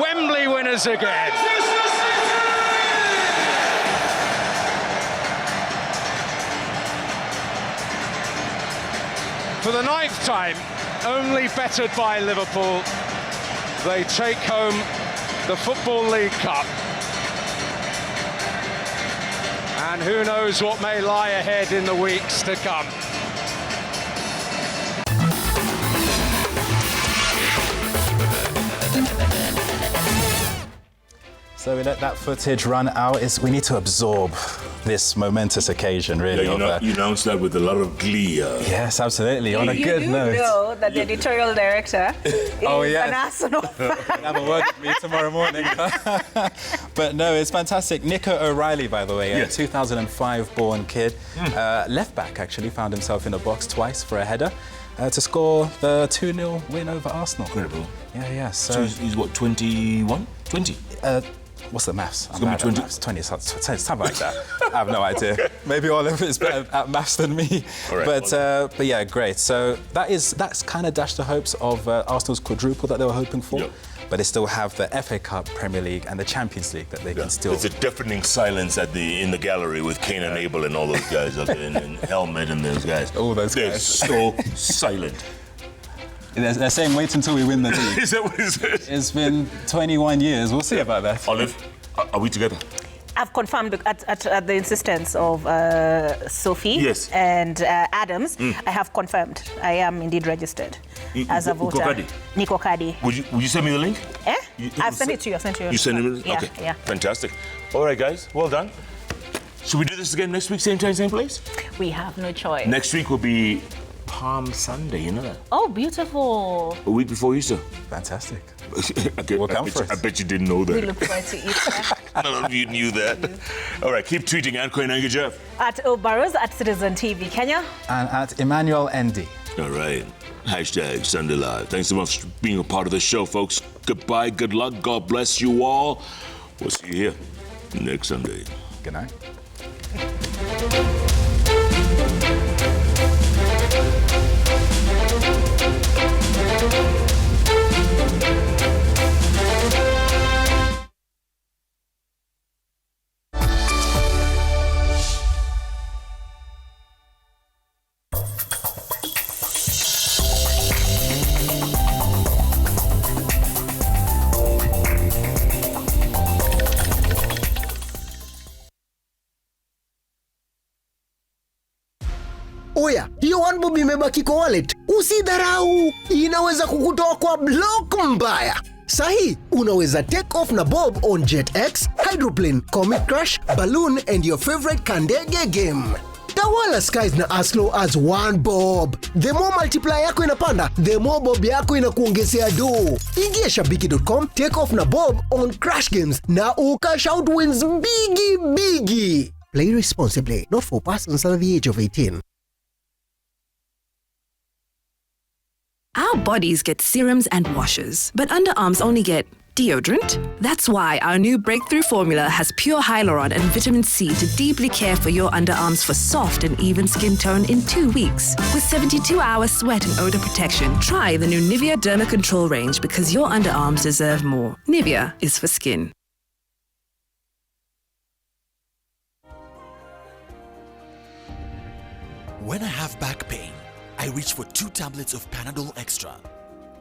Wembley winners again. For the 9th time, only bettered by Liverpool, they take home the Football League Cup. And who knows what may lie ahead in the weeks to come. So we let that footage run out. We need to absorb this momentous occasion, really. Yeah, you announced that with a lot of glee. Yes, absolutely. On a good You note. know that the editorial director is an Arsenal fan. Have a word with me tomorrow morning. But no, it's fantastic. Nico O'Reilly, by the way, a 2005-born kid, left back, actually, found himself in a box twice for a header to score the 2-0 win over Arsenal. Incredible. Yeah. So he's what, 21? 20? What's the maths? It's going to be 20. 20, something like that. I have no idea. Maybe Oliver is better at maths than me. All right, but yeah, great. So that's kind of dashed the hopes of Arsenal's quadruple that they were hoping for. Yep. But they still have the FA Cup, Premier League, and the Champions League that they can still. It's a deafening silence in the gallery with Kane and Abel and all those guys up there, and Helmet and those guys. All those They're guys. so silent. They're saying wait until we win the league. Is that what it said? It's been 21 years. We'll see about that. Olive, are we together? I've confirmed at the insistence of Sophie and Adams. I have confirmed I am indeed registered as a voter. Nico Kadi. Would you send me the link? I've sent it to you. I've sent you. You sent it? Okay. Yeah. Fantastic. All right, guys. Well done. Should we do this again next week, same time, same place? We have no choice. Next week will be Palm Sunday, you know that? Oh, beautiful. A week before Easter. Fantastic. I bet you didn't know that. We look forward to Easter. None of you knew that. All right, keep tweeting at Queen Anga Jeff. At O'Barrows, at Citizen TV Kenya. And at Emmanuel ND. All right. Hashtag Sunday Live. Thanks so much for being a part of the show, folks. Goodbye, good luck, God bless you all. We'll see you here next Sunday. Good night. Oya, hiyo one bob imebaki kwa wallet. Usidharau, inaweza kukutoa kwa block mbaya. Sahi, unaweza take off na bob on JetX, Hydroplane, Comic Crush, Balloon and your favorite Kandege game. Tawala skies na as low as 1 bob. The more multiplier yako inapanda, the more bob yako inakuongezea do. Ingia shabiki.com, take off na bob on Crash Games na ukash out wins biggie. Play responsibly, not for persons under the age of 18. Our bodies get serums and washes, but underarms only get deodorant. That's why our new breakthrough formula has pure hyaluron and vitamin C to deeply care for your underarms for soft and even skin tone in 2 weeks. With 72-hour sweat and odor protection, try the new Nivea Derma Control range because your underarms deserve more. Nivea is for skin. When I have back pain, I reach for 2 tablets of Panadol Extra.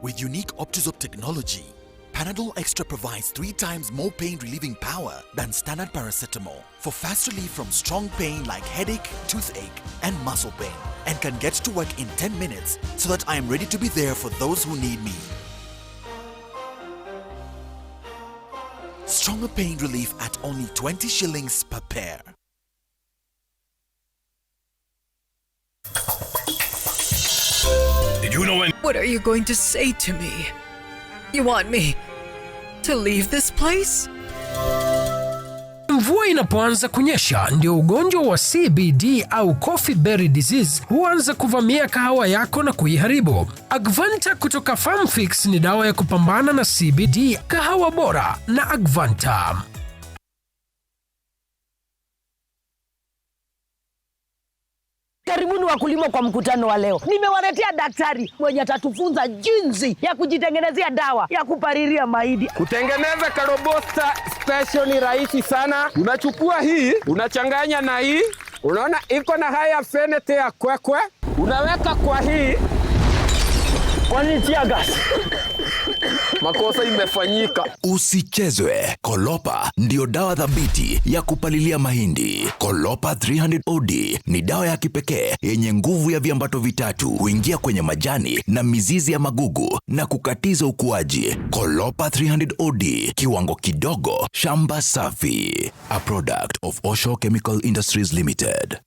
With unique Optizop technology, Panadol Extra provides 3 times more pain-relieving power than standard paracetamol for fast relief from strong pain like headache, toothache, and muscle pain, and can get to work in 10 minutes so that I am ready to be there for those who need me. Stronger pain relief at only 20 shillings per pair. Did you know when? What are you going to say to me? You want me to leave this place? Mvua inapoanza kunyesha ndio ugonjwa wa CBD au coffee berry disease huanza kuvamia kahawa yako na kuiharibu. Agvanta kutoka Farmfix ni dawa ya kupambana na CBD, kahawa bora na Agvanta. Karibuni wakulima kwa mkutano wa leo. Nimewaletea daktari mwenye atatufunza jinsi ya kujitengenezea dawa ya kupalilia mahindi. Kutengeneza Karobosta special ni rahisi sana. Unachukua hii, unachanganya na hii. Unaona iko na haya fenete ya kwekwe. Unaweka kwa hii. Kwani tia gas? Makosa imefanyika. Usichezwe. Kolopa ndio dawa dhabiti ya kupalilia mahindi. Kolopa 300 OD ni dawa ya kipekee yenye nguvu ya viambato vitatu huingia kwenye majani na mizizi ya magugu na kukatiza ukuaji. Kolopa 300 OD, kiwango kidogo, shamba safi. A product of Osho Chemical Industries Limited.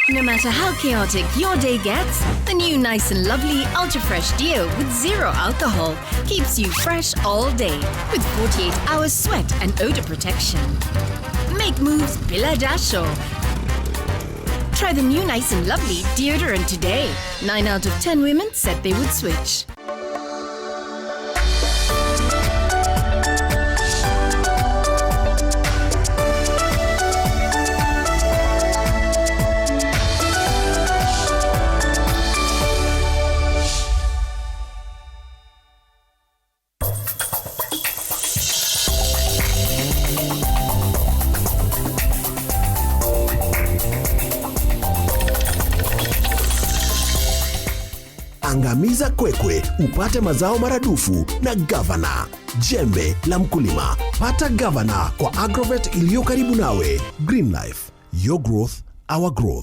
No matter how chaotic your day gets, the new Nice and Lovely Ultra Fresh Deo with 0 alcohol keeps you fresh all day with 48 hours sweat and odor protection. Make moves bila jasho. Try the new Nice and Lovely deodorant today. 9 out of 10 women said they would switch. Angamiza kwekwe upate mazao maradufu na Gavana, jembe la mkulima. Pata Gavana kwa Agrovet iliyo karibu nawe. Green Life, your growth, our growth.